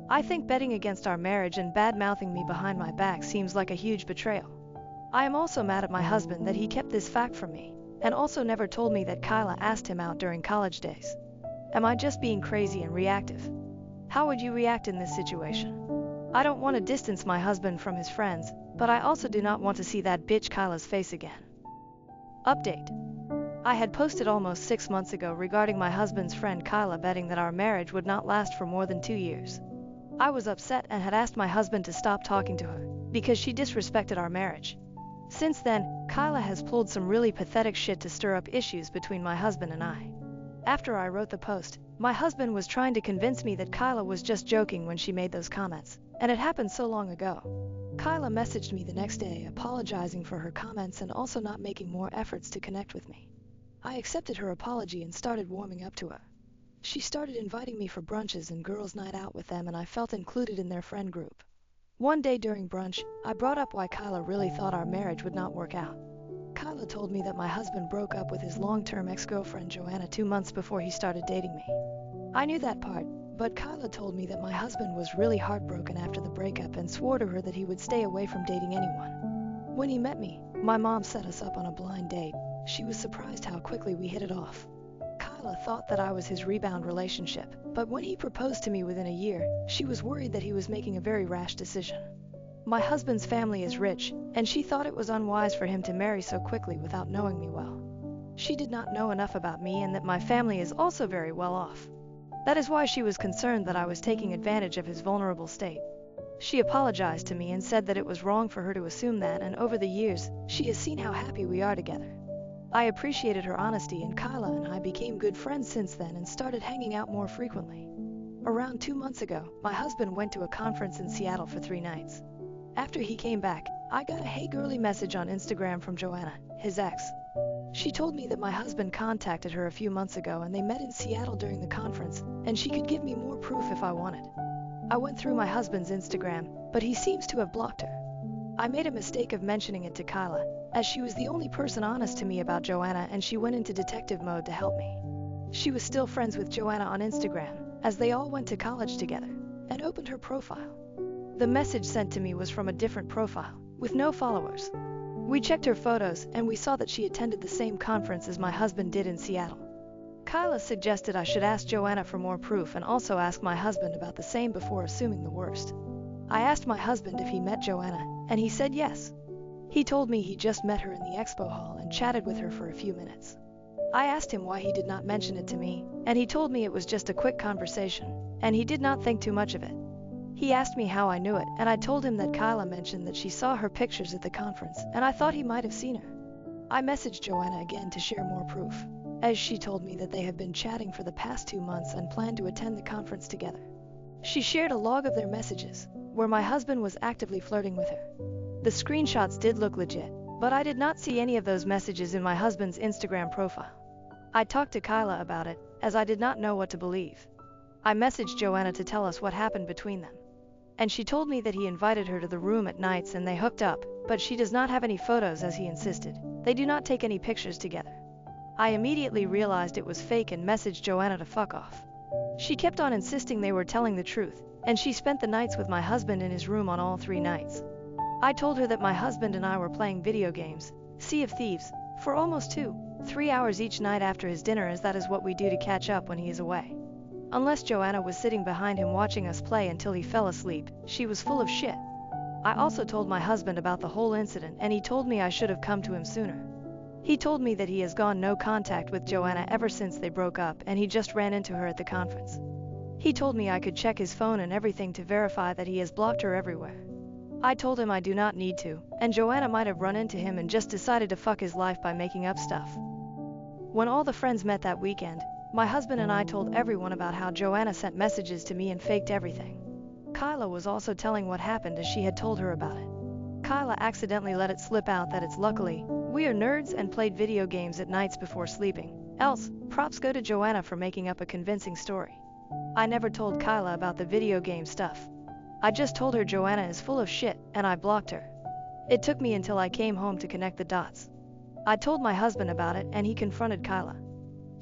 I think betting against our marriage and bad-mouthing me behind my back seems like a huge betrayal. I am also mad at my husband that he kept this fact from me, and also never told me that Kyla asked him out during college days. Am I just being crazy and reactive? How would you react in this situation? I don't want to distance my husband from his friends, but I also do not want to see that bitch Kyla's face again. Update. I had posted almost 6 months ago regarding my husband's friend Kyla betting that our marriage would not last for more than 2 years. I was upset and had asked my husband to stop talking to her, because she disrespected our marriage. Since then, Kyla has pulled some really pathetic shit to stir up issues between my husband and I. After I wrote the post, my husband was trying to convince me that Kyla was just joking when she made those comments, and it happened so long ago. Kyla messaged me the next day apologizing for her comments and also not making more efforts to connect with me. I accepted her apology and started warming up to her. She started inviting me for brunches and girls' night out with them, and I felt included in their friend group. One day during brunch, I brought up why Kyla really thought our marriage would not work out. Kyla told me that my husband broke up with his long-term ex-girlfriend Joanna 2 months before he started dating me. I knew that part, but Kyla told me that my husband was really heartbroken after the breakup and swore to her that he would stay away from dating anyone. When he met me, my mom set us up on a blind date. She was surprised how quickly we hit it off. Kyla thought that I was his rebound relationship, but when he proposed to me within a year, she was worried that he was making a very rash decision. My husband's family is rich, and she thought it was unwise for him to marry so quickly without knowing me well. She did not know enough about me and that my family is also very well off. That is why she was concerned that I was taking advantage of his vulnerable state. She apologized to me and said that it was wrong for her to assume that, and over the years, she has seen how happy we are together. I appreciated her honesty, and Kyla and I became good friends since then and started hanging out more frequently. Around 2 months ago, my husband went to a conference in Seattle for 3 nights. After he came back, I got a "Hey girly" message on Instagram from Joanna, his ex. She told me that my husband contacted her a few months ago and they met in Seattle during the conference, and she could give me more proof if I wanted. I went through my husband's Instagram, but he seems to have blocked her. I made a mistake of mentioning it to Kyla, as she was the only person honest to me about Joanna, and she went into detective mode to help me. She was still friends with Joanna on Instagram, as they all went to college together, and opened her profile. The message sent to me was from a different profile, with no followers. We checked her photos, and we saw that she attended the same conference as my husband did in Seattle. Kyla suggested I should ask Joanna for more proof and also ask my husband about the same before assuming the worst. I asked my husband if he met Joanna, and he said yes. He told me he just met her in the expo hall and chatted with her for a few minutes. I asked him why he did not mention it to me, and he told me it was just a quick conversation, and he did not think too much of it. He asked me how I knew it, and I told him that Kyla mentioned that she saw her pictures at the conference, and I thought he might have seen her. I messaged Joanna again to share more proof, as she told me that they have been chatting for the past 2 months and planned to attend the conference together. She shared a log of their messages, where my husband was actively flirting with her. The screenshots did look legit, but I did not see any of those messages in my husband's Instagram profile. I talked to Kyla about it, as I did not know what to believe. I messaged Joanna to tell us what happened between them, and she told me that he invited her to the room at nights and they hooked up, but she does not have any photos as he insisted. They do not take any pictures together. I immediately realized it was fake and messaged Joanna to fuck off. She kept on insisting they were telling the truth, and she spent the nights with my husband in his room on all 3 nights. I told her that my husband and I were playing video games, Sea of Thieves, for almost 2-3 hours each night after his dinner, as that is what we do to catch up when he is away. Unless Joanna was sitting behind him watching us play until he fell asleep, she was full of shit. I also told my husband about the whole incident, and he told me I should have come to him sooner. He told me that he has gone no contact with Joanna ever since they broke up, and he just ran into her at the conference. He told me I could check his phone and everything to verify that he has blocked her everywhere. I told him I do not need to, and Joanna might have run into him and just decided to fuck his life by making up stuff. When all the friends met that weekend, my husband and I told everyone about how Joanna sent messages to me and faked everything. Kyla was also telling what happened as she had told her about it. Kyla accidentally let it slip out that it's luckily, we are nerds and played video games at nights before sleeping. Else, props go to Joanna for making up a convincing story. I never told Kyla about the video game stuff. I just told her Joanna is full of shit, and I blocked her. It took me until I came home to connect the dots. I told my husband about it, and he confronted Kyla.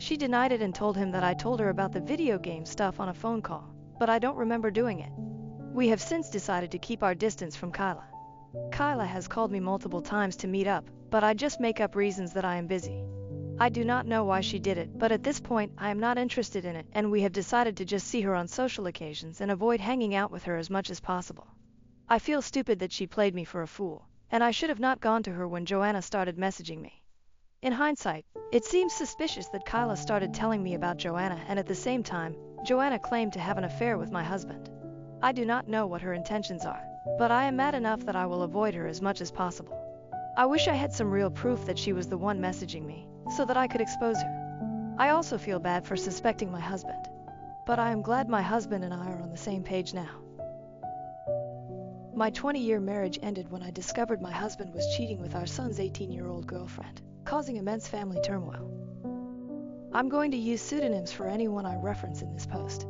She denied it and told him that I told her about the video game stuff on a phone call, but I don't remember doing it. We have since decided to keep our distance from Kyla. Kyla has called me multiple times to meet up, but I just make up reasons that I am busy. I do not know why she did it, but at this point I am not interested in it, and we have decided to just see her on social occasions and avoid hanging out with her as much as possible. I feel stupid that she played me for a fool, and I should have not gone to her when Joanna started messaging me. In hindsight, it seems suspicious that Kyla started telling me about Joanna, and at the same time, Joanna claimed to have an affair with my husband. I do not know what her intentions are, but I am mad enough that I will avoid her as much as possible. I wish I had some real proof that she was the one messaging me, so that I could expose her. I also feel bad for suspecting my husband, but I am glad my husband and I are on the same page now. My 20-year marriage ended when I discovered my husband was cheating with our son's 18-year-old girlfriend, causing immense family turmoil. I'm going to use pseudonyms for anyone I reference in this post.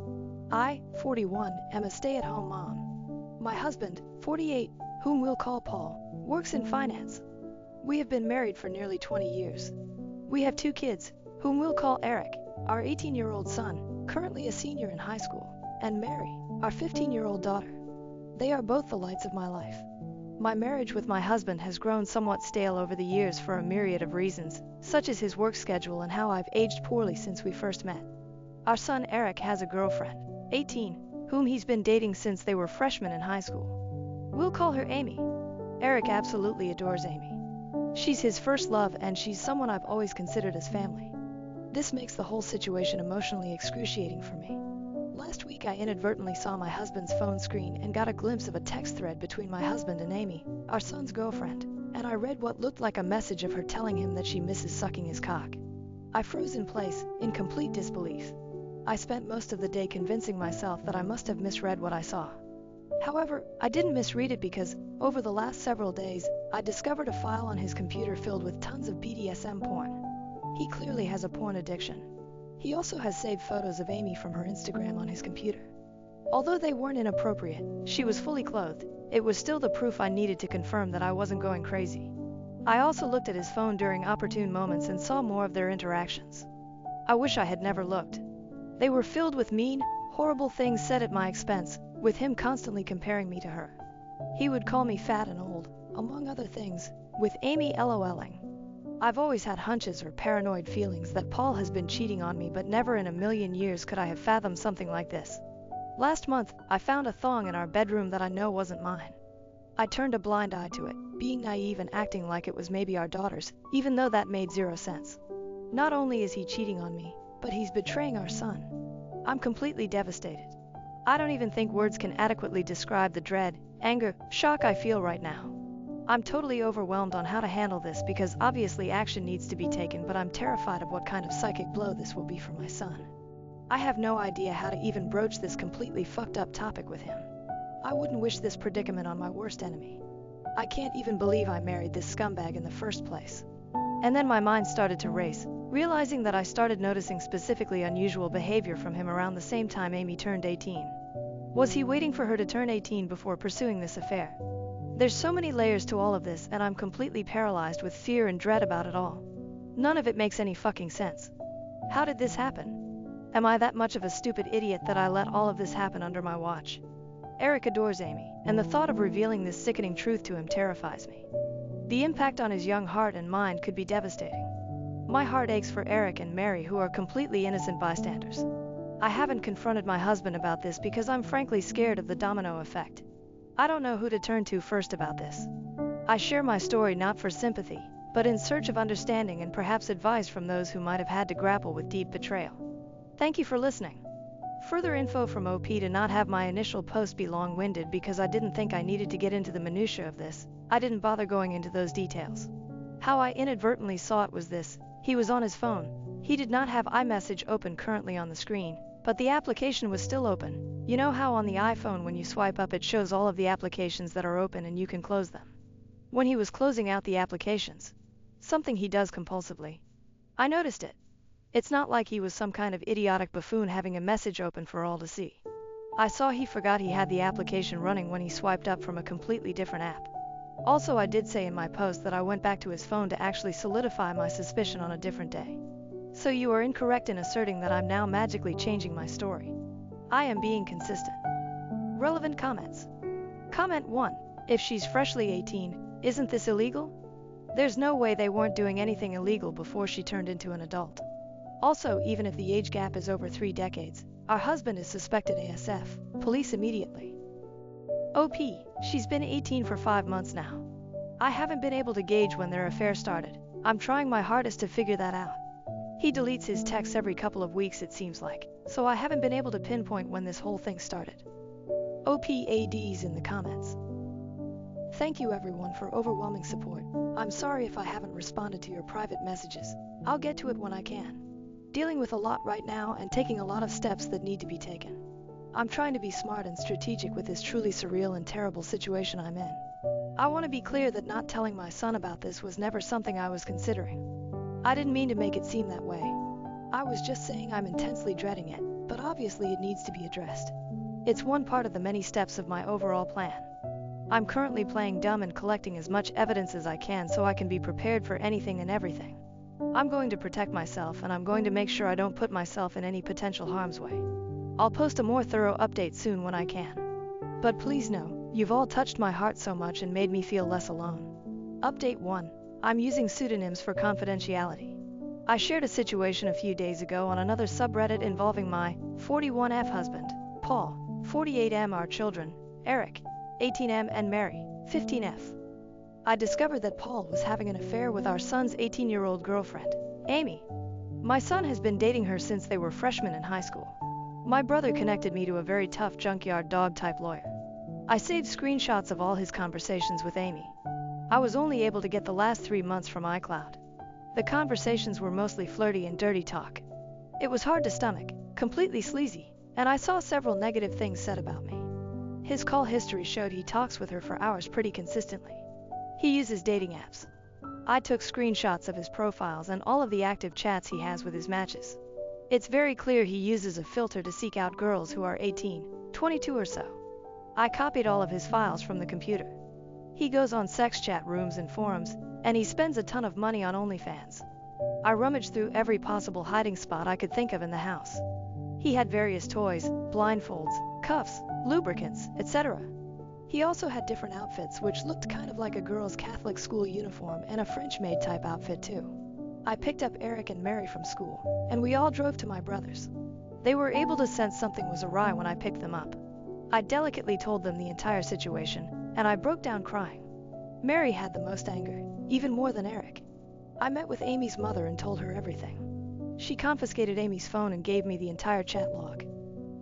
I, 41, am a stay-at-home mom. My husband, 48, whom we'll call Paul, works in finance. We have been married for nearly 20 years. We have 2 kids, whom we'll call Eric, our 18-year-old son, currently a senior in high school, and Mary, our 15-year-old daughter. They are both the lights of my life. My marriage with my husband has grown somewhat stale over the years for a myriad of reasons, such as his work schedule and how I've aged poorly since we first met. Our son Eric has a girlfriend, 18, whom he's been dating since they were freshmen in high school. We'll call her Amy. Eric absolutely adores Amy. She's his first love, and she's someone I've always considered as family. This makes the whole situation emotionally excruciating for me. Last week I inadvertently saw my husband's phone screen and got a glimpse of a text thread between my husband and Amy, our son's girlfriend, and I read what looked like a message of her telling him that she misses sucking his cock. I froze in place, in complete disbelief. I spent most of the day convincing myself that I must have misread what I saw. However, I didn't misread it because, over the last several days, I discovered a file on his computer filled with tons of BDSM porn. He clearly has a porn addiction. He also has saved photos of Amy from her Instagram on his computer. Although they weren't inappropriate, she was fully clothed, it was still the proof I needed to confirm that I wasn't going crazy. I also looked at his phone during opportune moments and saw more of their interactions. I wish I had never looked. They were filled with mean, horrible things said at my expense, with him constantly comparing me to her. He would call me fat and old, among other things, with Amy LOLing. I've always had hunches or paranoid feelings that Paul has been cheating on me, but never in a million years could I have fathomed something like this. Last month, I found a thong in our bedroom that I know wasn't mine. I turned a blind eye to it, being naive and acting like it was maybe our daughter's, even though that made zero sense. Not only is he cheating on me, but he's betraying our son. I'm completely devastated. I don't even think words can adequately describe the dread, anger, shock I feel right now. I'm totally overwhelmed on how to handle this because obviously action needs to be taken, but I'm terrified of what kind of psychic blow this will be for my son. I have no idea how to even broach this completely fucked up topic with him. I wouldn't wish this predicament on my worst enemy. I can't even believe I married this scumbag in the first place. And then my mind started to race, realizing that I started noticing specifically unusual behavior from him around the same time Amy turned 18. Was he waiting for her to turn 18 before pursuing this affair? There's so many layers to all of this, and I'm completely paralyzed with fear and dread about it all. None of it makes any fucking sense. How did this happen? Am I that much of a stupid idiot that I let all of this happen under my watch? Eric adores Amy, and the thought of revealing this sickening truth to him terrifies me. The impact on his young heart and mind could be devastating. My heart aches for Eric and Mary, who are completely innocent bystanders. I haven't confronted my husband about this because I'm frankly scared of the domino effect. I don't know who to turn to first about this. I share my story not for sympathy, but in search of understanding and perhaps advice from those who might have had to grapple with deep betrayal. Thank you for listening. Further info from OP to not have my initial post be long-winded because I didn't think I needed to get into the minutiae of this. I didn't bother going into those details. How I inadvertently saw it was this: he was on his phone. He did not have iMessage open currently on the screen, but the application was still open. You know how on the iPhone when you swipe up it shows all of the applications that are open and you can close them? When he was closing out the applications, something he does compulsively, I noticed it. It's not like he was some kind of idiotic buffoon having a message open for all to see. I saw he forgot he had the application running when he swiped up from a completely different app. Also, I did say in my post that I went back to his phone to actually solidify my suspicion on a different day. So you are incorrect in asserting that I'm now magically changing my story. I am being consistent. Relevant comments. Comment 1. If she's freshly 18, isn't this illegal? There's no way they weren't doing anything illegal before she turned into an adult. Also, even if the age gap is over 3 decades, our husband is suspected ASF. Police immediately. OP, she's been 18 for 5 months now. I haven't been able to gauge when their affair started. I'm trying my hardest to figure that out. He deletes his texts every couple of weeks it seems like, so I haven't been able to pinpoint when this whole thing started. OPADs in the comments. Thank you everyone for overwhelming support. I'm sorry if I haven't responded to your private messages. I'll get to it when I can. Dealing with a lot right now and taking a lot of steps that need to be taken. I'm trying to be smart and strategic with this truly surreal and terrible situation I'm in. I want to be clear that not telling my son about this was never something I was considering. I didn't mean to make it seem that way. I was just saying I'm intensely dreading it, but obviously it needs to be addressed. It's one part of the many steps of my overall plan. I'm currently playing dumb and collecting as much evidence as I can so I can be prepared for anything and everything. I'm going to protect myself, and I'm going to make sure I don't put myself in any potential harm's way. I'll post a more thorough update soon when I can. But please know, you've all touched my heart so much and made me feel less alone. Update 1. I'm using pseudonyms for confidentiality. I shared a situation a few days ago on another subreddit involving my 41F husband, Paul, 48M our children, Eric, 18M and Mary, 15F. I discovered that Paul was having an affair with our son's 18-year-old girlfriend, Amy. My son has been dating her since they were freshmen in high school. My brother connected me to a very tough junkyard dog-type lawyer. I saved screenshots of all his conversations with Amy. I was only able to get the last 3 months from iCloud. The conversations were mostly flirty and dirty talk. It was hard to stomach, completely sleazy, and I saw several negative things said about me. His call history showed he talks with her for hours pretty consistently. He uses dating apps. I took screenshots of his profiles and all of the active chats he has with his matches. It's very clear he uses a filter to seek out girls who are 18, 22 or so. I copied all of his files from the computer. He goes on sex chat rooms and forums, and he spends a ton of money on OnlyFans. I rummaged through every possible hiding spot I could think of in the house. He had various toys, blindfolds, cuffs, lubricants, etc. He also had different outfits which looked kind of like a girl's Catholic school uniform and a French maid type outfit too. I picked up Eric and Mary from school, and we all drove to my brother's. They were able to sense something was awry when I picked them up. I delicately told them the entire situation, and I broke down crying. Mary had the most anger, even more than Eric. I met with Amy's mother and told her everything. She confiscated Amy's phone and gave me the entire chat log.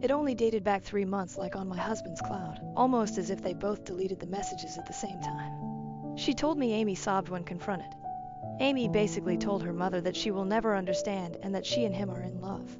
It only dated back 3 months, like on my husband's cloud, almost as if they both deleted the messages at the same time. She told me Amy sobbed when confronted. Amy basically told her mother that she will never understand and that she and him are in love.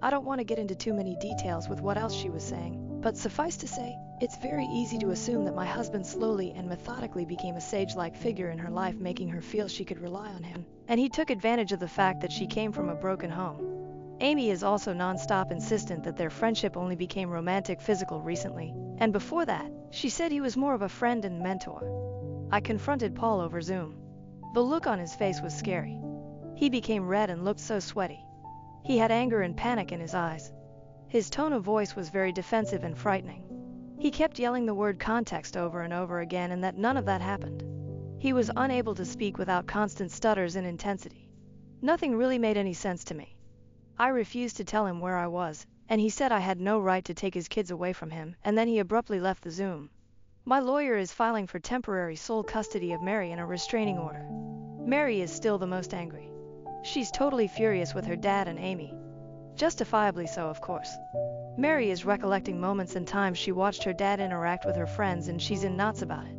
I don't want to get into too many details with what else she was saying, but suffice to say, it's very easy to assume that my husband slowly and methodically became a sage-like figure in her life, making her feel she could rely on him, and he took advantage of the fact that she came from a broken home. Amy is also non-stop insistent that their friendship only became romantic physical recently, and before that, she said he was more of a friend and mentor. I confronted Paul over Zoom. The look on his face was scary. He became red and looked so sweaty. He had anger and panic in his eyes. His tone of voice was very defensive and frightening. He kept yelling the word context over and over again, and that none of that happened. He was unable to speak without constant stutters and intensity. Nothing really made any sense to me. I refused to tell him where I was, and he said I had no right to take his kids away from him, and then he abruptly left the Zoom. My lawyer is filing for temporary sole custody of Mary and a restraining order. Mary is still the most angry. She's totally furious with her dad and Amy. Justifiably so, of course. Mary is recollecting moments and times she watched her dad interact with her friends, and she's in knots about it.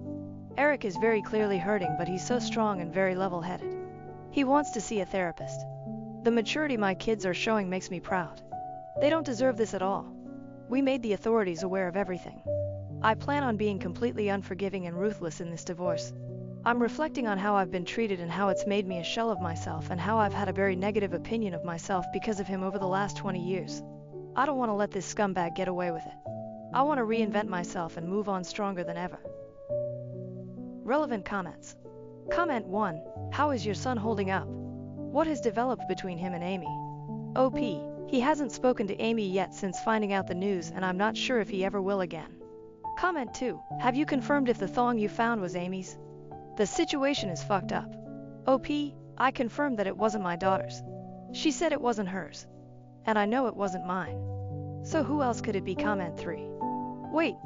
Eric is very clearly hurting, but he's so strong and very level-headed. He wants to see a therapist. The maturity my kids are showing makes me proud. They don't deserve this at all. We made the authorities aware of everything. I plan on being completely unforgiving and ruthless in this divorce. I'm reflecting on how I've been treated and how it's made me a shell of myself, and how I've had a very negative opinion of myself because of him over the last 20 years. I don't want to let this scumbag get away with it. I want to reinvent myself and move on stronger than ever. Relevant comments. Comment 1. How is your son holding up? What has developed between him and Amy? OP. He hasn't spoken to Amy yet since finding out the news, and I'm not sure if he ever will again. Comment 2. Have you confirmed if the thong you found was Amy's? The situation is fucked up. OP. I confirmed that it wasn't my daughter's. She said it wasn't hers. And I know it wasn't mine. So who else could it be? Comment 3. Wait.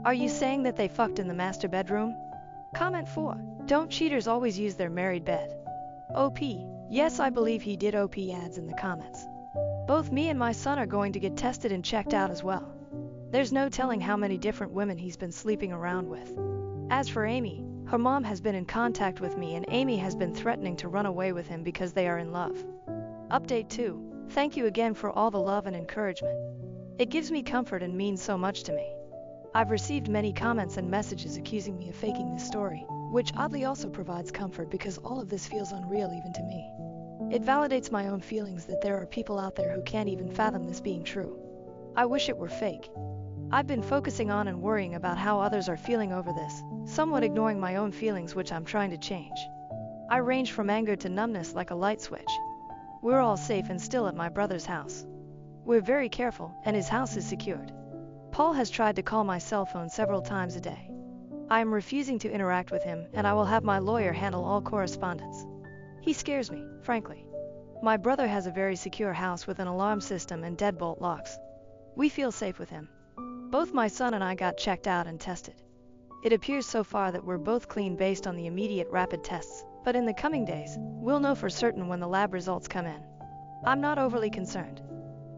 Are you saying that they fucked in the master bedroom? Comment 4. Don't cheaters always use their married bed? OP. Yes, I believe he did. OP adds in the comments. Both me and my son are going to get tested and checked out as well. There's no telling how many different women he's been sleeping around with. As for Amy, her mom has been in contact with me, and Amy has been threatening to run away with him because they are in love. Update 2. Thank you again for all the love and encouragement. It gives me comfort and means so much to me. I've received many comments and messages accusing me of faking this story, which oddly also provides comfort because all of this feels unreal even to me. It validates my own feelings that there are people out there who can't even fathom this being true. I wish it were fake. I've been focusing on and worrying about how others are feeling over this, somewhat ignoring my own feelings, which I'm trying to change. I range from anger to numbness like a light switch. We're all safe and still at my brother's house. We're very careful, and his house is secured. Paul has tried to call my cell phone several times a day. I am refusing to interact with him, and I will have my lawyer handle all correspondence. He scares me, frankly. My brother has a very secure house with an alarm system and deadbolt locks. We feel safe with him. Both my son and I got checked out and tested. It appears so far that we're both clean based on the immediate rapid tests, but in the coming days, we'll know for certain when the lab results come in. I'm not overly concerned.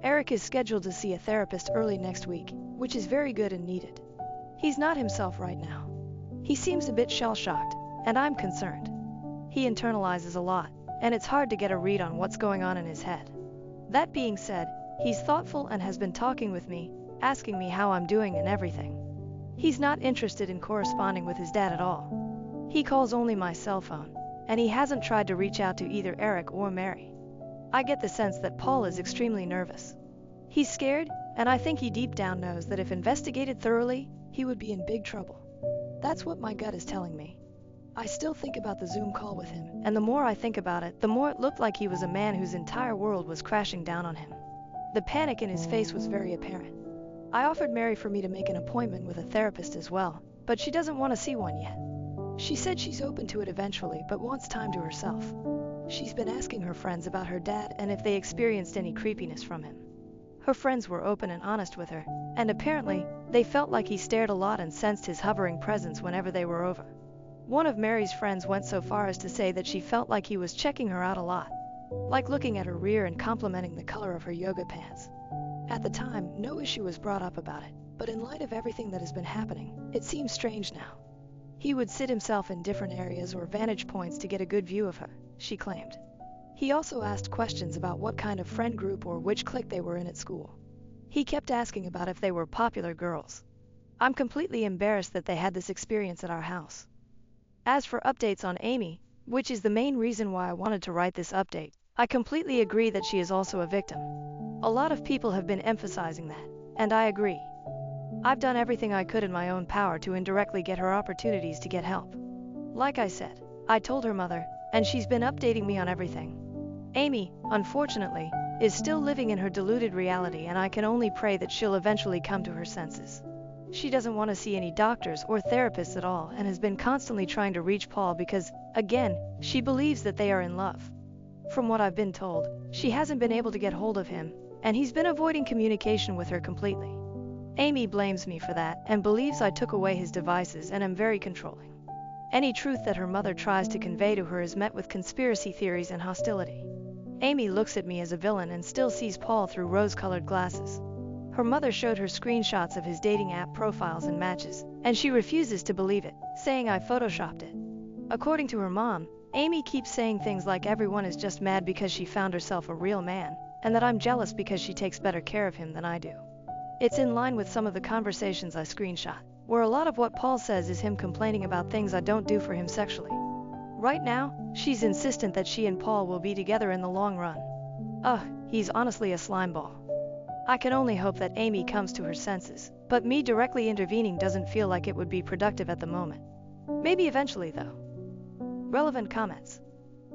Eric is scheduled to see a therapist early next week, which is very good and needed. He's not himself right now. He seems a bit shell-shocked, and I'm concerned. He internalizes a lot, and it's hard to get a read on what's going on in his head. That being said, he's thoughtful and has been talking with me, asking me how I'm doing and everything. He's not interested in corresponding with his dad at all. He calls only my cell phone, and he hasn't tried to reach out to either Eric or Mary. I get the sense that Paul is extremely nervous. He's scared, and I think he deep down knows that if investigated thoroughly, he would be in big trouble. That's what my gut is telling me. I still think about the Zoom call with him, and the more I think about it, the more it looked like he was a man whose entire world was crashing down on him. The panic in his face was very apparent. I offered Mary for me to make an appointment with a therapist as well, but she doesn't want to see one yet. She said she's open to it eventually, but wants time to herself. She's been asking her friends about her dad and if they experienced any creepiness from him. Her friends were open and honest with her, and apparently, they felt like he stared a lot and sensed his hovering presence whenever they were over. One of Mary's friends went so far as to say that she felt like he was checking her out a lot, like looking at her rear and complimenting the color of her yoga pants. At the time, no issue was brought up about it, but in light of everything that has been happening, it seems strange now. He would sit himself in different areas or vantage points to get a good view of her, she claimed. He also asked questions about what kind of friend group or which clique they were in at school. He kept asking about if they were popular girls. I'm completely embarrassed that they had this experience at our house. As for updates on Amy, which is the main reason why I wanted to write this update, I completely agree that she is also a victim. A lot of people have been emphasizing that, and I agree. I've done everything I could in my own power to indirectly get her opportunities to get help. Like I said, I told her mother, and she's been updating me on everything. Amy, unfortunately, is still living in her deluded reality, and I can only pray that she'll eventually come to her senses. She doesn't want to see any doctors or therapists at all and has been constantly trying to reach Paul because, again, she believes that they are in love. From what I've been told, she hasn't been able to get hold of him, and he's been avoiding communication with her completely. Amy blames me for that and believes I took away his devices and am very controlling. Any truth that her mother tries to convey to her is met with conspiracy theories and hostility. Amy looks at me as a villain and still sees Paul through rose-colored glasses. Her mother showed her screenshots of his dating app profiles and matches, and she refuses to believe it, saying I photoshopped it. According to her mom, Amy keeps saying things like everyone is just mad because she found herself a real man, and that I'm jealous because she takes better care of him than I do. It's in line with some of the conversations I screenshot, where a lot of what Paul says is him complaining about things I don't do for him sexually. Right now, she's insistent that she and Paul will be together in the long run. He's honestly a slimeball. I can only hope that Amy comes to her senses, but me directly intervening doesn't feel like it would be productive at the moment. Maybe eventually though. Relevant comments.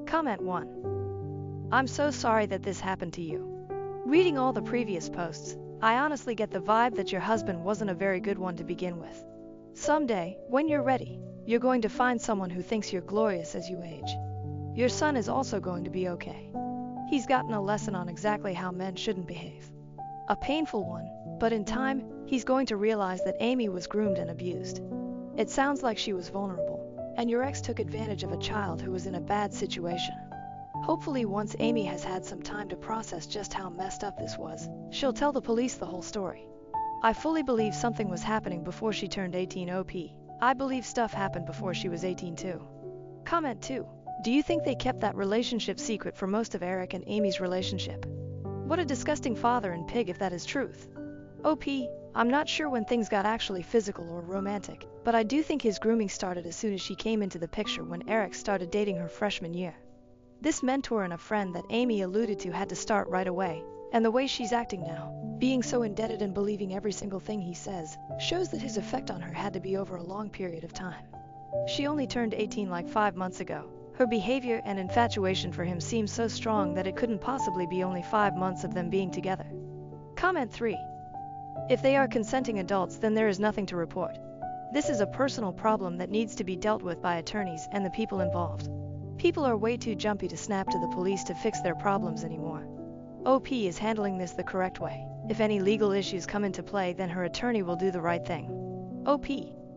Comment 1. I'm so sorry that this happened to you. Reading all the previous posts, I honestly get the vibe that your husband wasn't a very good one to begin with. Someday, when you're ready, you're going to find someone who thinks you're glorious as you age. Your son is also going to be okay. He's gotten a lesson on exactly how men shouldn't behave. A painful one, but in time, he's going to realize that Amy was groomed and abused. It sounds like she was vulnerable, and your ex took advantage of a child who was in a bad situation. Hopefully once Amy has had some time to process just how messed up this was, she'll tell the police the whole story. I fully believe something was happening before she turned 18 OP. I believe stuff happened before she was 18 too. Comment 2. Do you think they kept that relationship secret for most of Eric and Amy's relationship? What a disgusting father and pig if that is truth. OP, I'm not sure when things got actually physical or romantic, but I do think his grooming started as soon as she came into the picture when Eric started dating her freshman year. This mentor and a friend that Amy alluded to had to start right away, and the way she's acting now, being so indebted and believing every single thing he says, shows that his effect on her had to be over a long period of time. She only turned 18 like 5 months ago. Her behavior and infatuation for him seems so strong that it couldn't possibly be only 5 months of them being together. Comment 3. If they are consenting adults, then there is nothing to report. This is a personal problem that needs to be dealt with by attorneys and the people involved. People are way too jumpy to snap to the police to fix their problems anymore. OP is handling this the correct way. If any legal issues come into play, then her attorney will do the right thing. OP.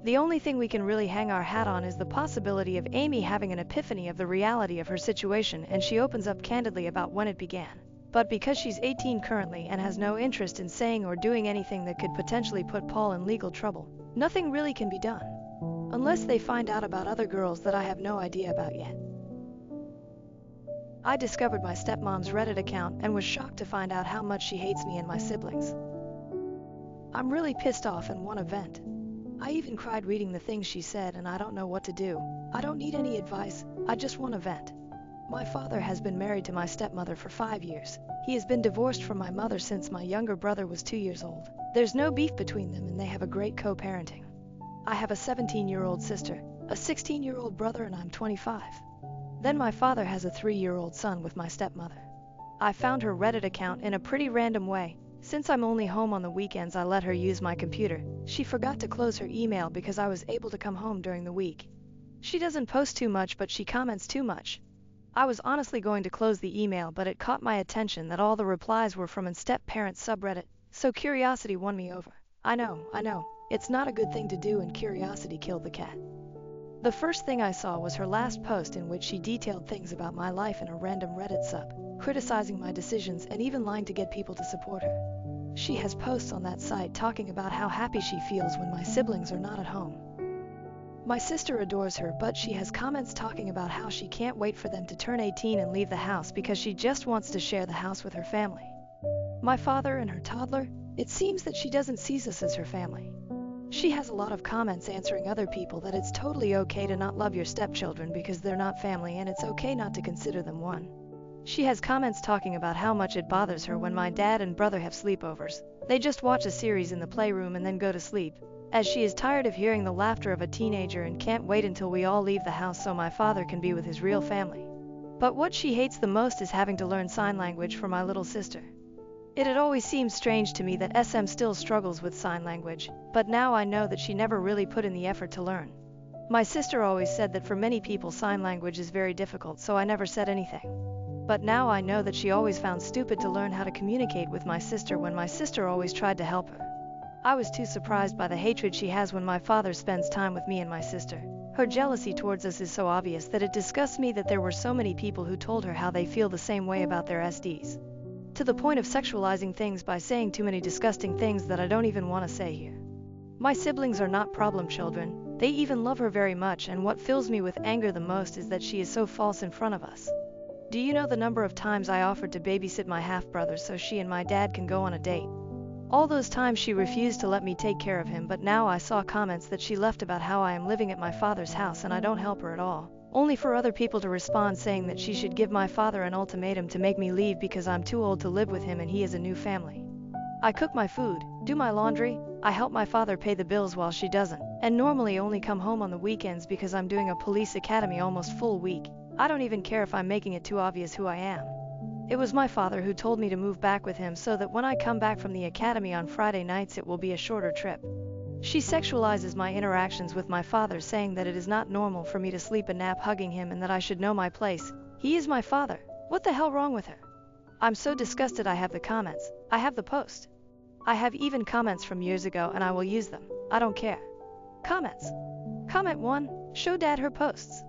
The only thing we can really hang our hat on is the possibility of Amy having an epiphany of the reality of her situation, and she opens up candidly about when it began. But because she's 18 currently and has no interest in saying or doing anything that could potentially put Paul in legal trouble, nothing really can be done. Unless they find out about other girls that I have no idea about yet. I discovered my stepmom's Reddit account and was shocked to find out how much she hates me and my siblings. I'm really pissed off and want to vent. I even cried reading the things she said, and I don't know what to do. I don't need any advice, I just want to vent. My father has been married to my stepmother for 5 years. He has been divorced from my mother since my younger brother was 2 years old. There's no beef between them and they have a great co-parenting. I have a 17-year-old sister, a 16-year-old brother, and I'm 25. Then my father has a 3-year-old son with my stepmother. I found her Reddit account in a pretty random way. Since I'm only home on the weekends, I let her use my computer. She forgot to close her email because I was able to come home during the week. She doesn't post too much, but she comments too much. I was honestly going to close the email, but it caught my attention that all the replies were from step-parents subreddit, so curiosity won me over. I know, it's not a good thing to do, and curiosity killed the cat. The first thing I saw was her last post, in which she detailed things about my life in a random Reddit sub, criticizing my decisions and even lying to get people to support her. She has posts on that site talking about how happy she feels when my siblings are not at home. My sister adores her, but she has comments talking about how she can't wait for them to turn 18 and leave the house because she just wants to share the house with her family. My father and her toddler, it seems that she doesn't see us as her family. She has a lot of comments answering other people that it's totally okay to not love your stepchildren because they're not family and it's okay not to consider them one. She has comments talking about how much it bothers her when my dad and brother have sleepovers. They just watch a series in the playroom and then go to sleep, as she is tired of hearing the laughter of a teenager and can't wait until we all leave the house so my father can be with his real family. But what she hates the most is having to learn sign language for my little sister. It had always seemed strange to me that SM still struggles with sign language, but now I know that she never really put in the effort to learn. My sister always said that for many people sign language is very difficult, so I never said anything. But now I know that she always found stupid to learn how to communicate with my sister when my sister always tried to help her. I was too surprised by the hatred she has when my father spends time with me and my sister. Her jealousy towards us is so obvious that it disgusts me that there were so many people who told her how they feel the same way about their SDs. To the point of sexualizing things by saying too many disgusting things that I don't even want to say here. My siblings are not problem children, they even love her very much, and what fills me with anger the most is that she is so false in front of us. Do you know the number of times I offered to babysit my half-brother so she and my dad can go on a date? All those times she refused to let me take care of him, but now I saw comments that she left about how I am living at my father's house and I don't help her at all, only for other people to respond saying that she should give my father an ultimatum to make me leave because I'm too old to live with him and he has a new family. I cook my food, do my laundry, I help my father pay the bills while she doesn't, and normally only come home on the weekends because I'm doing a police academy almost full week. I don't even care if I'm making it too obvious who I am. It was my father who told me to move back with him so that when I come back from the academy on Friday nights it will be a shorter trip. She sexualizes my interactions with my father, saying that it is not normal for me to sleep a nap hugging him and that I should know my place. He is my father. What the hell wrong with her? I'm so disgusted. I have the comments. I have the post. I have even comments from years ago and I will use them. I don't care. Comments. Comment 1. Show dad her posts.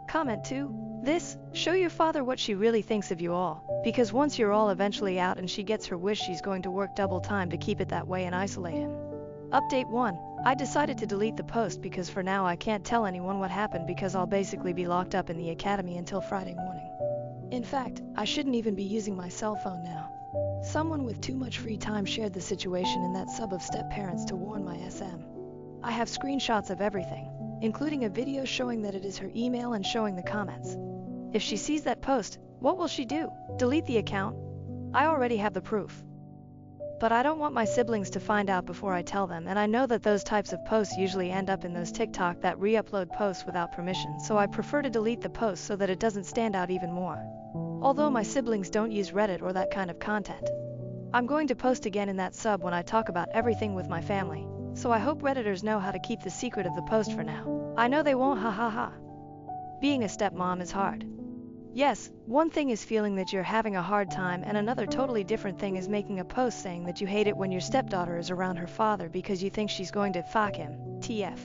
Comment 2. This, show your father what she really thinks of you all, because once you're all eventually out and she gets her wish, she's going to work double time to keep it that way and isolate him. Update 1. I decided to delete the post because for now I can't tell anyone what happened because I'll basically be locked up in the academy until Friday morning. In fact, I shouldn't even be using my cell phone now. Someone with too much free time shared the situation in that sub of step-parents to warn my SM. I have screenshots of everything, including a video showing that it is her email and showing the comments. If she sees that post, what will she do? Delete the account? I already have the proof. But I don't want my siblings to find out before I tell them, and I know that those types of posts usually end up in those TikTok that re-upload posts without permission, so I prefer to delete the post so that it doesn't stand out even more. Although my siblings don't use Reddit or that kind of content. I'm going to post again in that sub when I talk about everything with my family, so I hope Redditors know how to keep the secret of the post for now. I know they won't, ha ha ha. Being a stepmom is hard. Yes, one thing is feeling that you're having a hard time, and another totally different thing is making a post saying that you hate it when your stepdaughter is around her father because you think she's going to fuck him. TF.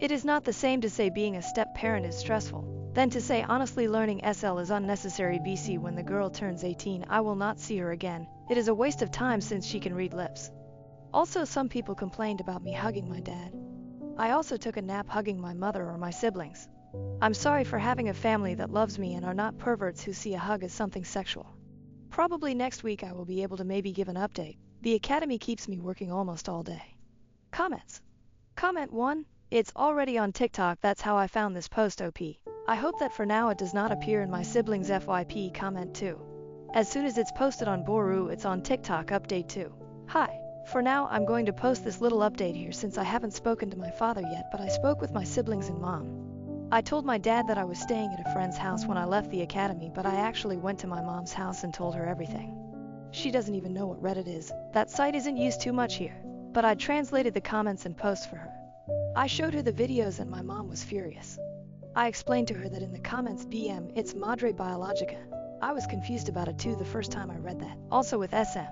It is not the same to say being a step-parent is stressful, than to say honestly learning SL is unnecessary. BC when the girl turns 18 I will not see her again. It is a waste of time since she can read lips. Also, some people complained about me hugging my dad. I also took a nap hugging my mother or my siblings. I'm sorry for having a family that loves me and are not perverts who see a hug as something sexual. Probably next week I will be able to maybe give an update. The academy keeps me working almost all day. Comments. Comment 1. It's already on TikTok. That's how I found this post. OP. I hope that for now it does not appear in my siblings' FYP. Comment 2. As soon as it's posted on Boru, it's on TikTok. Update 2. Hi. For now I'm going to post this little update here since I haven't spoken to my father yet, but I spoke with my siblings and mom. I told my dad that I was staying at a friend's house when I left the academy, but I actually went to my mom's house and told her everything. She doesn't even know what Reddit is. That site isn't used too much here, but I translated the comments and posts for her. I showed her the videos and my mom was furious. I explained to her that in the comments BM it's Madre Biologica. I was confused about it too the first time I read that, also with SM.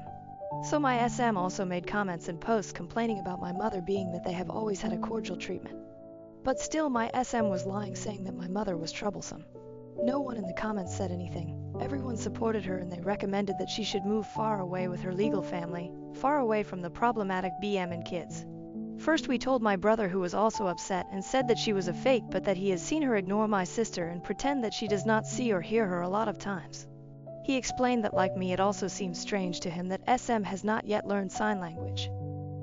So my SM also made comments and posts complaining about my mother, being that they have always had a cordial treatment. But still my SM was lying, saying that my mother was troublesome. No one in the comments said anything. Everyone supported her and they recommended that she should move far away with her legal family, far away from the problematic BM and kids. First we told my brother, who was also upset and said that she was a fake, but that he has seen her ignore my sister and pretend that she does not see or hear her a lot of times. He explained that, like me, it also seems strange to him that SM has not yet learned sign language.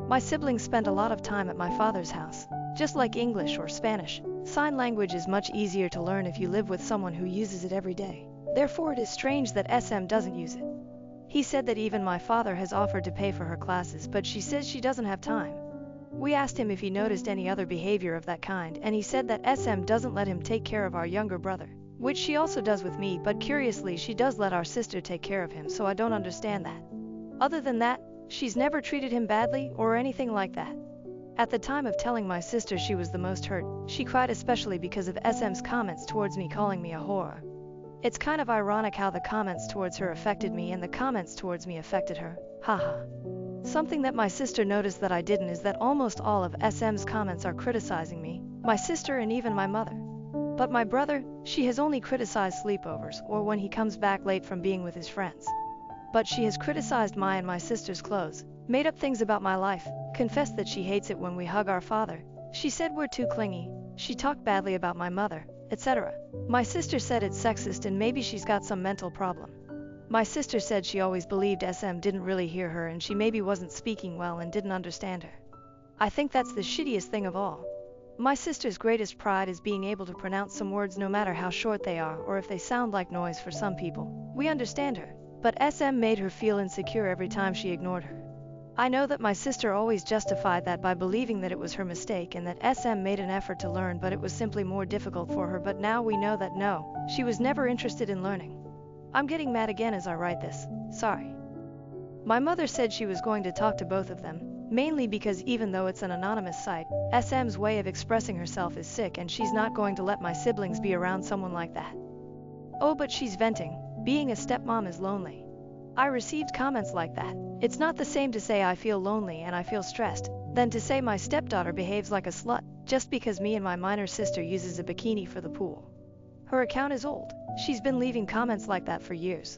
My siblings spend a lot of time at my father's house. Just like English or Spanish, sign language is much easier to learn if you live with someone who uses it every day. Therefore it is strange that SM doesn't use it. He said that even my father has offered to pay for her classes, but she says she doesn't have time. We asked him if he noticed any other behavior of that kind, and he said that SM doesn't let him take care of our younger brother, which she also does with me, but curiously she does let our sister take care of him, so I don't understand that. Other than that, she's never treated him badly or anything like that. At the time of telling my sister she was the most hurt, she cried, especially because of SM's comments towards me, calling me a whore. It's kind of ironic how the comments towards her affected me and the comments towards me affected her. Haha. Something that my sister noticed that I didn't is that almost all of SM's comments are criticizing me, my sister, and even my mother. But my brother, she has only criticized sleepovers or when he comes back late from being with his friends. But she has criticized my and my sister's clothes, made up things about my life, confessed that she hates it when we hug our father. She said we're too clingy, she talked badly about my mother, etc. My sister said it's sexist and maybe she's got some mental problem. My sister said she always believed SM didn't really hear her and she maybe wasn't speaking well and didn't understand her. I think that's the shittiest thing of all. My sister's greatest pride is being able to pronounce some words no matter how short they are or if they sound like noise for some people. We understand her, but SM made her feel insecure every time she ignored her. I know that my sister always justified that by believing that it was her mistake and that SM made an effort to learn, but it was simply more difficult for her. But now we know that no, she was never interested in learning. I'm getting mad again as I write this, sorry. My mother said she was going to talk to both of them, mainly because even though it's an anonymous site, SM's way of expressing herself is sick and she's not going to let my siblings be around someone like that. Oh, but she's venting. Being a stepmom is lonely. I received comments like that. It's not the same to say I feel lonely and I feel stressed, than to say my stepdaughter behaves like a slut, just because me and my minor sister uses a bikini for the pool. Her account is old. She's been leaving comments like that for years.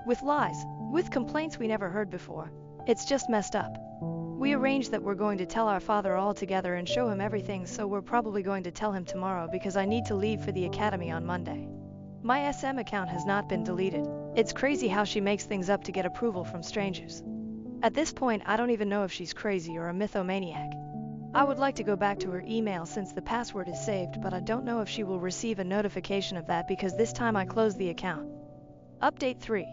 With lies, with complaints we never heard before. It's just messed up. We arranged that we're going to tell our father all together and show him everything, so we're probably going to tell him tomorrow because I need to leave for the academy on Monday. My SM account has not been deleted. It's crazy how she makes things up to get approval from strangers. At this point, I don't even know if she's crazy or a mythomaniac. I would like to go back to her email since the password is saved, but I don't know if she will receive a notification of that because this time I closed the account. Update 3.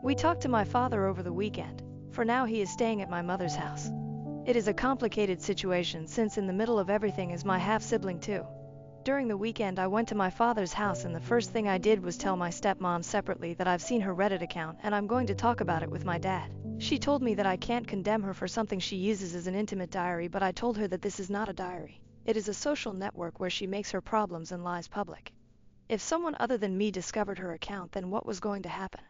We talked to my father over the weekend. For now he is staying at my mother's house. It is a complicated situation since in the middle of everything is my half-sibling too. During the weekend I went to my father's house and the first thing I did was tell my stepmom separately that I've seen her Reddit account and I'm going to talk about it with my dad. She told me that I can't condemn her for something she uses as an intimate diary, but I told her that this is not a diary. It is a social network where she makes her problems and lies public. If someone other than me discovered her account, then what was going to happen?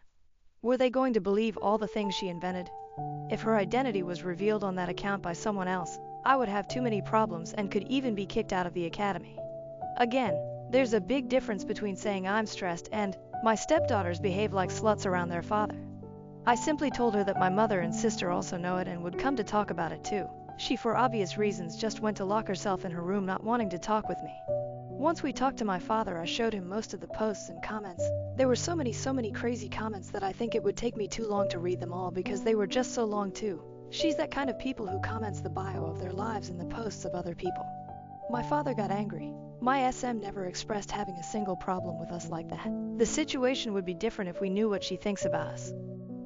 Were they going to believe all the things she invented? If her identity was revealed on that account by someone else, I would have too many problems and could even be kicked out of the academy. Again, there's a big difference between saying I'm stressed and my stepdaughters behave like sluts around their father. I simply told her that my mother and sister also know it and would come to talk about it too. She, for obvious reasons, just went to lock herself in her room, not wanting to talk with me. Once we talked to my father, I showed him most of the posts and comments. There were so many crazy comments that I think it would take me too long to read them all because they were just so long too. She's that kind of people who comments the bio of their lives in the posts of other people. My father got angry. My SM never expressed having a single problem with us like that. The situation would be different if we knew what she thinks about us.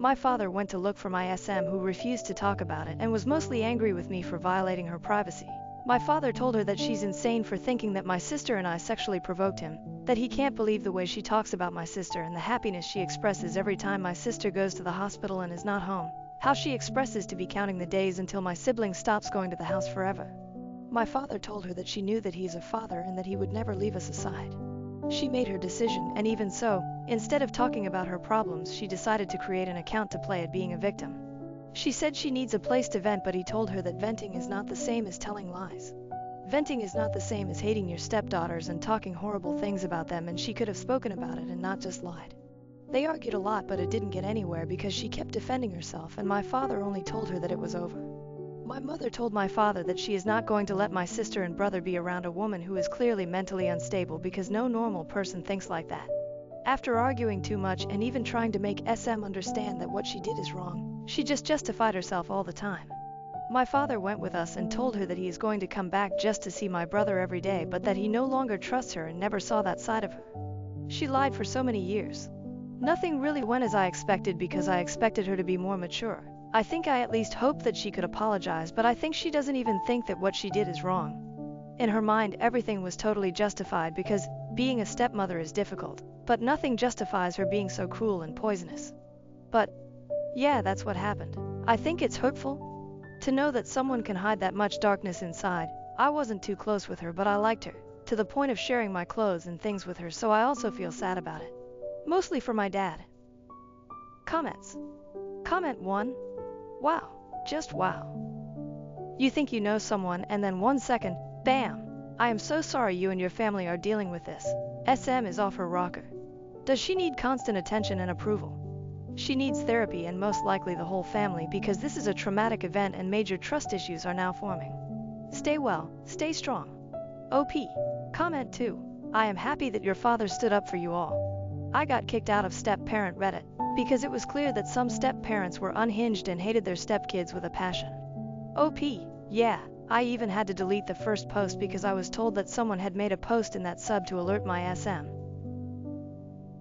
My father went to look for my SM, who refused to talk about it and was mostly angry with me for violating her privacy. My father told her that she's insane for thinking that my sister and I sexually provoked him, that he can't believe the way she talks about my sister and the happiness she expresses every time my sister goes to the hospital and is not home, how she expresses to be counting the days until my sibling stops going to the house forever. My father told her that she knew that he's a father and that he would never leave us aside. She made her decision, and even so, instead of talking about her problems, she decided to create an account to play at being a victim. She said she needs a place to vent, but he told her that venting is not the same as telling lies. Venting is not the same as hating your stepdaughters and talking horrible things about them, and she could have spoken about it and not just lied. They argued a lot, but it didn't get anywhere because she kept defending herself, and my father only told her that it was over. My mother told my father that she is not going to let my sister and brother be around a woman who is clearly mentally unstable because no normal person thinks like that. After arguing too much and even trying to make SM understand that what she did is wrong, she just justified herself all the time. My father went with us and told her that he is going to come back just to see my brother every day, but that he no longer trusts her and never saw that side of her. She lied for so many years. Nothing really went as I expected because I expected her to be more mature. I think I at least hoped that she could apologize, but I think she doesn't even think that what she did is wrong. In her mind, everything was totally justified because being a stepmother is difficult, but nothing justifies her being so cruel and poisonous. But yeah, that's what happened. I think it's hurtful to know that someone can hide that much darkness inside. I wasn't too close with her, but I liked her, to the point of sharing my clothes and things with her, so I also feel sad about it. Mostly for my dad. Comments. Comment 1. Wow. Just wow. You think you know someone and then 1 second, bam! I am so sorry you and your family are dealing with this. SM is off her rocker. Does she need constant attention and approval? She needs therapy and most likely the whole family because this is a traumatic event and major trust issues are now forming. Stay well, stay strong. OP. Comment 2. I am happy that your father stood up for you all. I got kicked out of step-parent Reddit because it was clear that some step-parents were unhinged and hated their step-kids with a passion. OP. Yeah, I even had to delete the first post because I was told that someone had made a post in that sub to alert my SM.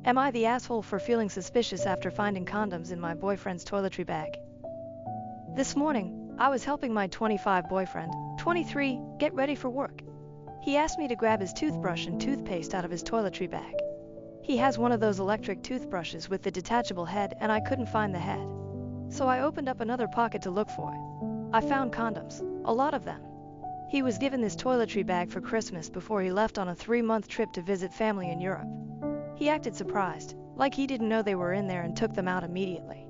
Am I the asshole for feeling suspicious after finding condoms in my boyfriend's toiletry bag? This morning, I was helping my 25 boyfriend, 23, get ready for work. He asked me to grab his toothbrush and toothpaste out of his toiletry bag. He has one of those electric toothbrushes with the detachable head, and I couldn't find the head. So I opened up another pocket to look for it. I found condoms, a lot of them. He was given this toiletry bag for Christmas before he left on a 3-month trip to visit family in Europe. He acted surprised, like he didn't know they were in there, and took them out immediately.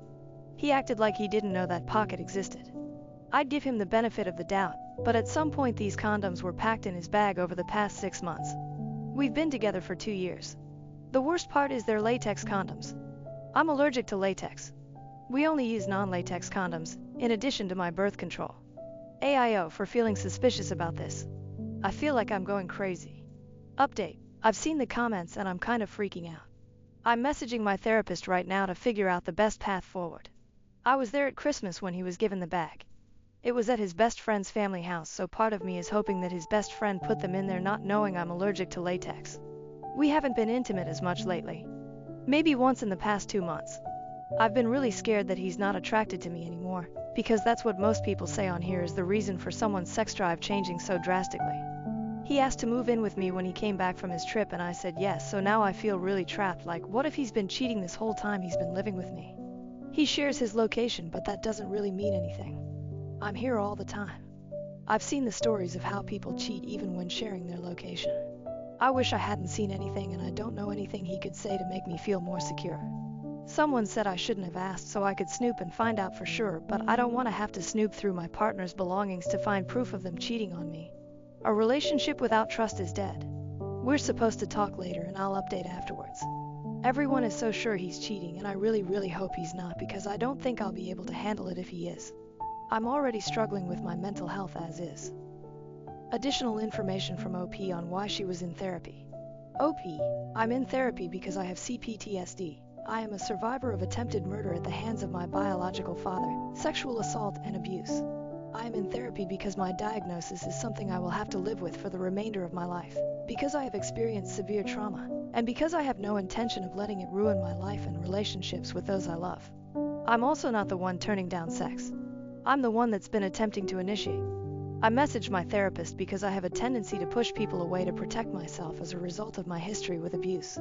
He acted like he didn't know that pocket existed. I'd give him the benefit of the doubt, but at some point these condoms were packed in his bag over the past 6 months. We've been together for 2 years. The worst part is they're latex condoms. I'm allergic to latex. We only use non-latex condoms, in addition to my birth control. AIO for feeling suspicious about this. I feel like I'm going crazy. Update. I've seen the comments and I'm kind of freaking out. I'm messaging my therapist right now to figure out the best path forward. I was there at Christmas when he was given the bag. It was at his best friend's family house, so part of me is hoping that his best friend put them in there not knowing I'm allergic to latex. We haven't been intimate as much lately. Maybe once in the past 2 months. I've been really scared that he's not attracted to me anymore, because that's what most people say on here is the reason for someone's sex drive changing so drastically. He asked to move in with me when he came back from his trip and I said yes, so now I feel really trapped, like what if he's been cheating this whole time he's been living with me? He shares his location, but that doesn't really mean anything. I'm here all the time. I've seen the stories of how people cheat even when sharing their location. I wish I hadn't seen anything, and I don't know anything he could say to make me feel more secure. Someone said I shouldn't have asked so I could snoop and find out for sure, but I don't want to have to snoop through my partner's belongings to find proof of them cheating on me. A relationship without trust is dead. We're supposed to talk later and I'll update afterwards. Everyone is so sure he's cheating, and I really hope he's not, because I don't think I'll be able to handle it if he is. I'm already struggling with my mental health as is. Additional information from OP on why she was in therapy. OP, I'm in therapy because I have CPTSD. I am a survivor of attempted murder at the hands of my biological father, sexual assault and abuse. I am in therapy because my diagnosis is something I will have to live with for the remainder of my life, because I have experienced severe trauma, and because I have no intention of letting it ruin my life and relationships with those I love. I'm also not the one turning down sex. I'm the one that's been attempting to initiate. I messaged my therapist because I have a tendency to push people away to protect myself as a result of my history with abuse.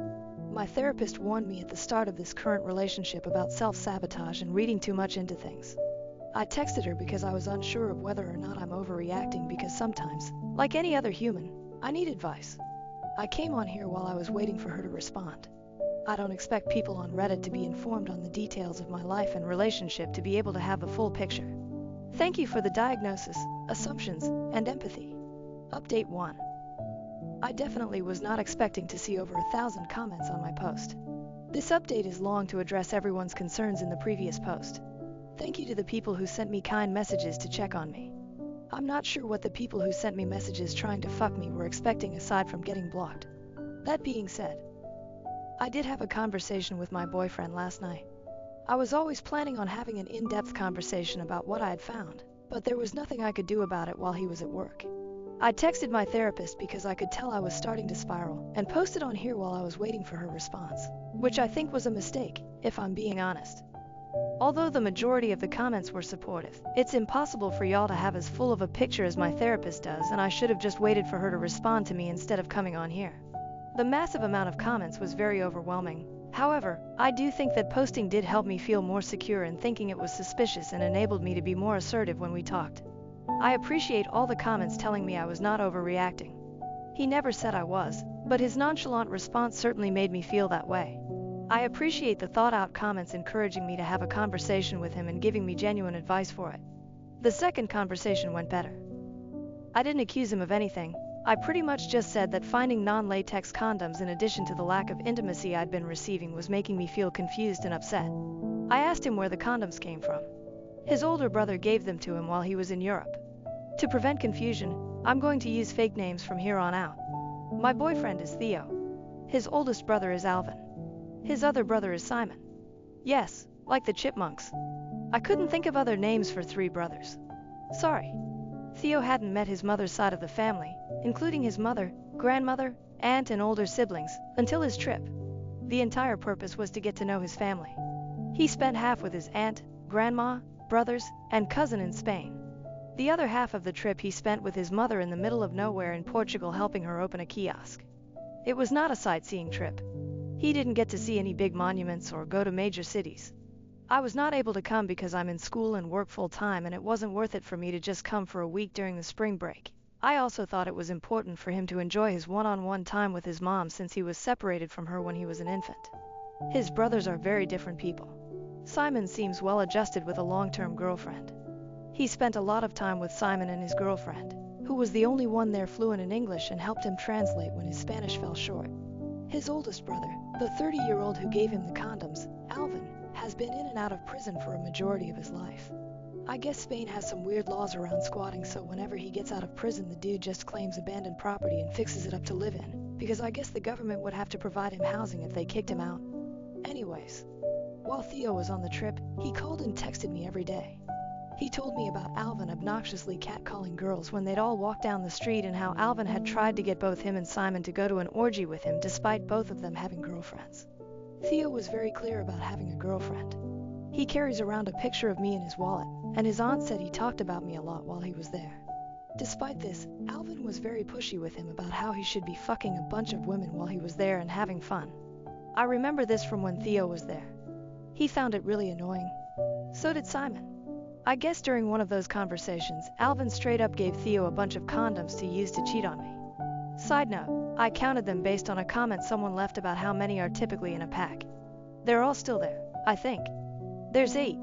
My therapist warned me at the start of this current relationship about self-sabotage and reading too much into things. I texted her because I was unsure of whether or not I'm overreacting, because sometimes, like any other human, I need advice. I came on here while I was waiting for her to respond. I don't expect people on Reddit to be informed on the details of my life and relationship to be able to have the full picture. Thank you for the diagnosis, assumptions, and empathy. Update 1. I definitely was not expecting to see over 1,000 comments on my post. This update is long to address everyone's concerns in the previous post. Thank you to the people who sent me kind messages to check on me. I'm not sure what the people who sent me messages trying to fuck me were expecting aside from getting blocked. That being said, I did have a conversation with my boyfriend last night. I was always planning on having an in-depth conversation about what I had found, but there was nothing I could do about it while he was at work. I texted my therapist because I could tell I was starting to spiral, and posted on here while I was waiting for her response, which I think was a mistake, if I'm being honest. Although the majority of the comments were supportive, it's impossible for y'all to have as full of a picture as my therapist does, and I should have just waited for her to respond to me instead of coming on here. The massive amount of comments was very overwhelming. However, I do think that posting did help me feel more secure in thinking it was suspicious and enabled me to be more assertive when we talked. I appreciate all the comments telling me I was not overreacting. He never said I was, but his nonchalant response certainly made me feel that way. I appreciate the thought-out comments encouraging me to have a conversation with him and giving me genuine advice for it. The second conversation went better. I didn't accuse him of anything. I pretty much just said that finding non-latex condoms in addition to the lack of intimacy I'd been receiving was making me feel confused and upset. I asked him where the condoms came from. His older brother gave them to him while he was in Europe. To prevent confusion, I'm going to use fake names from here on out. My boyfriend is Theo. His oldest brother is Alvin. His other brother is Simon. Yes, like the Chipmunks. I couldn't think of other names for three brothers. Sorry. Theo hadn't met his mother's side of the family, including his mother, grandmother, aunt and older siblings, until his trip. The entire purpose was to get to know his family. He spent half with his aunt, grandma, brothers, and cousin in Spain. The other half of the trip he spent with his mother in the middle of nowhere in Portugal helping her open a kiosk. It was not a sightseeing trip. He didn't get to see any big monuments or go to major cities. I was not able to come because I'm in school and work full-time, and it wasn't worth it for me to just come for a week during the spring break. I also thought it was important for him to enjoy his one-on-one time with his mom since he was separated from her when he was an infant. His brothers are very different people. Simon seems well adjusted with a long-term girlfriend. He spent a lot of time with Simon and his girlfriend, who was the only one there fluent in English and helped him translate when his Spanish fell short. His oldest brother, the 30-year-old who gave him the condoms, Alvin, has been in and out of prison for a majority of his life. I guess Spain has some weird laws around squatting, so whenever he gets out of prison the dude just claims abandoned property and fixes it up to live in, because I guess the government would have to provide him housing if they kicked him out. Anyways, while Theo was on the trip, he called and texted me every day. He told me about Alvin obnoxiously catcalling girls when they'd all walk down the street, and how Alvin had tried to get both him and Simon to go to an orgy with him despite both of them having girlfriends. Theo was very clear about having a girlfriend. He carries around a picture of me in his wallet, and his aunt said he talked about me a lot while he was there. Despite this, Alvin was very pushy with him about how he should be fucking a bunch of women while he was there and having fun. I remember this from when Theo was there. He found it really annoying. So did Simon. I guess during one of those conversations, Alvin straight up gave Theo a bunch of condoms to use to cheat on me. Side note, I counted them based on a comment someone left about how many are typically in a pack. They're all still there, I think. There's 8.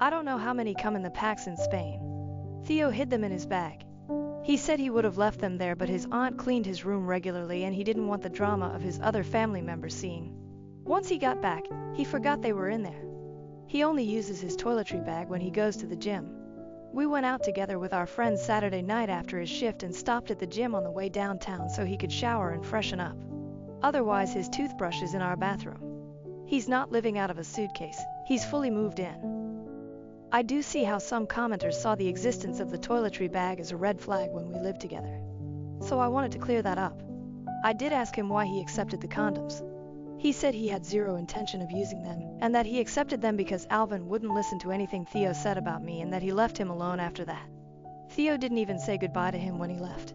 I don't know how many come in the packs in Spain. Theo hid them in his bag. He said he would have left them there, but his aunt cleaned his room regularly and he didn't want the drama of his other family members seeing. Once he got back, he forgot they were in there. He only uses his toiletry bag when he goes to the gym. We went out together with our friends Saturday night after his shift and stopped at the gym on the way downtown so he could shower and freshen up. Otherwise, his toothbrush is in our bathroom. He's not living out of a suitcase, he's fully moved in. I do see how some commenters saw the existence of the toiletry bag as a red flag when we lived together. So I wanted to clear that up. I did ask him why he accepted the condoms. He said he had zero intention of using them, and that he accepted them because Alvin wouldn't listen to anything Theo said about me, and that he left him alone after that. Theo didn't even say goodbye to him when he left.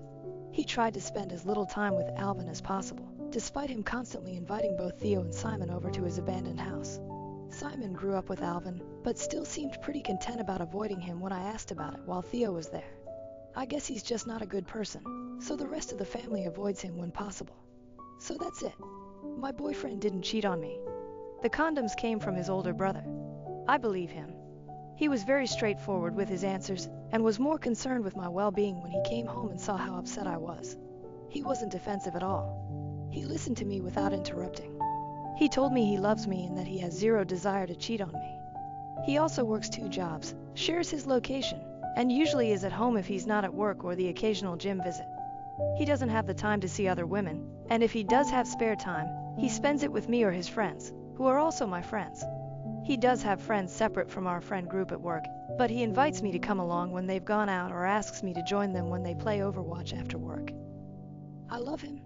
He tried to spend as little time with Alvin as possible, despite him constantly inviting both Theo and Simon over to his abandoned house. Simon grew up with Alvin, but still seemed pretty content about avoiding him when I asked about it while Theo was there. I guess he's just not a good person, so the rest of the family avoids him when possible. So that's it. My boyfriend didn't cheat on me. The condoms came from his older brother. I believe him. He was very straightforward with his answers and was more concerned with my well-being when he came home and saw how upset I was. He wasn't defensive at all. He listened to me without interrupting. He He told me he loves me and that he has zero desire to cheat on me. He also works 2 jobs, shares his location, and usually is at home if he's not at work or the occasional gym visit. He doesn't have the time to see other women, and if he does have spare time, he spends it with me or his friends, who are also my friends. He does have friends separate from our friend group at work, but he invites me to come along when they've gone out or asks me to join them when they play Overwatch after work. I love him.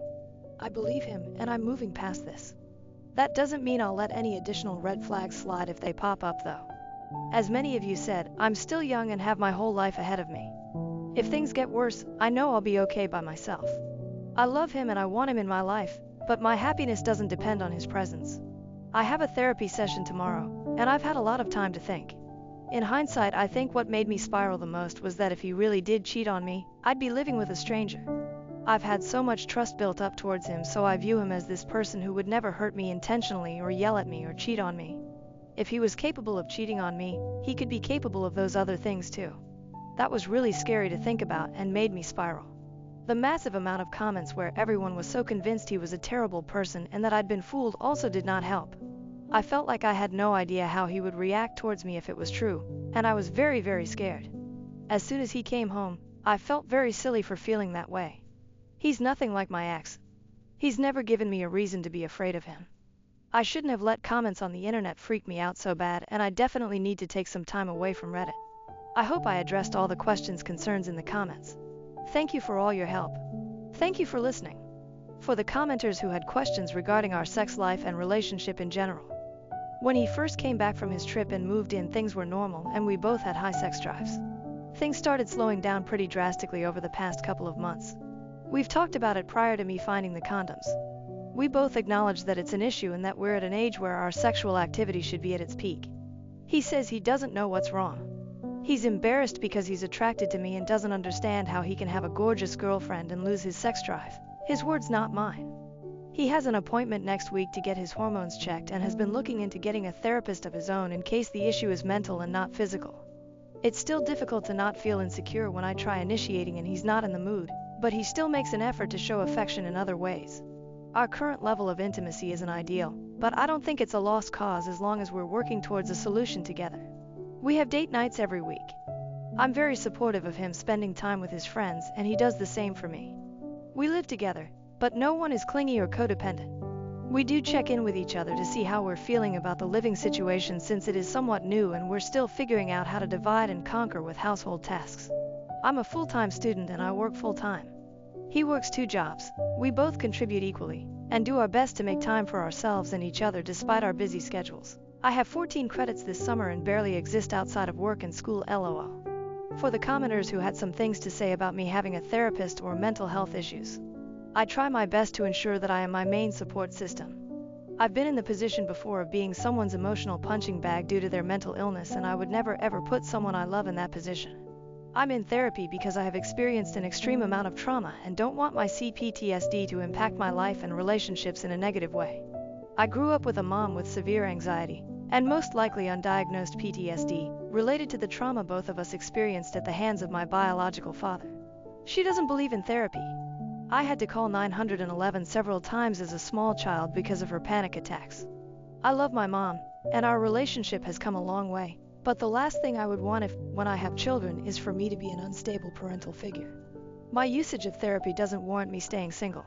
I believe him, and I'm moving past this. That doesn't mean I'll let any additional red flags slide if they pop up though. As many of you said, I'm still young and have my whole life ahead of me. If things get worse, I know I'll be okay by myself. I love him and I want him in my life, but my happiness doesn't depend on his presence. I have a therapy session tomorrow, and I've had a lot of time to think. In hindsight, I think what made me spiral the most was that if he really did cheat on me, I'd be living with a stranger. I've had so much trust built up towards him, so I view him as this person who would never hurt me intentionally or yell at me or cheat on me. If he was capable of cheating on me, he could be capable of those other things too. That was really scary to think about and made me spiral. The massive amount of comments where everyone was so convinced he was a terrible person and that I'd been fooled also did not help. I felt like I had no idea how he would react towards me if it was true, and I was very, very scared. As soon as he came home, I felt very silly for feeling that way. He's nothing like my ex. He's never given me a reason to be afraid of him. I shouldn't have let comments on the internet freak me out so bad, and I definitely need to take some time away from Reddit. I hope I addressed all the questions, concerns in the comments. Thank you for all your help. Thank you for listening. For the commenters who had questions regarding our sex life and relationship in general. When he first came back from his trip and moved in, things were normal and we both had high sex drives. Things started slowing down pretty drastically over the past couple of months. We've talked about it prior to me finding the condoms. We both acknowledge that it's an issue and that we're at an age where our sexual activity should be at its peak. He says he doesn't know what's wrong. He's embarrassed because he's attracted to me and doesn't understand how he can have a gorgeous girlfriend and lose his sex drive. His words, not mine. He has an appointment next week to get his hormones checked and has been looking into getting a therapist of his own in case the issue is mental and not physical. It's still difficult to not feel insecure when I try initiating and he's not in the mood, but he still makes an effort to show affection in other ways. Our current level of intimacy isn't ideal, but I don't think it's a lost cause as long as we're working towards a solution together. We have date nights every week. I'm very supportive of him spending time with his friends, and he does the same for me. We live together, but no one is clingy or codependent. We do check in with each other to see how we're feeling about the living situation since it is somewhat new and we're still figuring out how to divide and conquer with household tasks. I'm a full-time student and I work full-time. He works 2 jobs. We both contribute equally and do our best to make time for ourselves and each other despite our busy schedules. I have 14 credits this summer and barely exist outside of work and school, lol. For the commenters who had some things to say about me having a therapist or mental health issues, I try my best to ensure that I am my main support system. I've been in the position before of being someone's emotional punching bag due to their mental illness, and I would never ever put someone I love in that position. I'm in therapy because I have experienced an extreme amount of trauma and don't want my CPTSD to impact my life and relationships in a negative way. I grew up with a mom with severe anxiety, and most likely undiagnosed PTSD, related to the trauma both of us experienced at the hands of my biological father. She doesn't believe in therapy. I had to call 911 several times as a small child because of her panic attacks. I love my mom, and our relationship has come a long way, but the last thing I would want when I have children is for me to be an unstable parental figure. My usage of therapy doesn't warrant me staying single.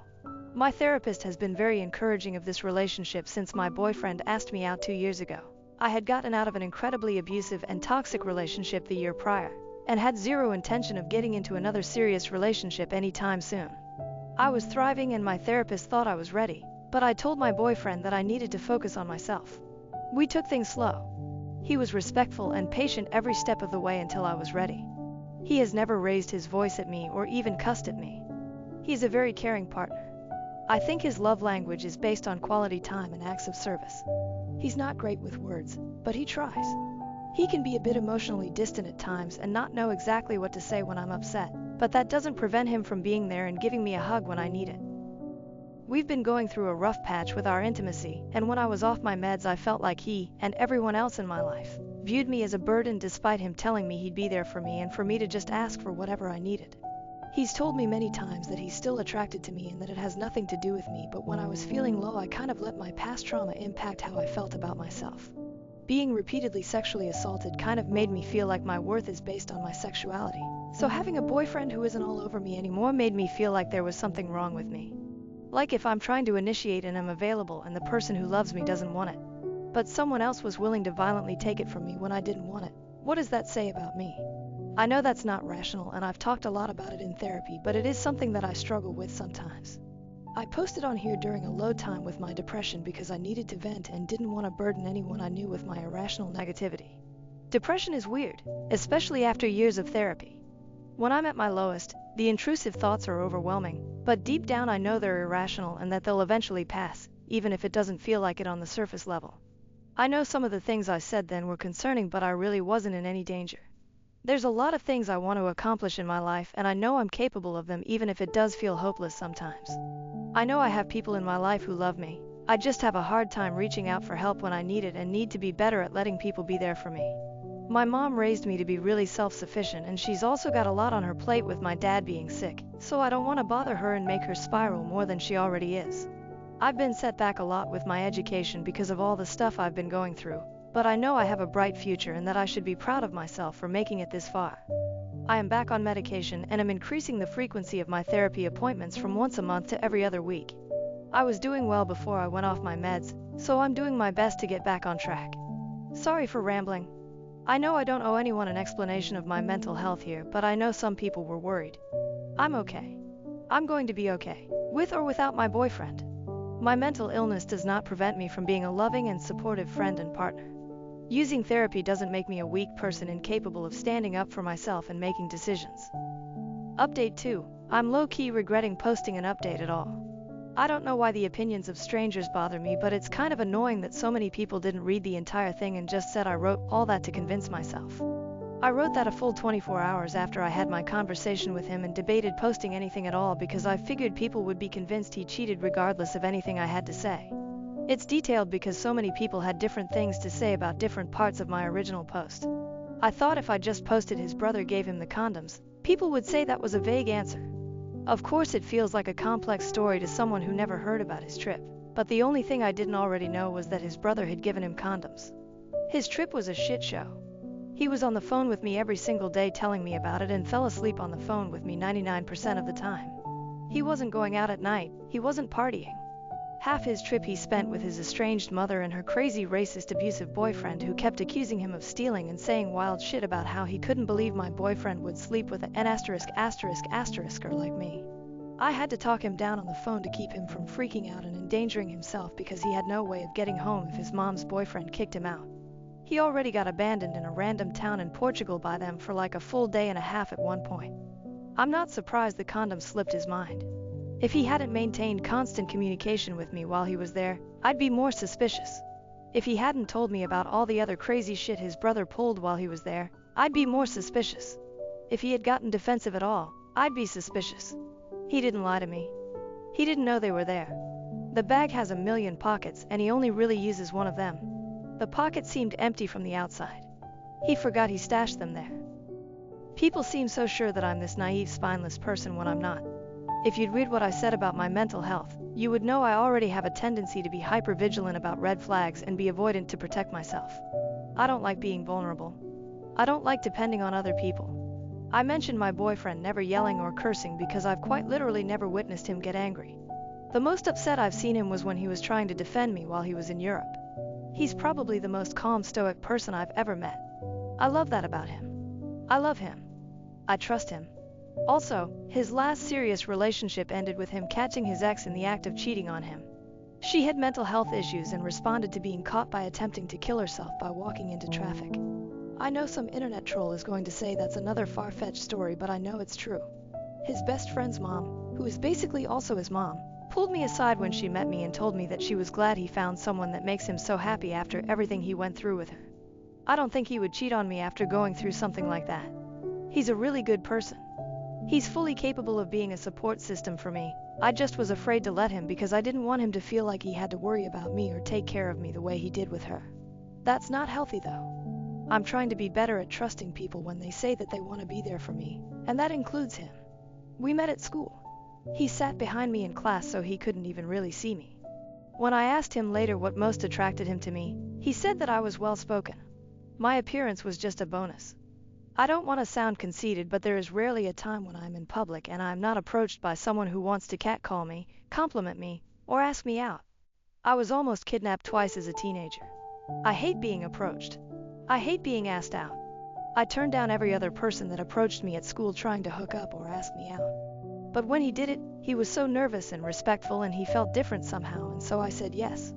My therapist has been very encouraging of this relationship since my boyfriend asked me out 2 years ago. I had gotten out of an incredibly abusive and toxic relationship the year prior, and had zero intention of getting into another serious relationship anytime soon. I was thriving and my therapist thought I was ready, but I told my boyfriend that I needed to focus on myself. We took things slow. He was respectful and patient every step of the way until I was ready. He has never raised his voice at me or even cussed at me. He's a very caring partner. I think his love language is based on quality time and acts of service. He's not great with words, but he tries. He can be a bit emotionally distant at times and not know exactly what to say when I'm upset, but that doesn't prevent him from being there and giving me a hug when I need it. We've been going through a rough patch with our intimacy, and when I was off my meds I felt like he, and everyone else in my life, viewed me as a burden despite him telling me he'd be there for me and for me to just ask for whatever I needed. He's told me many times that he's still attracted to me and that it has nothing to do with me, but when I was feeling low, I kind of let my past trauma impact how I felt about myself. Being repeatedly sexually assaulted kind of made me feel like my worth is based on my sexuality. So having a boyfriend who isn't all over me anymore made me feel like there was something wrong with me. Like if I'm trying to initiate and am available and the person who loves me doesn't want it, but someone else was willing to violently take it from me when I didn't want it. What does that say about me? I know that's not rational, and I've talked a lot about it in therapy, but it is something that I struggle with sometimes. I posted on here during a low time with my depression because I needed to vent and didn't want to burden anyone I knew with my irrational negativity. Depression is weird, especially after years of therapy. When I'm at my lowest, the intrusive thoughts are overwhelming, but deep down I know they're irrational and that they'll eventually pass, even if it doesn't feel like it on the surface level. I know some of the things I said then were concerning, but I really wasn't in any danger. There's a lot of things I want to accomplish in my life, and I know I'm capable of them even if it does feel hopeless sometimes. I know I have people in my life who love me. I just have a hard time reaching out for help when I need it and need to be better at letting people be there for me. My mom raised me to be really self-sufficient, and she's also got a lot on her plate with my dad being sick, so I don't want to bother her and make her spiral more than she already is. I've been set back a lot with my education because of all the stuff I've been going through, but I know I have a bright future and that I should be proud of myself for making it this far. I am back on medication and am increasing the frequency of my therapy appointments from once a month to every other week. I was doing well before I went off my meds, so I'm doing my best to get back on track. Sorry for rambling. I know I don't owe anyone an explanation of my mental health here, but I know some people were worried. I'm okay. I'm going to be okay, with or without my boyfriend. My mental illness does not prevent me from being a loving and supportive friend and partner. Using therapy doesn't make me a weak person incapable of standing up for myself and making decisions. Update 2. I'm low-key regretting posting an update at all. I don't know why the opinions of strangers bother me, but it's kind of annoying that so many people didn't read the entire thing and just said I wrote all that to convince myself. I wrote that a full 24 hours after I had my conversation with him and debated posting anything at all because I figured people would be convinced he cheated regardless of anything I had to say. It's detailed because so many people had different things to say about different parts of my original post. I thought if I just posted his brother gave him the condoms, people would say that was a vague answer. Of course it feels like a complex story to someone who never heard about his trip, but the only thing I didn't already know was that his brother had given him condoms. His trip was a shit show. He was on the phone with me every single day telling me about it and fell asleep on the phone with me 99% of the time. He wasn't going out at night, he wasn't partying. Half his trip he spent with his estranged mother and her crazy racist abusive boyfriend who kept accusing him of stealing and saying wild shit about how he couldn't believe my boyfriend would sleep with an *****er like me. I had to talk him down on the phone to keep him from freaking out and endangering himself because he had no way of getting home if his mom's boyfriend kicked him out. He already got abandoned in a random town in Portugal by them for like a full day and a half at one point. I'm not surprised the condom slipped his mind. If he hadn't maintained constant communication with me while he was there, I'd be more suspicious. If he hadn't told me about all the other crazy shit his brother pulled while he was there, I'd be more suspicious. If he had gotten defensive at all, I'd be suspicious. He didn't lie to me. He didn't know they were there. The bag has a million pockets and he only really uses one of them. The pocket seemed empty from the outside. He forgot he stashed them there. People seem so sure that I'm this naive, spineless person when I'm not. If you'd read what I said about my mental health, you would know I already have a tendency to be hyper-vigilant about red flags and be avoidant to protect myself. I don't like being vulnerable. I don't like depending on other people. I mentioned my boyfriend never yelling or cursing because I've quite literally never witnessed him get angry. The most upset I've seen him was when he was trying to defend me while he was in Europe. He's probably the most calm, stoic person I've ever met. I love that about him. I love him. I trust him. Also, his last serious relationship ended with him catching his ex in the act of cheating on him. She had mental health issues and responded to being caught by attempting to kill herself by walking into traffic. I know some internet troll is going to say that's another far-fetched story, but I know it's true. His best friend's mom, who is basically also his mom, pulled me aside when she met me and told me that she was glad he found someone that makes him so happy after everything he went through with her. I don't think he would cheat on me after going through something like that. He's a really good person. He's fully capable of being a support system for me. I just was afraid to let him because I didn't want him to feel like he had to worry about me or take care of me the way he did with her. That's not healthy though. I'm trying to be better at trusting people when they say that they want to be there for me, and that includes him. We met at school. He sat behind me in class so he couldn't even really see me. When I asked him later what most attracted him to me, he said that I was well-spoken. My appearance was just a bonus. I don't want to sound conceited, but there is rarely a time when I'm in public and I'm not approached by someone who wants to catcall me, compliment me, or ask me out. I was almost kidnapped twice as a teenager. I hate being approached. I hate being asked out. I turned down every other person that approached me at school trying to hook up or ask me out. But when he did it, he was so nervous and respectful and he felt different somehow, and so I said yes.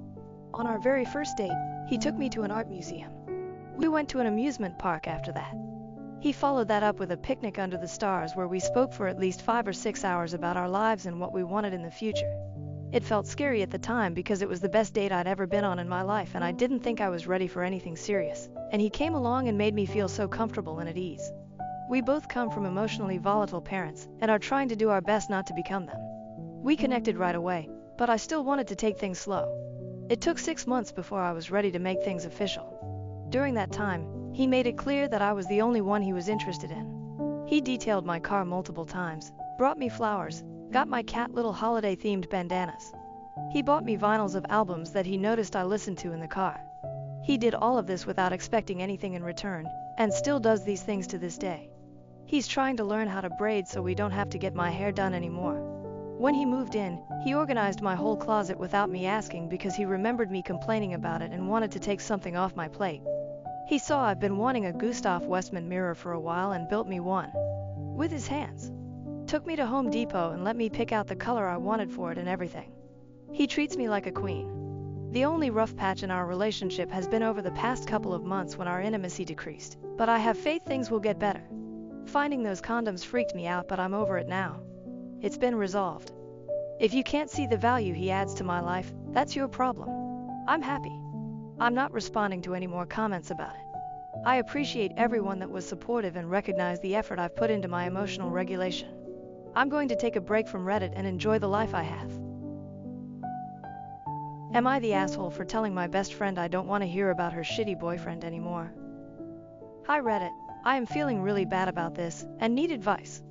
On our very first date, he took me to an art museum. We went to an amusement park after that. He followed that up with a picnic under the stars where we spoke for at least 5 or 6 hours about our lives and what we wanted in the future. It felt scary at the time because it was the best date I'd ever been on in my life and I didn't think I was ready for anything serious, and he came along and made me feel so comfortable and at ease. We both come from emotionally volatile parents and are trying to do our best not to become them. We connected right away, but I still wanted to take things slow. It took 6 months before I was ready to make things official. During that time, he made it clear that I was the only one he was interested in. He detailed my car multiple times, brought me flowers, got my cat little holiday-themed bandanas. He bought me vinyls of albums that he noticed I listened to in the car. He did all of this without expecting anything in return, and still does these things to this day. He's trying to learn how to braid so we don't have to get my hair done anymore. When he moved in, he organized my whole closet without me asking because he remembered me complaining about it and wanted to take something off my plate. He saw I've been wanting a Gustav Westman mirror for a while and built me one. With his hands. Took me to Home Depot and let me pick out the color I wanted for it and everything. He treats me like a queen. The only rough patch in our relationship has been over the past couple of months when our intimacy decreased, but I have faith things will get better. Finding those condoms freaked me out, but I'm over it now. It's been resolved. If you can't see the value he adds to my life, that's your problem. I'm happy. I'm not responding to any more comments about it. I appreciate everyone that was supportive and recognized the effort I've put into my emotional regulation. I'm going to take a break from Reddit and enjoy the life I have. Am I the asshole for telling my best friend I don't want to hear about her shitty boyfriend anymore? Hi Reddit, I am feeling really bad about this and need advice.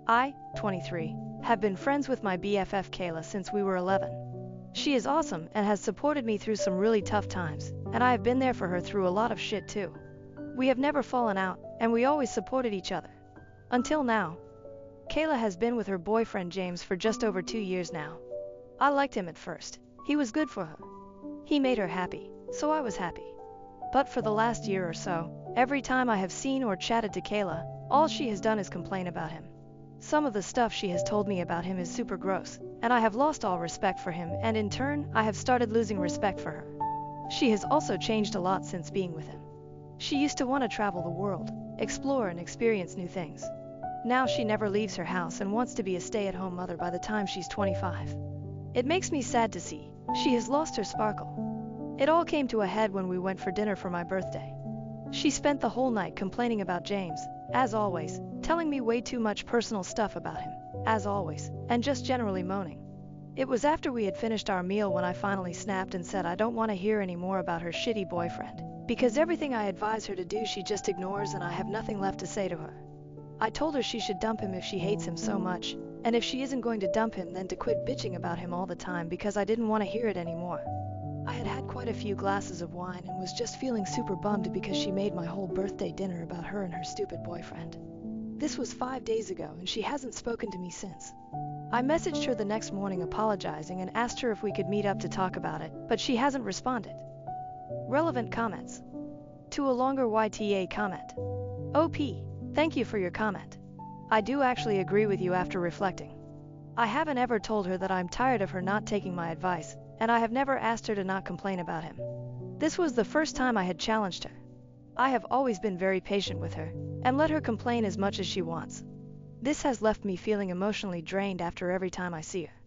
I, 23, have been friends with my BFF Kayla since we were 11. She is awesome and has supported me through some really tough times, and I have been there for her through a lot of shit too. We have never fallen out, and we always supported each other. Until now. Kayla has been with her boyfriend James for just over 2 years now. I liked him at first. He was good for her. He made her happy, so I was happy. But for the last year or so, every time I have seen or chatted to Kayla, all she has done is complain about him. Some of the stuff she has told me about him is super gross, and I have lost all respect for him, and in turn, I have started losing respect for her. She has also changed a lot since being with him. She used to want to travel the world, explore and experience new things. Now she never leaves her house and wants to be a stay-at-home mother by the time she's 25. It makes me sad to see. She has lost her sparkle. It all came to a head when we went for dinner for my birthday. She spent the whole night complaining about James, as always, telling me way too much personal stuff about him, as always, and just generally moaning. It was after we had finished our meal when I finally snapped and said I don't want to hear any more about her shitty boyfriend, because everything I advise her to do she just ignores and I have nothing left to say to her. I told her she should dump him if she hates him so much, and if she isn't going to dump him then to quit bitching about him all the time because I didn't want to hear it anymore. I had had quite a few glasses of wine and was just feeling super bummed because she made my whole birthday dinner about her and her stupid boyfriend. This was 5 days ago and she hasn't spoken to me since. I messaged her the next morning apologizing and asked her if we could meet up to talk about it, but she hasn't responded. Relevant comments. To a longer YTA comment. OP. Thank you for your comment. I do actually agree with you after reflecting. I haven't ever told her that I'm tired of her not taking my advice, and I have never asked her to not complain about him. This was the first time I had challenged her. I have always been very patient with her, and let her complain as much as she wants. This has left me feeling emotionally drained after every time I see her.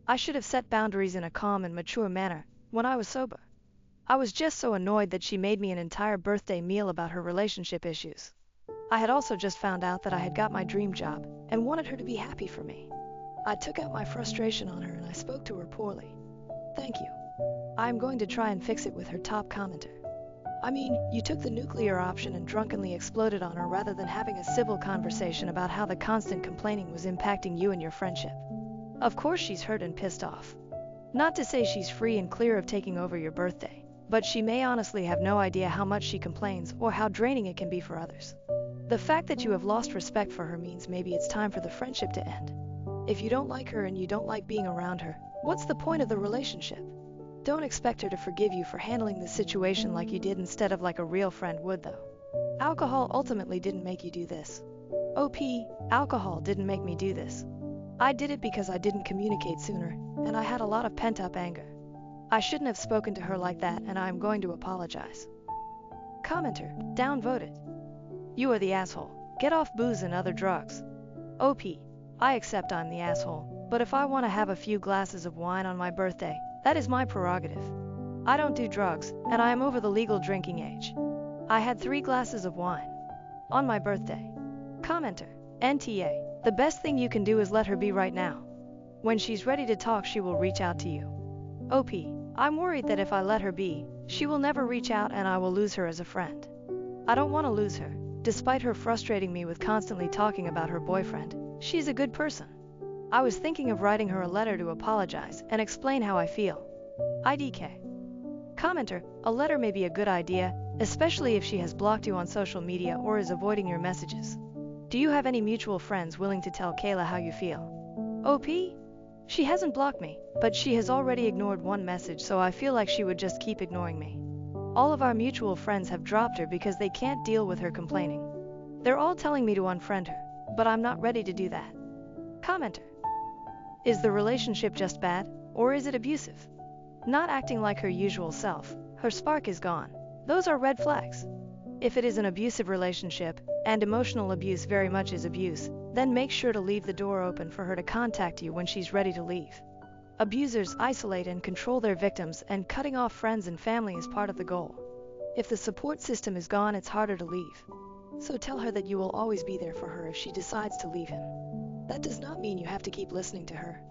I should have set boundaries in a calm and mature manner, when I was sober. I was just so annoyed that she made me an entire birthday meal about her relationship issues. I had also just found out that I had got my dream job, and wanted her to be happy for me. I took out my frustration on her and I spoke to her poorly. Thank you. I am going to try and fix it with her top commenter. I mean, you took the nuclear option and drunkenly exploded on her rather than having a civil conversation about how the constant complaining was impacting you and your friendship. Of course she's hurt and pissed off. Not to say she's free and clear of taking over your birthday, but she may honestly have no idea how much she complains or how draining it can be for others. The fact that you have lost respect for her means maybe it's time for the friendship to end. If you don't like her and you don't like being around her, what's the point of the relationship? Don't expect her to forgive you for handling the situation like you did instead of like a real friend would though. Alcohol ultimately didn't make you do this. OP, alcohol didn't make me do this. I did it because I didn't communicate sooner, and I had a lot of pent-up anger. I shouldn't have spoken to her like that, and I am going to apologize. Commenter, downvoted. You are the asshole. Get off booze and other drugs. OP, I accept I'm the asshole, but if I want to have a few glasses of wine on my birthday, that is my prerogative. I don't do drugs, and I am over the legal drinking age. I had 3 glasses of wine on my birthday. Commenter, NTA, the best thing you can do is let her be right now. When she's ready to talk, she will reach out to you. OP, I'm worried that if I let her be, she will never reach out and I will lose her as a friend. I don't want to lose her, despite her frustrating me with constantly talking about her boyfriend. She's a good person. I was thinking of writing her a letter to apologize and explain how I feel. IDK. Commenter, a letter may be a good idea, especially if she has blocked you on social media or is avoiding your messages. Do you have any mutual friends willing to tell Kayla how you feel? OP? She hasn't blocked me, but she has already ignored one message, so I feel like she would just keep ignoring me. All of our mutual friends have dropped her because they can't deal with her complaining. They're all telling me to unfriend her, but I'm not ready to do that. Commenter. Is the relationship just bad, or is it abusive? Not acting like her usual self, her spark is gone. Those are red flags. If it is an abusive relationship, and emotional abuse very much is abuse, then make sure to leave the door open for her to contact you when she's ready to leave. Abusers isolate and control their victims, and cutting off friends and family is part of the goal. If the support system is gone, it's harder to leave. So tell her that you will always be there for her if she decides to leave him. That does not mean you have to keep listening to her.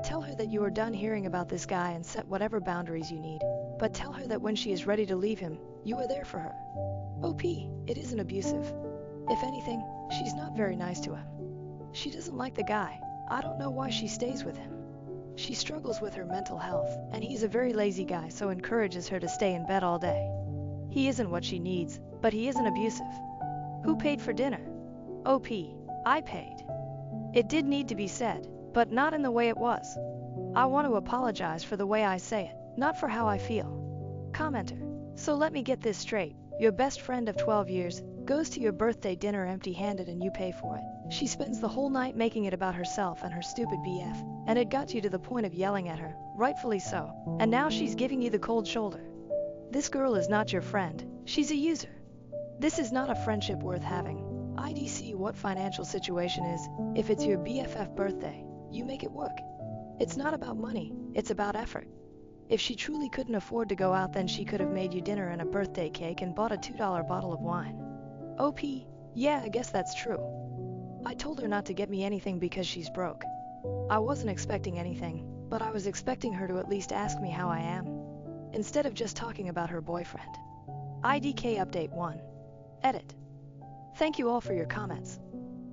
Tell her that you are done hearing about this guy and set whatever boundaries you need, but tell her that when she is ready to leave him, you are there for her. OP, it isn't abusive. If anything, she's not very nice to him. She doesn't like the guy. I don't know why she stays with him. She struggles with her mental health, and he's a very lazy guy, so encourages her to stay in bed all day. He isn't what she needs, but he isn't abusive. Who paid for dinner? OP, I paid. It did need to be said, but not in the way it was. I want to apologize for the way I say it, not for how I feel. Commenter, so let me get this straight. Your best friend of 12 years goes to your birthday dinner empty-handed and you pay for it. She spends the whole night making it about herself and her stupid BF, and it got you to the point of yelling at her, rightfully so, and now she's giving you the cold shoulder. This girl is not your friend, she's a user. This is not a friendship worth having. IDC what financial situation is, if it's your BFF birthday, you make it work. It's not about money, it's about effort. If she truly couldn't afford to go out, then she could have made you dinner and a birthday cake and bought a $2 bottle of wine. OP, yeah, I guess that's true. I told her not to get me anything because she's broke. I wasn't expecting anything, but I was expecting her to at least ask me how I am, instead of just talking about her boyfriend. IDK Update 1. Edit. Thank you all for your comments.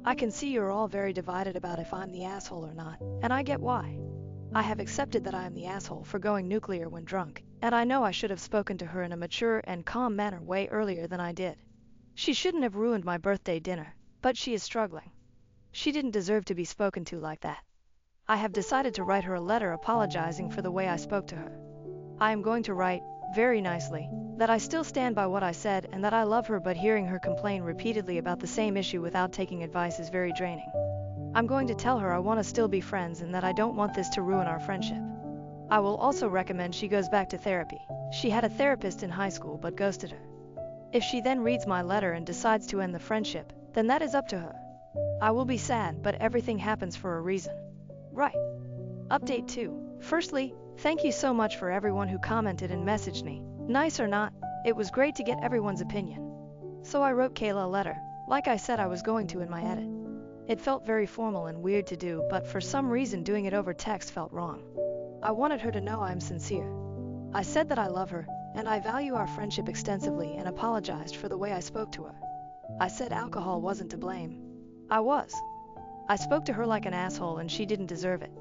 I can see you're all very divided about if I'm the asshole or not, and I get why. I have accepted that I am the asshole for going nuclear when drunk, and I know I should have spoken to her in a mature and calm manner way earlier than I did. She shouldn't have ruined my birthday dinner, but she is struggling. She didn't deserve to be spoken to like that. I have decided to write her a letter apologizing for the way I spoke to her. I am going to write, very nicely, that I still stand by what I said and that I love her, but hearing her complain repeatedly about the same issue without taking advice is very draining. I'm going to tell her I want to still be friends and that I don't want this to ruin our friendship. I will also recommend she goes back to therapy. She had a therapist in high school but ghosted her. If she then reads my letter and decides to end the friendship, then that is up to her. I will be sad, but everything happens for a reason. Right. Update 2. Firstly, thank you so much for everyone who commented and messaged me. Nice or not, it was great to get everyone's opinion. So I wrote Kayla a letter, like I said I was going to in my edit. It felt very formal and weird to do, but for some reason doing it over text felt wrong. I wanted her to know I'm sincere. I said that I love her, and I value our friendship extensively and apologized for the way I spoke to her. I said alcohol wasn't to blame. I was. I spoke to her like an asshole and she didn't deserve it.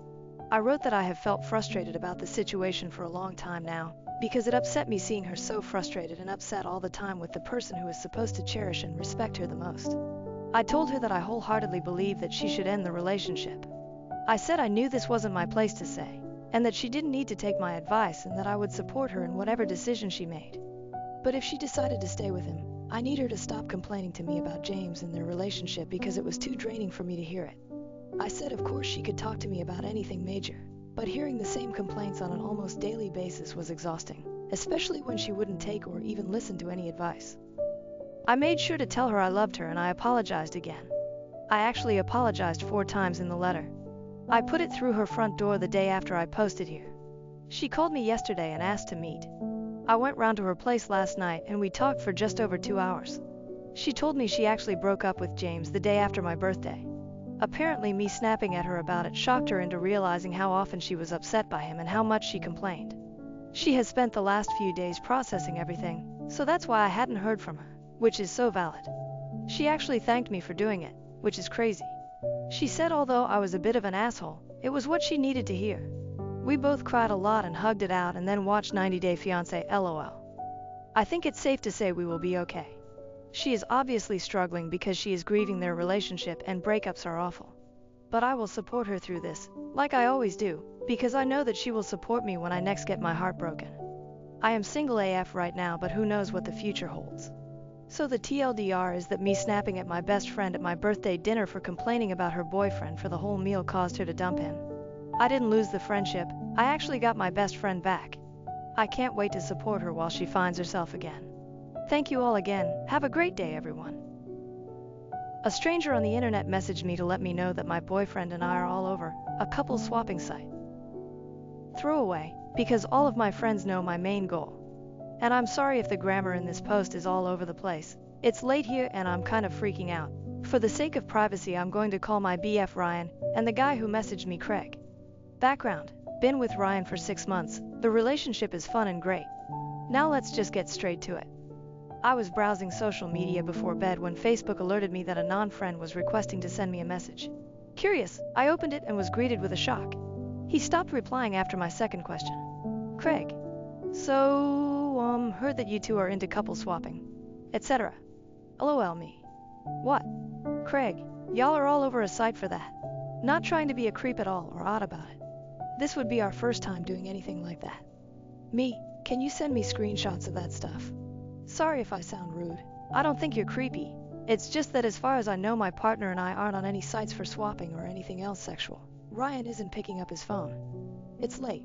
I wrote that I have felt frustrated about the situation for a long time now, because it upset me seeing her so frustrated and upset all the time with the person who is supposed to cherish and respect her the most. I told her that I wholeheartedly believe that she should end the relationship. I said I knew this wasn't my place to say, and that she didn't need to take my advice and that I would support her in whatever decision she made. But if she decided to stay with him, I need her to stop complaining to me about James and their relationship because it was too draining for me to hear it. I said of course she could talk to me about anything major, but hearing the same complaints on an almost daily basis was exhausting, especially when she wouldn't take or even listen to any advice. I made sure to tell her I loved her and I apologized again. I actually apologized 4 times in the letter. I put it through her front door the day after I posted here. She called me yesterday and asked to meet. I went round to her place last night and we talked for just over 2 hours. She told me she actually broke up with James the day after my birthday. Apparently me snapping at her about it shocked her into realizing how often she was upset by him and how much she complained. She has spent the last few days processing everything, so that's why I hadn't heard from her, which is so valid. She actually thanked me for doing it, which is crazy. She said although I was a bit of an asshole, it was what she needed to hear. We both cried a lot and hugged it out and then watched 90 Day Fiancé LOL. I think it's safe to say we will be okay. She is obviously struggling because she is grieving their relationship and breakups are awful. But I will support her through this, like I always do, because I know that she will support me when I next get my heart broken. I am single AF right now, but who knows what the future holds. So the TLDR is that me snapping at my best friend at my birthday dinner for complaining about her boyfriend for the whole meal caused her to dump him. I didn't lose the friendship, I actually got my best friend back. I can't wait to support her while she finds herself again. Thank you all again, have a great day everyone. A stranger on the internet messaged me to let me know that my boyfriend and I are all over a couple swapping site. Throwaway, because all of my friends know my main goal. And I'm sorry if the grammar in this post is all over the place. It's late here and I'm kind of freaking out. For the sake of privacy I'm going to call my BF Ryan, and the guy who messaged me Craig. Background: been with Ryan for 6 months, the relationship is fun and great. Now let's just get straight to it. I was browsing social media before bed when Facebook alerted me that a non-friend was requesting to send me a message. Curious, I opened it and was greeted with a shock. He stopped replying after my second question. Craig. So, heard that you two are into couple swapping, etc. LOL me. What? Craig, y'all are all over a site for that. Not trying to be a creep at all or odd about it. This would be our first time doing anything like that. Me, can you send me screenshots of that stuff? Sorry if I sound rude. I don't think you're creepy. It's just that as far as I know my partner and I aren't on any sites for swapping or anything else sexual. Ryan isn't picking up his phone. It's late.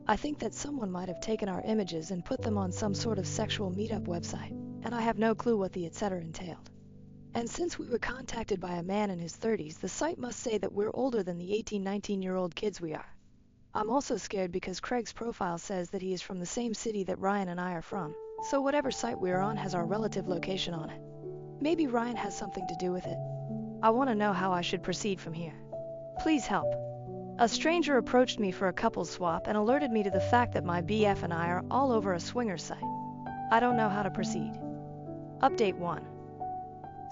I think that someone might have taken our images and put them on some sort of sexual meetup website, and I have no clue what the etc. entailed. And since we were contacted by a man in his 30s, the site must say that we're older than the 18-19-year-old kids we are. I'm also scared because Craig's profile says that he is from the same city that Ryan and I are from, so whatever site we're on has our relative location on it. Maybe Ryan has something to do with it. I want to know how I should proceed from here. Please help. A stranger approached me for a couples swap and alerted me to the fact that my BF and I are all over a swinger site. I don't know how to proceed. Update 1.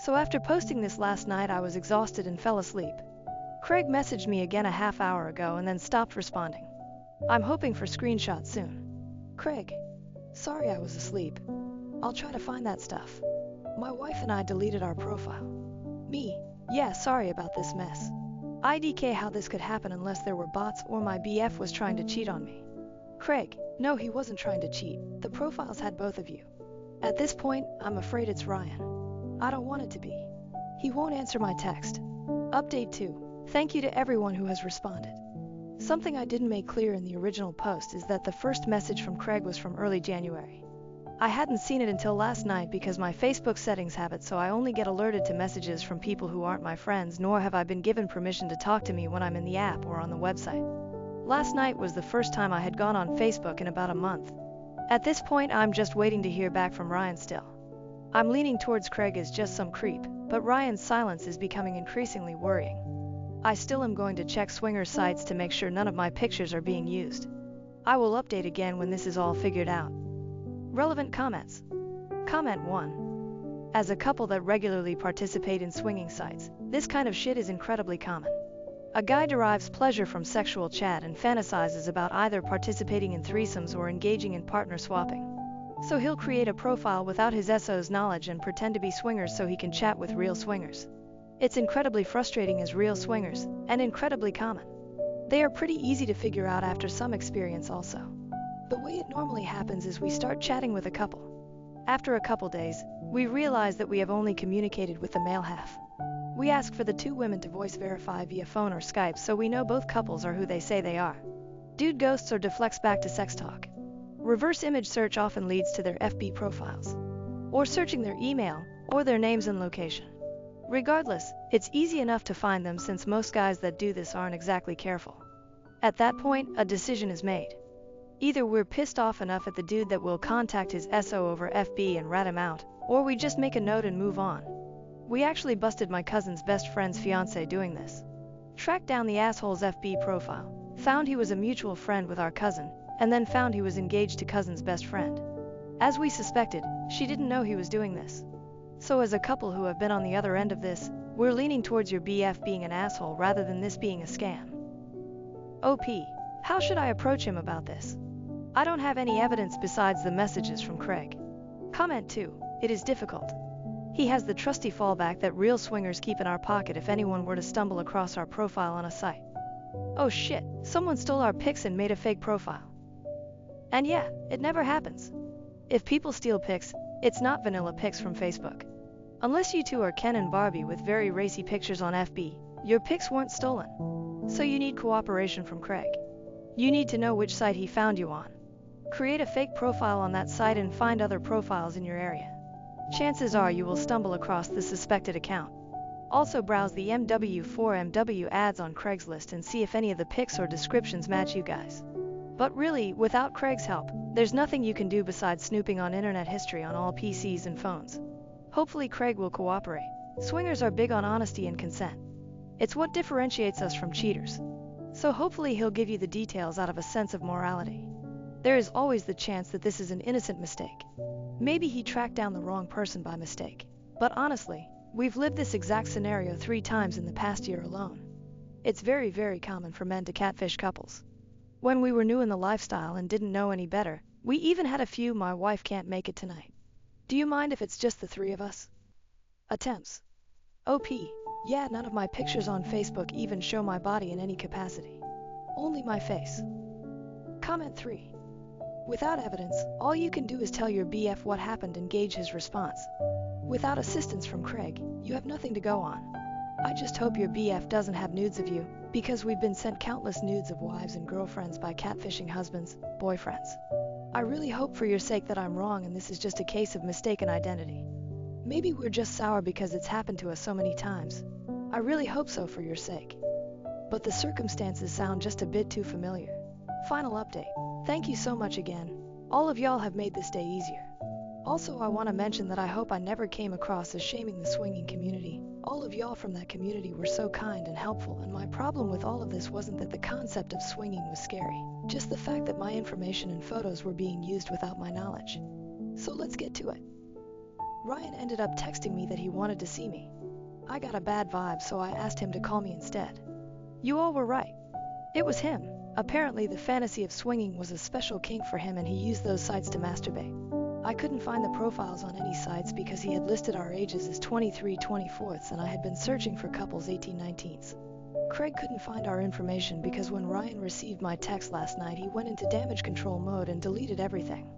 So after posting this last night I was exhausted and fell asleep. Craig messaged me again a half hour ago and then stopped responding. I'm hoping for screenshots soon. Craig. Sorry I was asleep. I'll try to find that stuff. My wife and I deleted our profile. Me. Yeah, sorry about this mess. IDK how this could happen unless there were bots or my BF was trying to cheat on me. Craig. No, he wasn't trying to cheat. The profiles had both of you. At this point, I'm afraid it's Ryan. I don't want it to be. He won't answer my text. Update 2. Thank you to everyone who has responded. Something I didn't make clear in the original post is that the first message from Craig was from early January. I hadn't seen it until last night because my Facebook settings have it so I only get alerted to messages from people who aren't my friends, nor have I been given permission to talk to me when I'm in the app or on the website. Last night was the first time I had gone on Facebook in about a month. At this point I'm just waiting to hear back from Ryan still. I'm leaning towards Craig as just some creep, but Ryan's silence is becoming increasingly worrying. I still am going to check swinger sites to make sure none of my pictures are being used. I will update again when this is all figured out. Relevant comments. Comment 1. As a couple that regularly participate in swinging sites, this kind of shit is incredibly common. A guy derives pleasure from sexual chat and fantasizes about either participating in threesomes or engaging in partner swapping. So he'll create a profile without his SO's knowledge and pretend to be swingers so he can chat with real swingers. It's incredibly frustrating as real swingers, and incredibly common. They are pretty easy to figure out after some experience also. The way it normally happens is we start chatting with a couple. After a couple days, we realize that we have only communicated with the male half. We ask for the two women to voice verify via phone or Skype so we know both couples are who they say they are. Dude ghosts or deflects back to sex talk. Reverse image search often leads to their FB profiles, or searching their email, or their names and location. Regardless, it's easy enough to find them since most guys that do this aren't exactly careful. At that point, a decision is made. Either we're pissed off enough at the dude that we'll contact his SO over FB and rat him out, or we just make a note and move on. We actually busted my cousin's best friend's fiance doing this. Tracked down the asshole's FB profile, found he was a mutual friend with our cousin, and then found he was engaged to cousin's best friend. As we suspected, she didn't know he was doing this. So as a couple who have been on the other end of this, we're leaning towards your BF being an asshole rather than this being a scam. OP. How should I approach him about this? I don't have any evidence besides the messages from Craig. Comment 2. It is difficult. He has the trusty fallback that real swingers keep in our pocket if anyone were to stumble across our profile on a site. Oh shit, someone stole our pics and made a fake profile. And yeah, it never happens. If people steal pics, it's not vanilla pics from Facebook. Unless you two are Ken and Barbie with very racy pictures on FB, your pics weren't stolen. So you need cooperation from Craig. You need to know which site he found you on. Create a fake profile on that site and find other profiles in your area. Chances are you will stumble across the suspected account. Also browse the MW4MW ads on Craigslist and see if any of the pics or descriptions match you guys. But really, without Craig's help, there's nothing you can do besides snooping on internet history on all PCs and phones. Hopefully Craig will cooperate. Swingers are big on honesty and consent. It's what differentiates us from cheaters. So hopefully he'll give you the details out of a sense of morality. There is always the chance that this is an innocent mistake. Maybe he tracked down the wrong person by mistake. But honestly, we've lived this exact scenario 3 times in the past year alone. It's very, very common for men to catfish couples. When we were new in the lifestyle and didn't know any better, we even had a few "my wife can't make it tonight. Do you mind if it's just the 3 of us?" attempts. OP. Yeah, none of my pictures on Facebook even show my body in any capacity. Only my face. Comment 3. Without evidence, all you can do is tell your BF what happened and gauge his response. Without assistance from Craig, you have nothing to go on. I just hope your BF doesn't have nudes of you, because we've been sent countless nudes of wives and girlfriends by catfishing husbands, boyfriends. I really hope for your sake that I'm wrong and this is just a case of mistaken identity. Maybe we're just sour because it's happened to us so many times. I really hope so for your sake. But the circumstances sound just a bit too familiar. Final update. Thank you so much again. All of y'all have made this day easier. Also, I want to mention that I hope I never came across as shaming the swinging community. All of y'all from that community were so kind and helpful, and my problem with all of this wasn't that the concept of swinging was scary, just the fact that my information and photos were being used without my knowledge. So let's get to it. Ryan ended up texting me that he wanted to see me. I got a bad vibe, so I asked him to call me instead. You all were right. It was him. Apparently the fantasy of swinging was a special kink for him and he used those sites to masturbate. I couldn't find the profiles on any sites because he had listed our ages as 23/24 and I had been searching for couples 18-19s. Craig couldn't find our information because when Ryan received my text last night he went into damage control mode and deleted everything.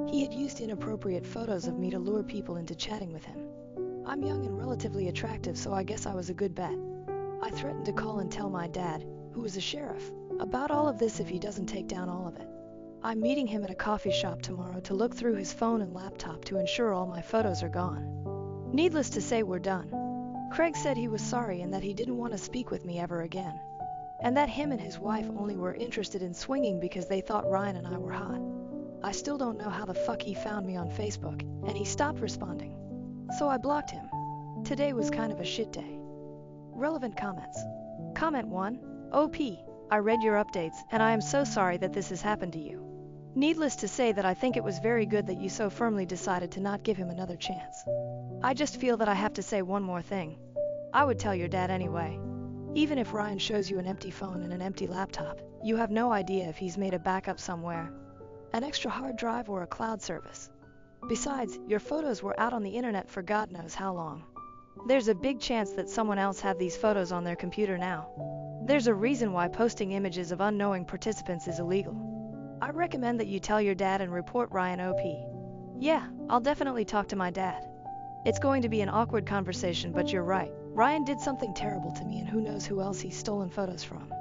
He had used inappropriate photos of me to lure people into chatting with him. I'm young and relatively attractive, so I guess I was a good bet. I threatened to call and tell my dad, who is a sheriff, about all of this if he doesn't take down all of it. I'm meeting him at a coffee shop tomorrow to look through his phone and laptop to ensure all my photos are gone. Needless to say, we're done. Craig said he was sorry and that he didn't want to speak with me ever again. And that him and his wife only were interested in swinging because they thought Ryan and I were hot. I still don't know how the fuck he found me on Facebook, and he stopped responding. So I blocked him. Today was kind of a shit day. Relevant comments. Comment 1. OP. I read your updates, and I am so sorry that this has happened to you. Needless to say that I think it was very good that you so firmly decided to not give him another chance. I just feel that I have to say one more thing. I would tell your dad anyway. Even if Ryan shows you an empty phone and an empty laptop, you have no idea if he's made a backup somewhere, an extra hard drive or a cloud service. Besides, your photos were out on the internet for God knows how long. There's a big chance that someone else have these photos on their computer now. There's a reason why posting images of unknowing participants is illegal. I recommend that you tell your dad and report Ryan OP. Yeah, I'll definitely talk to my dad. It's going to be an awkward conversation, but you're right. Ryan did something terrible to me, and who knows who else he's stolen photos from.